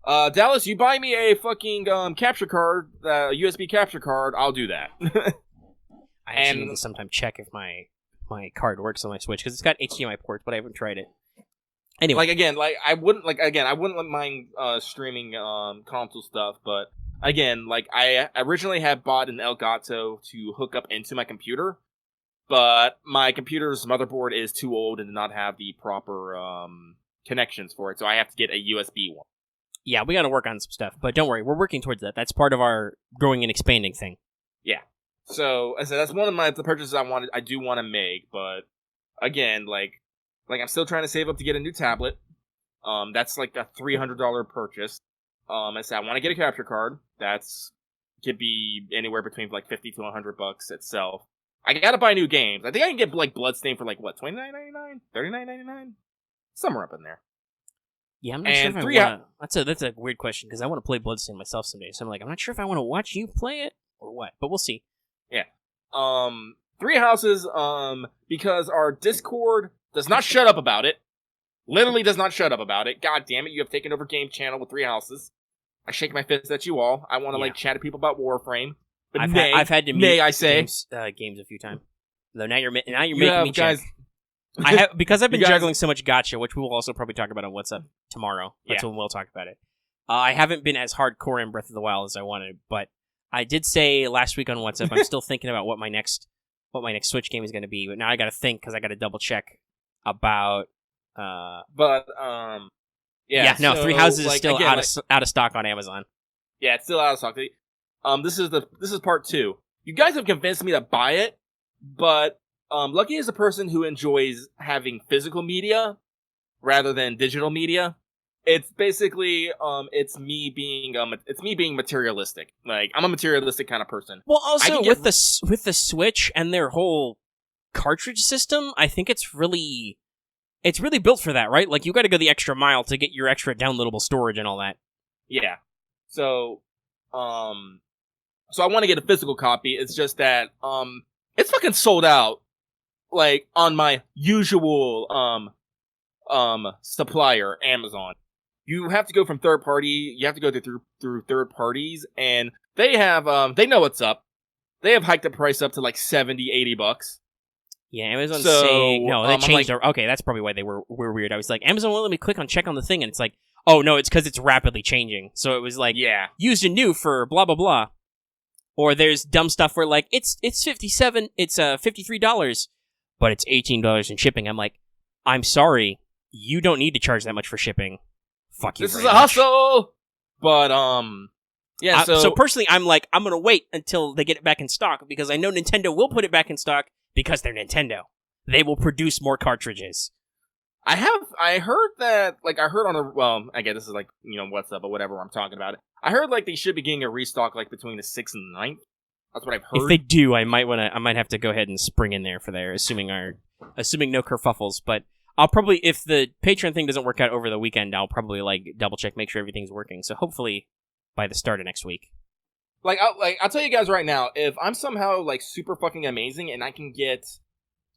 Dallas, you buy me a fucking, capture card, USB capture card, I'll do that. I actually need to sometimes check if my card works on my Switch, because it's got HDMI ports, but I haven't tried it. Anyway. I wouldn't mind, streaming, console stuff, but again, like I originally had bought an Elgato to hook up into my computer, but my computer's motherboard is too old and did not have the proper connections for it, so I have to get a USB one. Yeah, we got to work on some stuff, but don't worry, we're working towards that. That's part of our growing and expanding thing. Yeah. So I said that's one of the purchases I do want to make, but again, like I'm still trying to save up to get a new tablet. That's like a $300 purchase. I said I want to get a capture card. That's could be anywhere between like $50 to $100 itself. I gotta buy new games. I think I can get like Bloodstained for like what, $29.99, $39.99, somewhere up in there. Yeah, I'm not sure if I want to... That's a weird question, because I want to play Bloodstained myself someday. So I'm like, I'm not sure if I want to watch you play it or what, but we'll see. Yeah. Three Houses, because our Discord does not shut up about it. Literally does not shut up about it. God damn it, you have taken over Game Channel with Three Houses. I shake my fist at you all. I want to like chat to people about Warframe. But I've had to mute I say. games a few times. Though now you're making me guys, check. Because I've been juggling so much gacha, which we will also probably talk about on What's Up tomorrow. That's when we'll talk about it. I haven't been as hardcore in Breath of the Wild as I wanted, but I did say last week on What's Up, I'm still thinking about what my next Switch game is going to be. But now I got to think because I got to double check about. Three Houses is still out of stock on Amazon. Yeah, it's still out of stock. This is part 2. You guys have convinced me to buy it, but Lucky is a person who enjoys having physical media rather than digital media. It's basically it's me being materialistic. Like I'm a materialistic kind of person. Well, also with the Switch and their whole cartridge system, I think it's really built for that, right? Like you got to go the extra mile to get your extra downloadable storage and all that. Yeah. So I want to get a physical copy. It's just that it's fucking sold out. Like on my usual supplier, Amazon. You have to go from third party. You have to go through third parties, and they have they know what's up. They have hiked the price up to like $70-$80. Yeah, Amazon's saying no. They changed. Okay, that's probably why they were weird. I was like, Amazon won't let me click on check on the thing, and it's like, oh no, it's because it's rapidly changing. So it was like, used and new for blah blah blah. Or there's dumb stuff where like it's $53, but it's $18 in shipping. I'm like, I'm sorry, you don't need to charge that much for shipping. Fuck you. This is a hustle. But yeah. So personally, I'm like, I'm gonna wait until they get it back in stock because I know Nintendo will put it back in stock because they're Nintendo. They will produce more cartridges. I heard that, like, I heard on the, well, I guess this is like, What's Up or whatever I'm talking about. I heard like they should be getting a restock like between the 6th and the 9th. That's what I've heard. If they do, I might have to go ahead and spring in there for there, assuming no kerfuffles. But I'll probably, if the Patreon thing doesn't work out over the weekend, I'll probably like double check, make sure everything's working. So hopefully by the start of next week. I'll tell you guys right now, if I'm somehow like super fucking amazing and I can get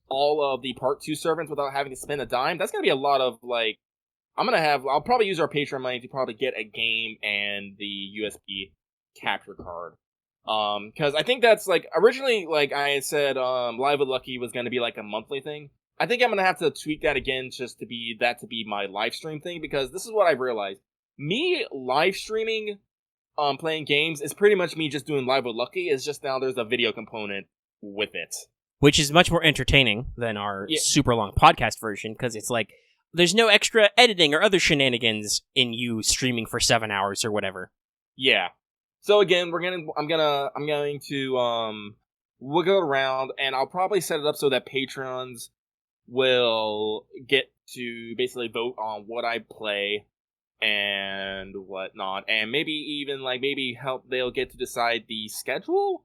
all of the Part 2 servants without having to spend a dime, that's gonna be a lot of like. I'll probably use our Patreon money to probably get a game and the USB capture card. Because I think that's like originally, like I had said, Live with Lucky was gonna be like a monthly thing. I think I'm gonna have to tweak that again just to be my live stream thing, because this is what I've realized. Me live streaming playing games is pretty much me just doing Live with Lucky. It's just now there's a video component with it. Which is much more entertaining than our super long podcast version, because it's like, there's no extra editing or other shenanigans in you streaming for 7 hours or whatever. Yeah. So again, I'm going to we'll go around, and I'll probably set it up so that patrons will get to basically vote on what I play and whatnot, and maybe even help. They'll get to decide the schedule.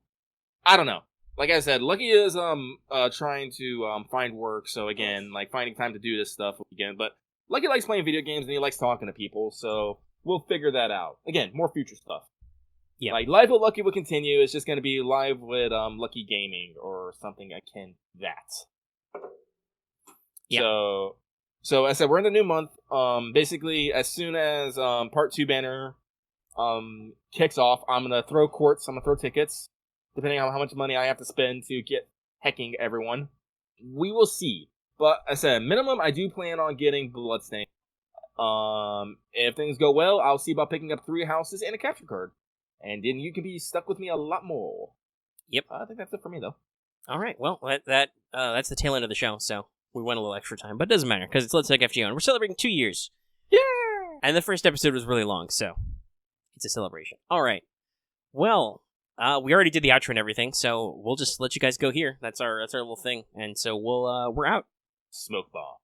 I don't know. Like I said, Lucky is trying to find work, so again, like finding time to do this stuff again. But Lucky likes playing video games and he likes talking to people, so we'll figure that out. Again, more future stuff. Yeah, like Live with Lucky will continue. It's just going to be Live with Lucky Gaming or something akin to that. Yeah. So as I said, we're in the new month. Basically, as soon as Part 2 banner kicks off, I'm gonna throw quartz. I'm gonna throw tickets. Depending on how much money I have to spend to get hecking everyone. We will see. But as I said, minimum, I do plan on getting Bloodstained. If things go well, I'll see about picking up 3 houses and a capture card. And then you can be stuck with me a lot more. Yep. I think that's it for me, though. All right. Well, that's the tail end of the show, so we went a little extra time, but it doesn't matter because it's Let's Take FGO, and we're celebrating 2 years. Yeah! And the first episode was really long, so it's a celebration. All right. Well, we already did the outro and everything, so we'll just let you guys go here. That's our little thing, and so we're out. Smoke bomb.